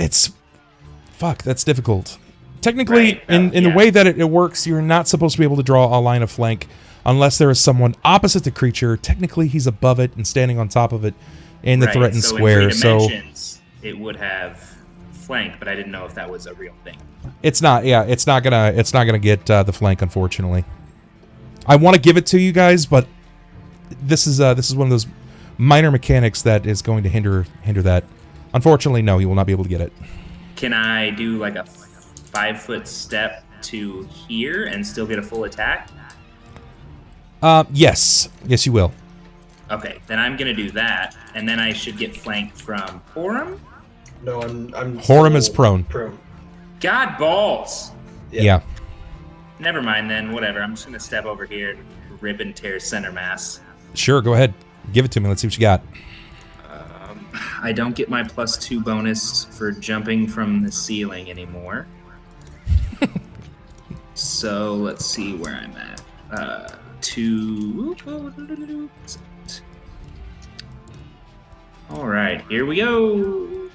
Fuck, that's difficult. Technically, Right. in the way that it works, you're not supposed to be able to draw a line of flank unless there is someone opposite the creature. Technically, he's above it and standing on top of it in the threatened square. In 3 dimensions, it would have flank, but I didn't know if that was a real thing. It's not. Yeah, it's not gonna get the flank, unfortunately. I want to give it to you guys, but this is one of those minor mechanics that is going to hinder that. Unfortunately, no, you will not be able to get it. Can I do like a 5-foot step to here and still get a full attack? Yes, you will. Okay, then I'm gonna do that, and then I should get flanked from Horam. No, I'm. Horam is prone. God balls. Yeah. Never mind then. Whatever. I'm just gonna step over here and rip and tear center mass. Sure, go ahead. Give it to me. Let's see what you got. I don't get my +2 bonus for jumping from the ceiling anymore. So let's see where I'm at. 2. All right, here we go.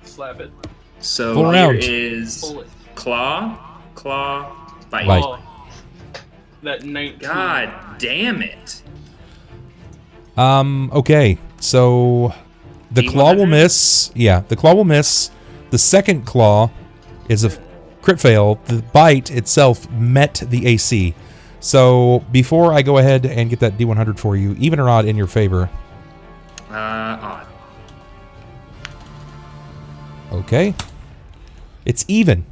Slap it. So Full here round. is Pull it. claw, bite. Bite. Oh, that 19. God damn it. Okay, so the claw will miss. Yeah, the claw will miss. The second claw is a crit fail. The bite itself met the AC. So before I go ahead and get that D100 for you, even or odd in your favor. Odd. Okay. It's even.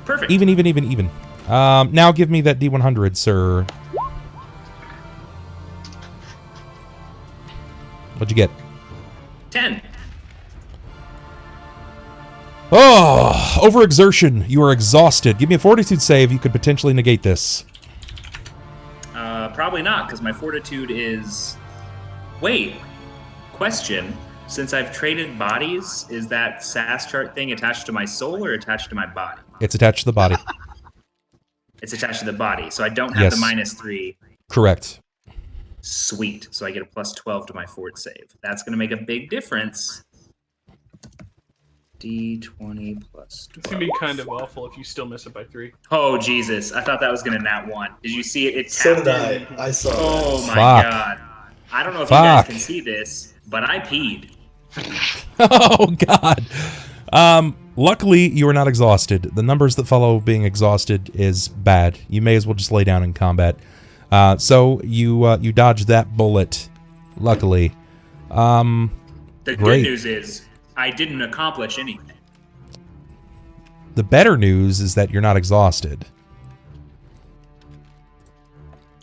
Perfect. Even. Now give me that D100, sir. What'd you get? 10. Oh, overexertion. You are exhausted. Give me a fortitude save. You could potentially negate this. Probably not, because my fortitude is... Wait. Question. Since I've traded bodies, is that SAS chart thing attached to my soul or attached to my body? It's attached to the body. It's attached to the body, so I don't have Yes. the -3. Correct. Sweet. So I get a +12 to my fort save. That's going to make a big difference. D20 plus 12. It's gonna be kind of awful if you still miss it by 3. Oh, Jesus. I thought that was going to nat 1. Did you see it? It So tapped did in. I. I saw Oh, that. my Fuck. God. I don't know if you guys Fuck. can see this, but I peed. Oh, God. Luckily, you are not exhausted. The numbers that follow being exhausted is bad. You may as well just lay down in combat. So you dodged that bullet, luckily. The Great. good news is I didn't accomplish anything. The better news is that you're not exhausted.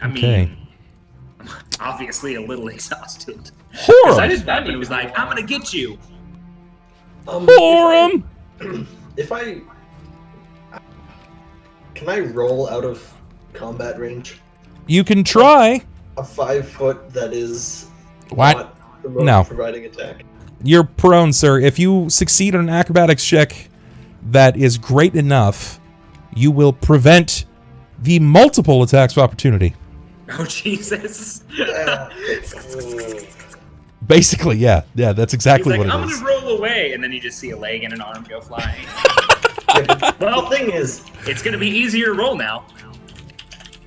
I Okay. mean, I'm obviously a little exhausted. 'Cause I Horam! just happened and was like, I'm going to get you. Horam! If I can I roll out of combat range? You can try. A 5-foot that is What? not the most No. providing attack. You're prone, sir. If you succeed on an acrobatics check that is great enough, you will prevent the multiple attacks of opportunity. Oh, Jesus. Basically, yeah. Yeah, that's exactly He's like, what I'm it going is. to roll away. And then you just see a leg and an arm go flying. Well, the thing is, It's going to be easier to roll now.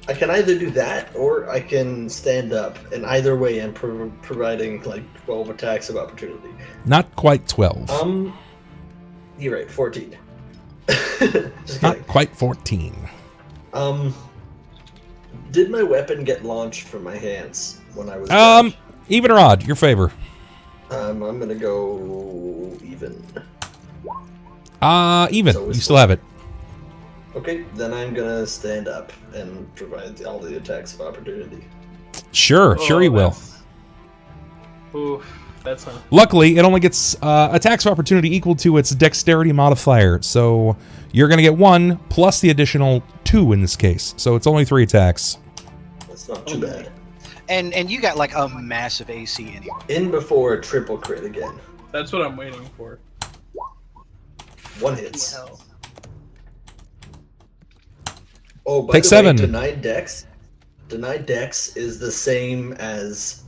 I can either do that or I can stand up, and either way, I'm providing like 12 attacks of opportunity. Not quite 12. You're right, 14. Just kidding. Not quite 14. Did my weapon get launched from my hands when I was dodged? Even or odd, your favor. I'm gonna go even. Even. So You it's still have it. Okay, then I'm gonna stand up and provide all the attacks of opportunity. Sure, sure he will. Oof, that's a... Luckily, it only gets attacks of opportunity equal to its dexterity modifier. So you're going to get 1 plus the additional 2 in this case. So it's only 3 attacks. That's not too bad. And you got like a massive AC anyway. In before a triple crit again. That's what I'm waiting for. 1 hits. Hell. Oh, by Take the 7. way, denied dex. Denied dex is the same as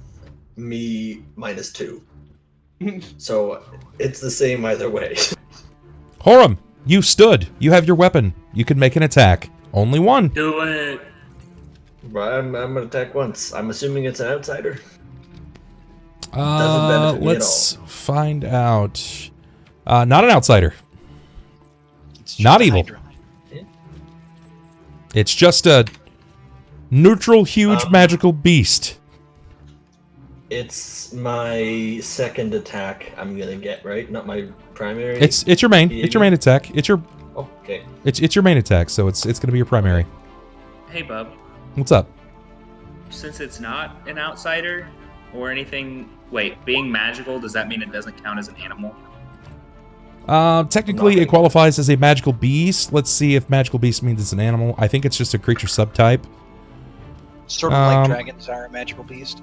me minus 2. So it's the same either way. Horam, you stood. You have your weapon. You can make an attack. Only 1. Do it. But I'm gonna attack once. I'm assuming it's an outsider. Doesn't benefit me Let's at all. find out. Not an outsider. It's Not a evil. hydra. It's just a neutral, huge, magical beast. It's my second attack I'm gonna get, right? Not my primary. It's your main. It's your main attack. It's your Okay. it's your main attack. So it's going to be your primary. Hey, bub. What's up? Since it's not an outsider or anything, wait, being magical, does that mean it doesn't count as an animal? Technically, it qualifies as a magical beast. Let's see if magical beast means it's an animal. I think it's just a creature subtype. Sort of like dragons are a magical beast.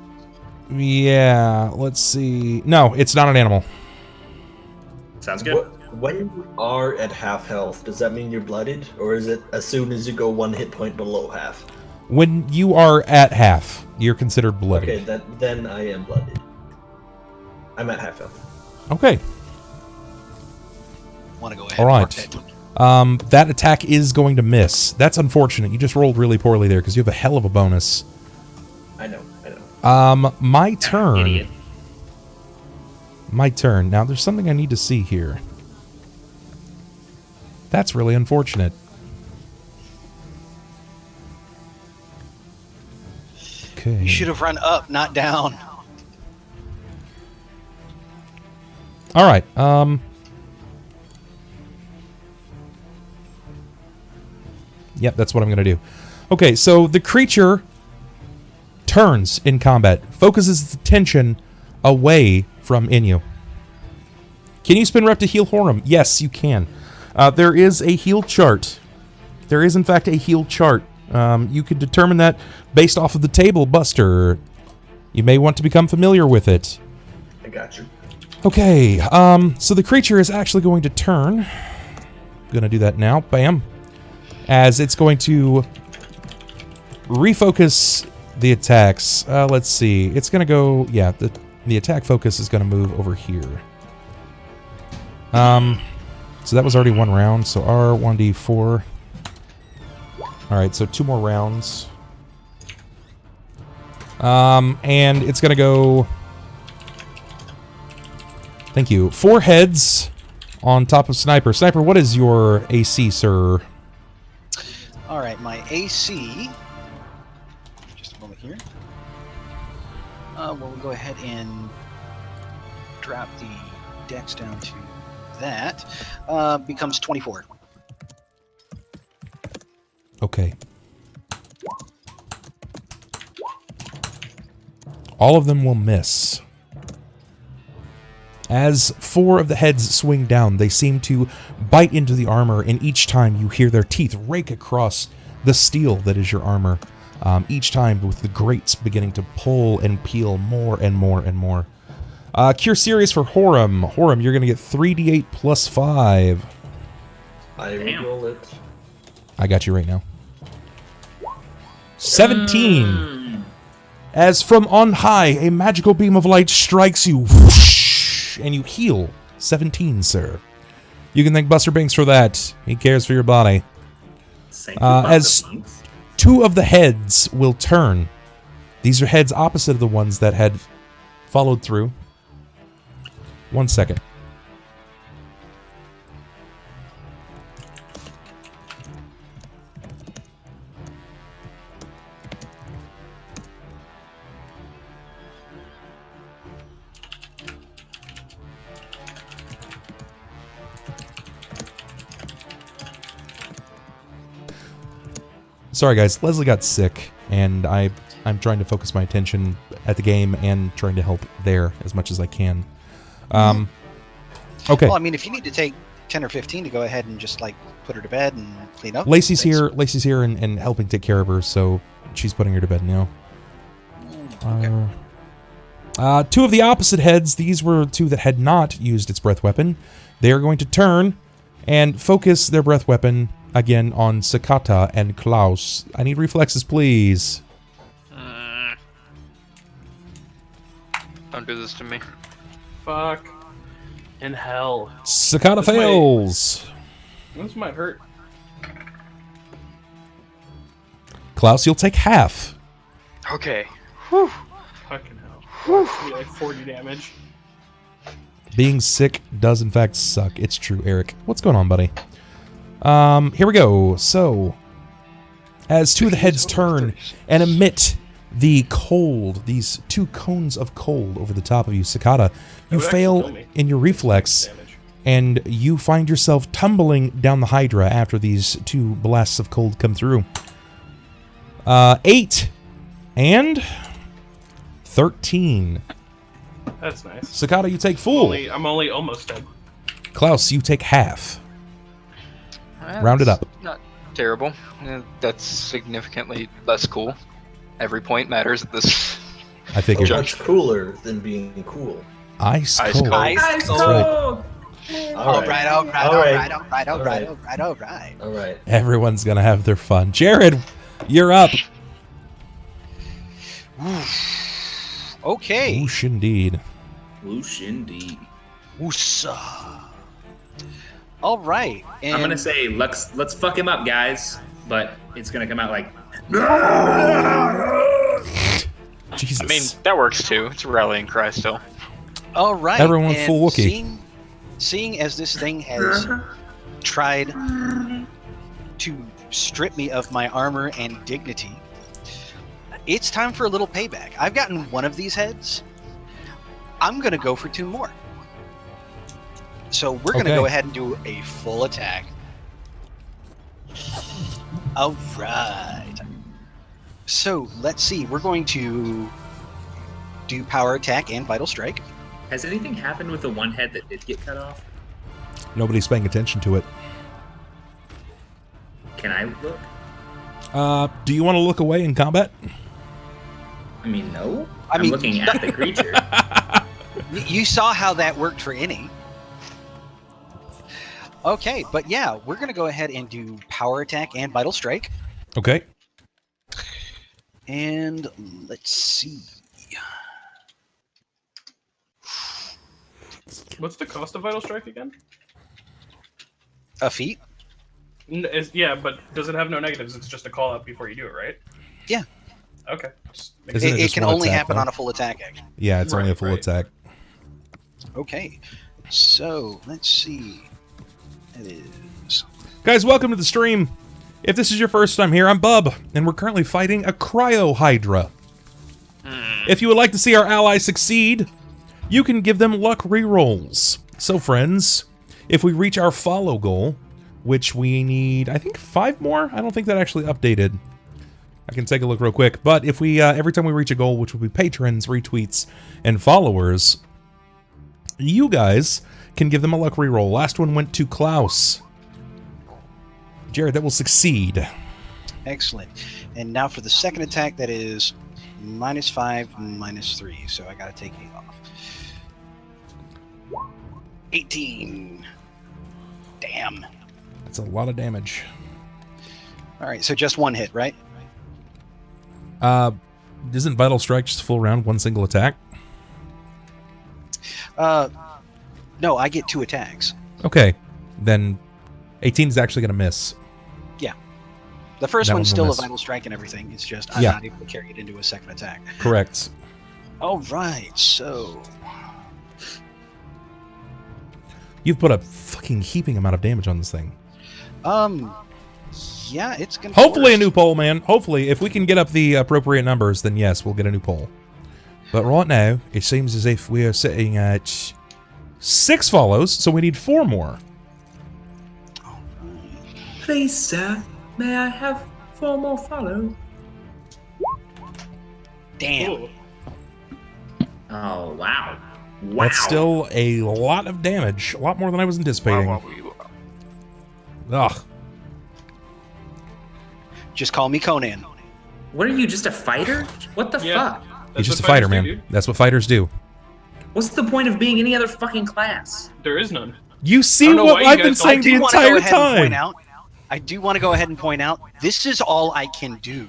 Yeah, let's see. No, it's not an animal. Sounds good. When you are at half health, does that mean you're bloodied? Or is it as soon as you go 1 hit point below half? When you are at half, you're considered bloody. Okay, then I am bloodied. I'm at half health. Okay. Want to go ahead? All and right. mark that. That attack is going to miss. That's unfortunate. You just rolled really poorly there because you have a hell of a bonus. I know. My turn. Idiot. My turn. Now, there's something I need to see here. That's really unfortunate. Okay. You should have run up, not down. All right. Yep, that's what I'm going to do. Okay, so the creature turns in combat, focuses its attention away from Inyu. Can you spin rep to heal Horam? Yes, you can. There is a heal chart. There is, in fact, a heal chart. You can determine that based off of the table, Buster. You may want to become familiar with it. I got you. Okay, so the creature is actually going to turn. Gonna do that now. Bam. As it's going to refocus the attacks. Let's see. It's gonna go... Yeah, the attack focus is gonna move over here. So that was already 1 round, so R1D4. Alright, so 2 more rounds. And it's gonna go... Thank you. 4 heads on top of Sniper. Sniper, what is your AC, sir? All right, my AC. Just a moment here. We'll go ahead and drop the dex down to that. Becomes 24. Okay. All of them will miss. As 4 of the heads swing down, they seem to bite into the armor, and each time you hear their teeth rake across the steel that is your armor. Each time with the grates beginning to pull and peel more and more and more. Cure Serious for Horam. Horam, you're going to get 3d8 plus 5. I roll it. I got you right now. 17. As from on high, a magical beam of light strikes you. Whoosh, and you heal 17, sir. You can thank Buster Binks for that. He cares for your body. As 2 of the heads will turn. These are heads opposite of the ones that had followed through. 1 second. Sorry, guys. Leslie got sick, and I'm trying to focus my attention at the game and trying to help there as much as I can. Okay. Well, I mean, if you need to take 10 or 15 to go ahead and just like put her to bed and clean up. Lacey's here. Lacey's here and helping take care of her, so she's putting her to bed now. Okay. Two of the opposite heads. These were two that had not used its breath weapon. They are going to turn and focus their breath weapon again on Sakata and Klaus. I need reflexes, please. Don't do this to me. Fuck. In hell. Sakata fails. This might hurt. Klaus, you'll take half. Okay. Whew. Fucking hell. Whew. Like 40 damage. Being sick does in fact suck. It's true, Eric. What's going on, buddy? Here we go. So, as two of the heads turn and emit the cold, these two cones of cold over the top of you, Sakata, you fail in your reflex, and you find yourself tumbling down the hydra after these two blasts of cold come through. 8 and 13. That's nice. Sakata, you take full. I'm only almost dead. Klaus, you take half. Well, Round it up. Not terrible. That's significantly less cool. Every point matters at this. I figured. Much cooler than being cool. Ice Ice cold. cold. Ice That's right. All right. Everyone's gonna have their fun. Jerrod, you're up. Okay. Whoosh indeed. Whoosh indeed. Woosa. All right. And I'm gonna say let's fuck him up, guys. But it's gonna come out like. Jesus. I mean, that works too. It's a rallying cry still. all right. Everyone and full Wookiee. Seeing as this thing has tried to strip me of my armor and dignity, it's time for a little payback. I've gotten one of these heads. I'm going to go for 2 more. So we're going to go ahead and do a full attack. All right. So let's see. We're going to do power attack and vital strike. Has anything happened with the one head that did get cut off? Nobody's paying attention to it. Can I look? Do you want to look away in combat? I mean, no. I I'm mean- looking at the creature. You saw how that worked for any. Okay, but yeah, we're going to go ahead and do power attack and vital strike. Okay. And let's see. What's the cost of Vital Strike again? A feat? Yeah, but does it have no negatives? It's just a call out before you do it, right? Yeah. Okay. Isn't it It just can one only attack, happen though? on a full attack action. Yeah, it's only a full Right. attack. Okay. So, let's see. It is... Guys, welcome to the stream. If this is your first time here, I'm Bub, and we're currently fighting a cryo hydra. If you would like to see our allies succeed, you can give them luck rerolls. So, friends, if we reach our follow goal, which we need, I think, 5 more? I don't think that actually updated. I can take a look real quick. But if we, every time we reach a goal, which will be patrons, retweets, and followers, you guys can give them a luck reroll. Last one went to Klaus. Jerrod, that will succeed. Excellent. And now for the second attack, that is -5, -3. So I gotta take 8 off. 18. Damn. That's a lot of damage. All right, so just 1 hit, right? Isn't Vital Strike just full round, 1 single attack? No, I get 2 attacks. Okay, then 18 is actually going to miss. Yeah. The first That one's one will still a miss. vital strike and everything. It's just I'm Yeah. not able to carry it into a second attack. Correct. All right, so You've put a fucking heaping amount of damage on this thing. yeah, it's gonna. Hopefully a burst. new poll, man. Hopefully, if we can get up the appropriate numbers, then yes, we'll get a new poll. But right now, it seems as if we are sitting at 6 follows, so we need 4 more. Please, sir, may I have 4 more follow. Damn. Ooh. Oh, wow. Wow. That's still a lot of damage. A lot more than I was anticipating. Ugh. Just call me Conan. What are you, just a fighter? What the fuck? He's just a what fighter, fighters man. do, dude. That's what fighters do. What's the point of being any other fucking class? There is none. You see I don't know what why I've you been guys don't- saying I the do want to go entire ahead and point time. out. I do want to go ahead and point out. This is all I can do.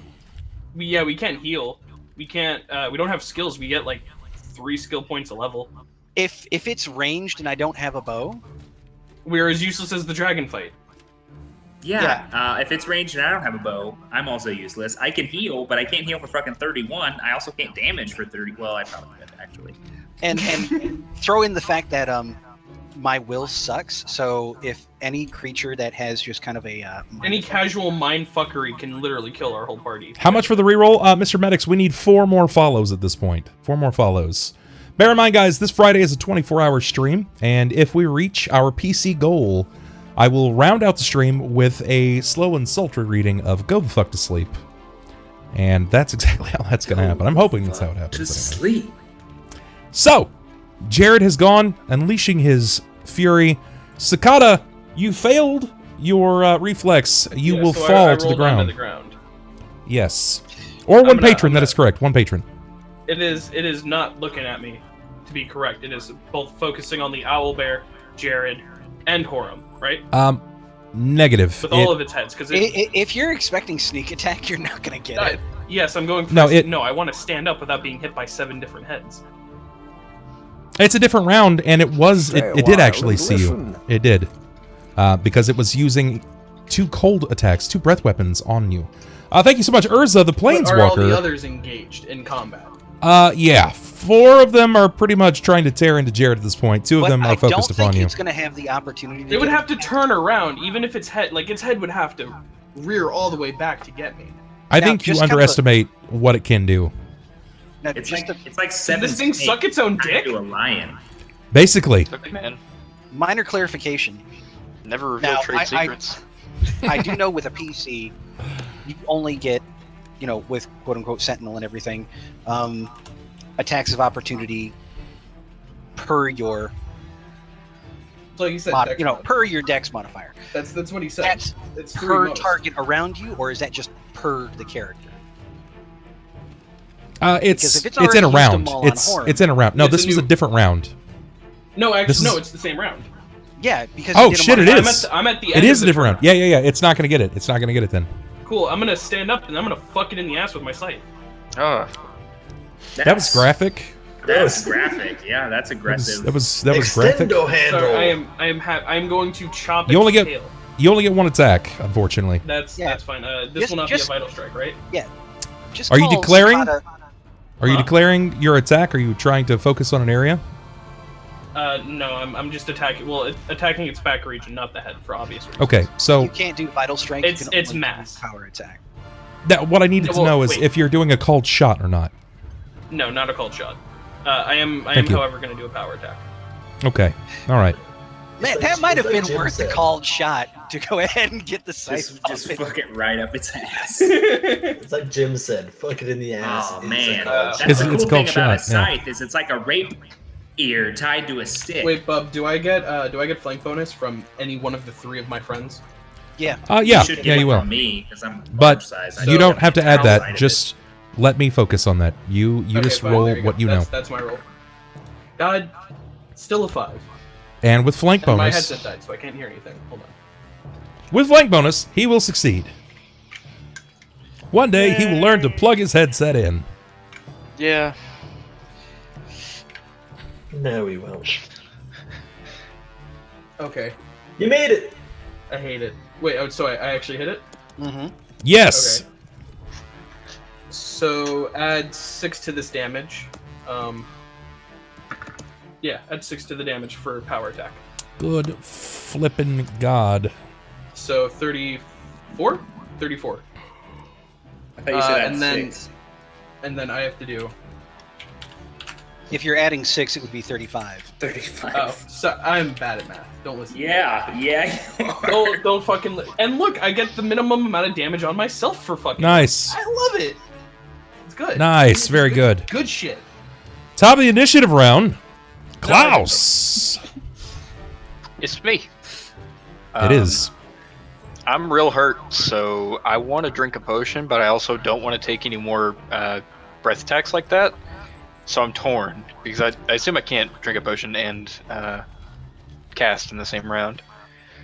We can't heal. We can't. We don't have skills. We get like 3 skill points a level. If it's ranged and I don't have a bow, We're as useless as the dragon fight. Yeah, if it's ranged and I don't have a bow, I'm also useless. I can heal, but I can't heal for fucking 31. I also can't damage for 30. Well, I probably could, actually. and throw in the fact that my will sucks. So if any creature that has just kind of a Any casual mind fuckery can literally kill our whole party. How much for the reroll? Mr. Medics, we need 4 more follows at this point. 4 more follows. Bear in mind, guys, this Friday is a 24-hour stream, and if we reach our PC goal, I will round out the stream with a slow and sultry reading of Go the Fuck to Sleep. And that's exactly how that's going to happen. I'm hoping that's how it happens. To Anyway. sleep. So, Jerrod has gone, unleashing his fury. Sakata, you failed your reflex. You will so fall I to the rolled ground. onto the ground. Yes. Or one patron, that is correct. One patron. It is not looking at me, to be correct. It is both focusing on the owlbear, Jerrod, and Horam, right? Negative. With all of its heads, because if you're expecting sneak attack, you're not gonna get it. Yes, I'm going for No, no, I want to stand up without being hit by 7 different heads. It's a different round, and it did actually see you. It did. Because it was using 2 cold attacks, 2 breath weapons on you. Thank you so much, Urza, the Planeswalker. Are all the others engaged in combat? Yeah. 4 of them are pretty much trying to tear into Jerrod at this point. 2 of them are focused upon you. I don't think it's gonna have the opportunity. They would have to turn around, even if its head would have to rear all the way back to get me. I think you underestimate what it can do. Now, It's just like 7 Did this thing snakes suck its own turned dick? into a lion. Basically. Man, minor clarification. never reveal Now, trade secrets. I do know with a PC, you only get, with quote-unquote Sentinel and everything, attacks of opportunity per your, So like you said, per your dex modifier. that's what he said. That's it's 3 per most. target around you, or is that just per the character? Because if It's already in a used round. them all on Horam- It's in a round. No, It's this a was a new- different round. No, actually, This is- it's the same round. Yeah, because Oh you did them shit! on It a- is. I'm at the It end is of a the different round. turn. Yeah. It's not gonna get it. It's not gonna get it then. Cool. I'm gonna stand up and I'm gonna fuck it in the ass with my scythe. Oh, That was graphic. That's graphic. Yeah, that's aggressive. That was graphic. Extendo handle. Sorry, I'm going to chop You its only get- tail. You only get 1 attack, unfortunately. That's fine. This Just- will not just- be a vital strike, right? Just Are you call declaring? Sakata- Are you Huh? declaring your attack? Are you trying to focus on an area? No, I'm just attacking. Well, attacking its back region, not the head, for obvious reasons. Okay, so You can't do vital strike. It's- you can it's only do mass. power attack. what I needed to Well, know is wait. if you're doing a called shot or not. No, not a cold shot. I am, Thank you. however, going to do a power attack. Okay, all right. Man, like- that might have it's like been Jim worth the said. called shot to go ahead and get the scythe. just fuck it right up its ass. It's like Jim said, fuck it in the ass. Oh It's man, a called that's shot. the It's cool called thing about a shot, yeah. scythe is it's like a rape ear tied to a stick. Wait, Bub, do I get flank bonus from any one of the 3 of my friends? Yeah. Yeah, you should yeah, get you it will. from me because I'm But large size. I you don't get have to the add outside that. of Just let me focus on that. You Okay, just fine, roll there you what go. you know. That's my roll. God, still a 5. And with flank And my bonus, headset died, so I can't hear anything. Hold on. with flank bonus, he will succeed. One day he will learn to plug his headset in. yeah. No, we won't. Okay, You made it. I hate it. Wait, so I actually hit it? Mm-hmm. Yes. Okay. So add 6 to this damage. Yeah, add 6 to the damage for power attack. Good flippin' god. So 34? 34. I thought you said and then- 6. And then I have to do If you're adding 6, it would be 35. 35. Oh, so I'm bad at math. Don't listen. Yeah. You are. Don't fucking. And look, I get the minimum amount of damage on myself for fucking. Nice. I love it. It's good. Nice. Very good. Good shit. Top of the initiative round. Klaus. It's me. It is. I'm real hurt, so I want to drink a potion, but I also don't want to take any more breath attacks like that. So I'm torn, because I assume I can't drink a potion and cast in the same round.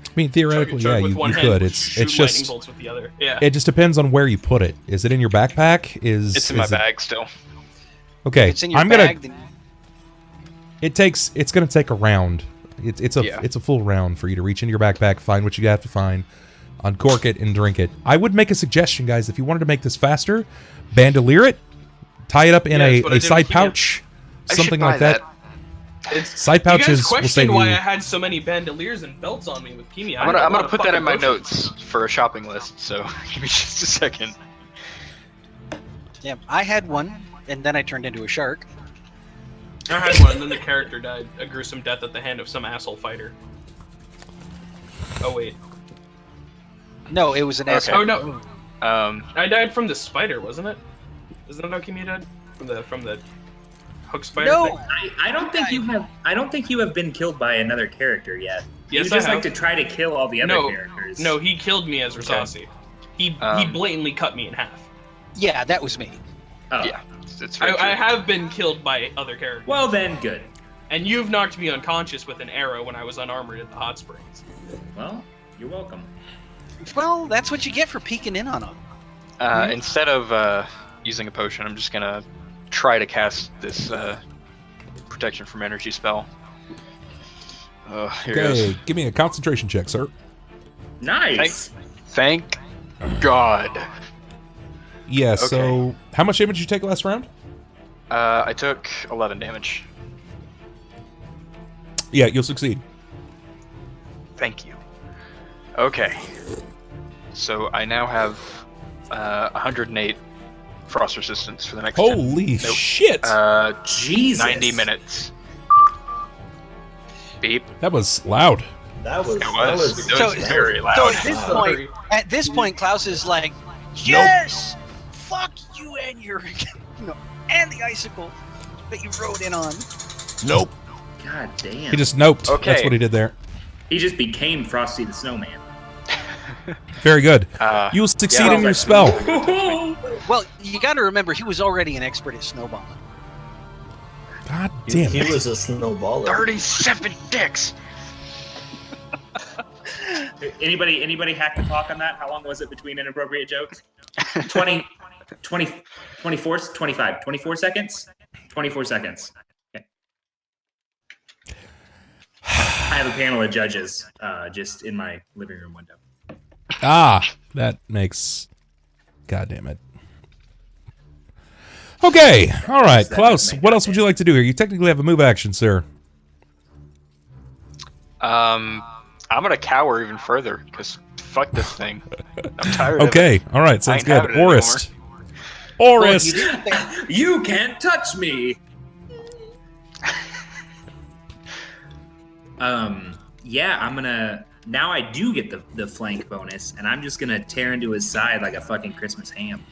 I mean, theoretically, Chug yeah, with you one hand, could. It's shoot lightning just bolts with the other. Yeah. it just depends on where you put it. Is it in your backpack? It's in my bag still. Okay, If it's in your I'm bag, gonna. then It's gonna take a round. It's a full round for you to reach into your backpack, find what you have to find, uncork it, and drink it. I would make a suggestion, guys. If you wanted to make this faster, bandolier it, tie it up in Yeah, that's what I a did side with pouch, I should something buy like that. Side You pouches guys will save questioned you. why I had so many bandoliers and belts on me with Kimi. I'm gonna put that in my notes for a shopping list. So give me just a second. yeah, I had one, and then I turned into a shark. I had one, and then the character died a gruesome death at the hand of some asshole fighter. Oh wait. No, it was an ass. Oh no. Um, I died from the spider, wasn't it? Isn't that how Kimi died? From the hook spider No! thing? I don't think you have. I don't think you have been killed by another character yet. Yes, you just I like to have. try to kill all the other No, characters. No, he killed me as Rasasi. He blatantly cut me in half. Yeah, that was me. Oh. yeah, it's very I true. have been killed by other characters. Well then, good. And you've knocked me unconscious with an arrow when I was unarmored at the hot springs. Well, you're welcome. Well, that's what you get for peeking in on them. Instead of using a potion, I'm just gonna try to cast this protection from energy spell. Here Okay, goes. give me a concentration check, sir. Nice. Thank God. Yeah. Okay. So, how much damage did you take last round? I took 11 damage. Yeah, you'll succeed. Thank you. Okay. So I now have 108 frost resistance for the next 10. Holy Nope. shit! Jesus. 90 minutes. Beep. That was loud. That was It was So- very loud. So at this point, Klaus is like, yes, fuck you and your, and the icicle that you rode in on. Nope. God damn. He just noped. Okay. That's what he did there. He just became Frosty the Snowman. Very good. You will succeed yeah, in your that's spell. Well, you got to remember, he was already an expert at snowballing. God damn He it. was a snowballer. 37 dicks. Anybody hack the clock on that? How long was it between inappropriate jokes? 20, 24, 25, 24 seconds? 24 seconds. Okay. I have a panel of judges just in my living room window. Ah, that makes... God damn it. Okay, all right, That Klaus, doesn't make what that else would you like to do here? You technically have a move action, sir. I'm gonna cower even further because fuck this thing. I'm tired of it. Okay, all right, sounds ain't good. having it Orist. Well, Orist! you didn't think- You can't touch me! Yeah, I'm gonna... Now I do get the flank bonus, and I'm just gonna tear into his side like a fucking Christmas ham.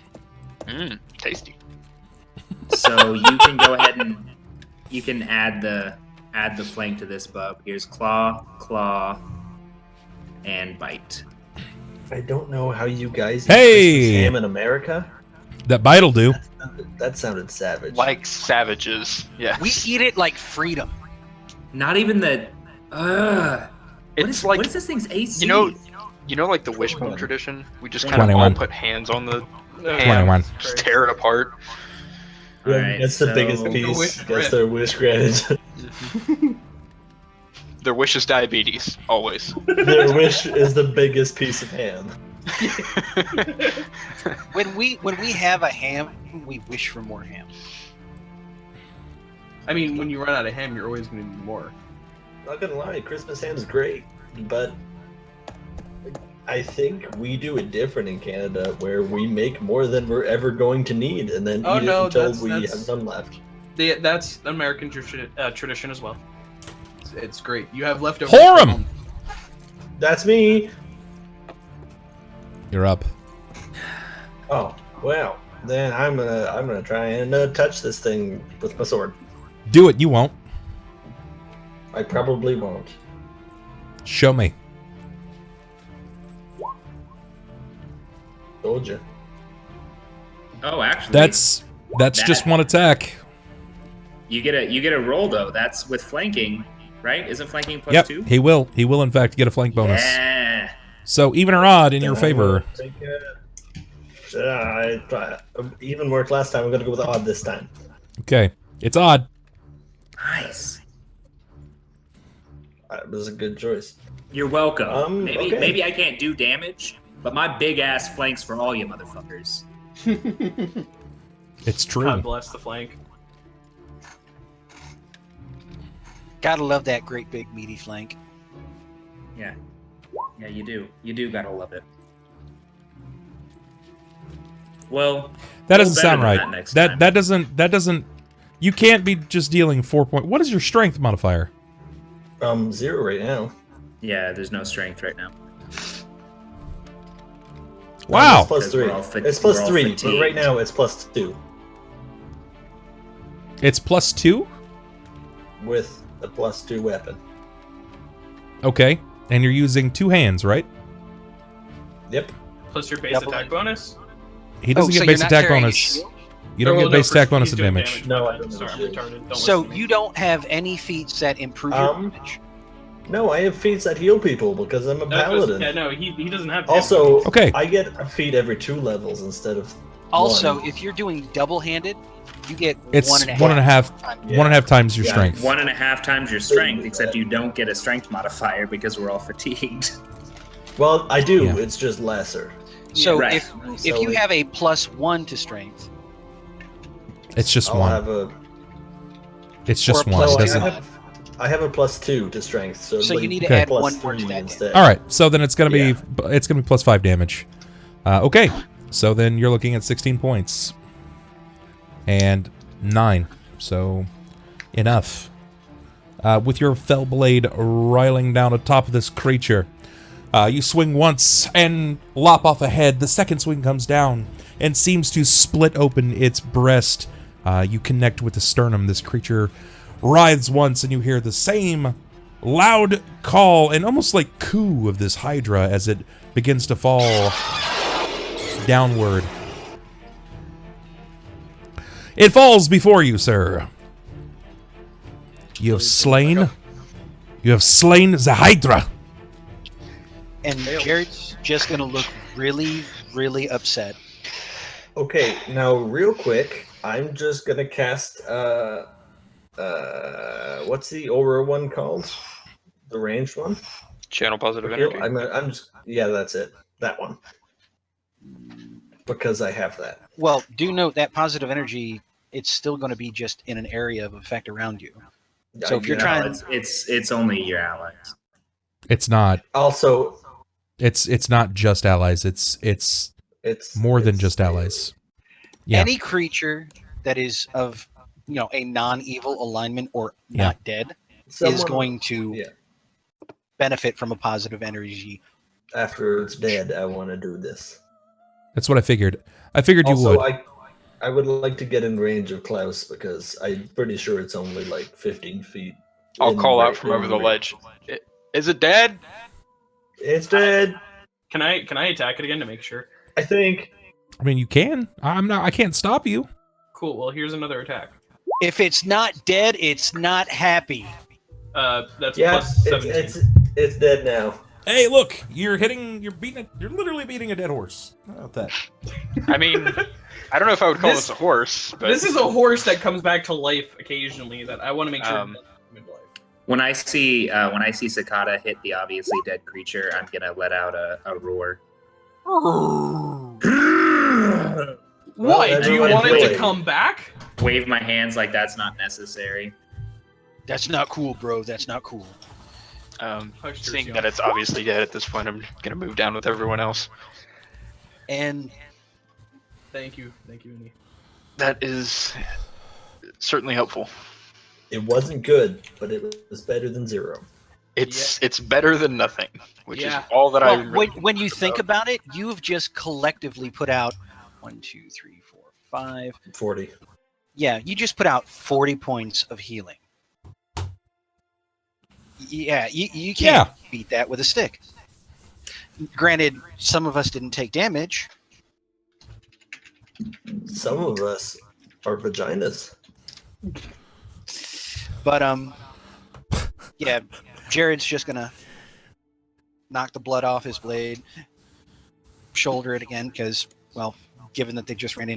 Tasty. So you can go ahead and... You can add the flank to this bub. Here's claw, and bite. I don't know how you guys eat Hey! Christmas ham in America. That bite'll do. That sounded savage. Like savages. Yeah. We eat it like freedom. Not even the... It's like, what is this thing's AC? you know, like the wishbone tradition. We just kind of 21. all put hands on the 21. ham, just tear it apart. Yeah, Alright, that's the so- biggest The piece. wish That's granted. their wish granted. Their wish is diabetes, always. Their wish is the biggest piece of ham. When we have a ham, we wish for more ham. I mean, when you run out of ham, you're always going to need more. Not gonna lie, Christmas ham's great, but I think we do it different in Canada, where we make more than we're ever going to need, and then Oh, eat no, it until that's- we that's- have none left. That's American tradition as well. It's great. You have leftovers. Horam! That's me. You're up. Oh, well, then I'm gonna try and touch this thing with my sword. Do it. You won't. I probably won't. Show me. Told you. Oh, actually, That's just one attack. you get a roll though. That's with flanking, right? Isn't flanking plus Yep, 2? he will. He will in fact get a flank bonus. Yeah. So even or odd in your Then favor. I'm gonna even worked last time. I'm gonna go with odd this time. Okay, it's odd. Nice. That was a good choice. You're welcome. Okay. Maybe I can't do damage, but my big ass flanks for all you motherfuckers. It's true. God bless the flank. Gotta love that great big meaty flank. Yeah. Yeah, you do. You do gotta love it. Well, That roll doesn't better sound than right. that next time. That doesn't. You can't be just dealing 4 point. What is your strength modifier? 0 right now. Yeah, there's no strength right now. Wow. It's plus Because 3. we're all It's plus we're all 3, but fatigued. right now it's plus 2 It's plus 2. with a plus 2 weapon. Okay, and you're using 2 hands, right? Yep. Plus your base Double attack it. bonus. He doesn't so get you're base not attack carrying a bonus. shield? You don't Oh, get no, base for- attack bonus he's of doing damage. No, I don't Sorry, I'm have a retarded. Don't So listen to me. you don't have any feats that improve your damage? No, I have feats that heal people because I'm a paladin. Yeah, no, he doesn't have. Also, Okay. I get a feat every 2 levels instead of Also, 1. if you're doing double-handed, you get It's 1.5 1.5 1.5 times your Yeah. strength. 1.5 times your strength, except you don't get a strength modifier because we're all fatigued. Well, I do. Yeah. It's just lesser. So Right. if So you it- have a +1 to strength, It's just I'll one. have a. It's just or a one. plus It No, I doesn't. have, I have a plus 2 to strength, so, So like you need to Okay. add plus 1 more to 3 that. instead. All right, so then it's gonna be Yeah. plus 5 damage. Okay, so then you're looking at 16 points and 9. So enough. With your fell blade riling down atop of this creature, you swing once and lop off a head. The second swing comes down and seems to split open its breast. You connect with the sternum. This creature writhes once, and you hear the same loud call and almost like coo of this hydra as it begins to fall downward. It falls before you, sir. You have slain the hydra. And Jerrod's just going to look really, really upset. Okay, now real quick, I'm just gonna cast what's the aura one called? The ranged one? Channel positive Heal? energy. I'm just yeah, that's it. That one. Because I have that. Well, do note that positive energy, it's still going to be just in an area of effect around you. So if you're Yeah. trying- It's only your allies. It's not. Also It's not just allies. It's more than just allies. Yeah. Any creature that is of, a non-evil alignment or not dead is someone- going to yeah. benefit from a positive energy. After it's dead, I want to do this. That's what I figured. I figured you Also, would. I would like to get in range of Klaus because I'm pretty sure it's only like 15 feet. I'll in call ra- out from in over the range. ledge. Is it dead? It's dead. Can I attack it again to make sure? I think. I mean, you can. I can't stop you. Cool. Well, here's another attack. If it's not dead, it's not happy. That's Yeah, plus 17. it's dead now. Hey, look! You're literally beating a dead horse. How about that? I mean, I don't know if I would call This- this a horse, but This is a horse that comes back to life occasionally. That I want to make sure. Midlife. When I see Sakata hit the obviously dead creature, I'm gonna let out a roar. Why? that's Do you what want I'm it to doing. come back? Wave my hands like that's not necessary. That's not cool, bro. That's not cool. seeing that it's obviously dead at this point, I'm gonna move down with everyone else. And Thank you, Uni. That is certainly helpful. It wasn't good, but it was better than 0. It's better than nothing, which Yeah. is all that Well, I'm really when you think about. about it, you've just collectively put out 1, 2, 3, 4, 5. 40. Yeah, you just put out 40 points of healing. Yeah, you can't beat that with a stick. Granted, some of us didn't take damage. Some of us are vaginas. But yeah, Jerrod's just gonna knock the blood off his blade, shoulder it again, because, well, given that they just ran into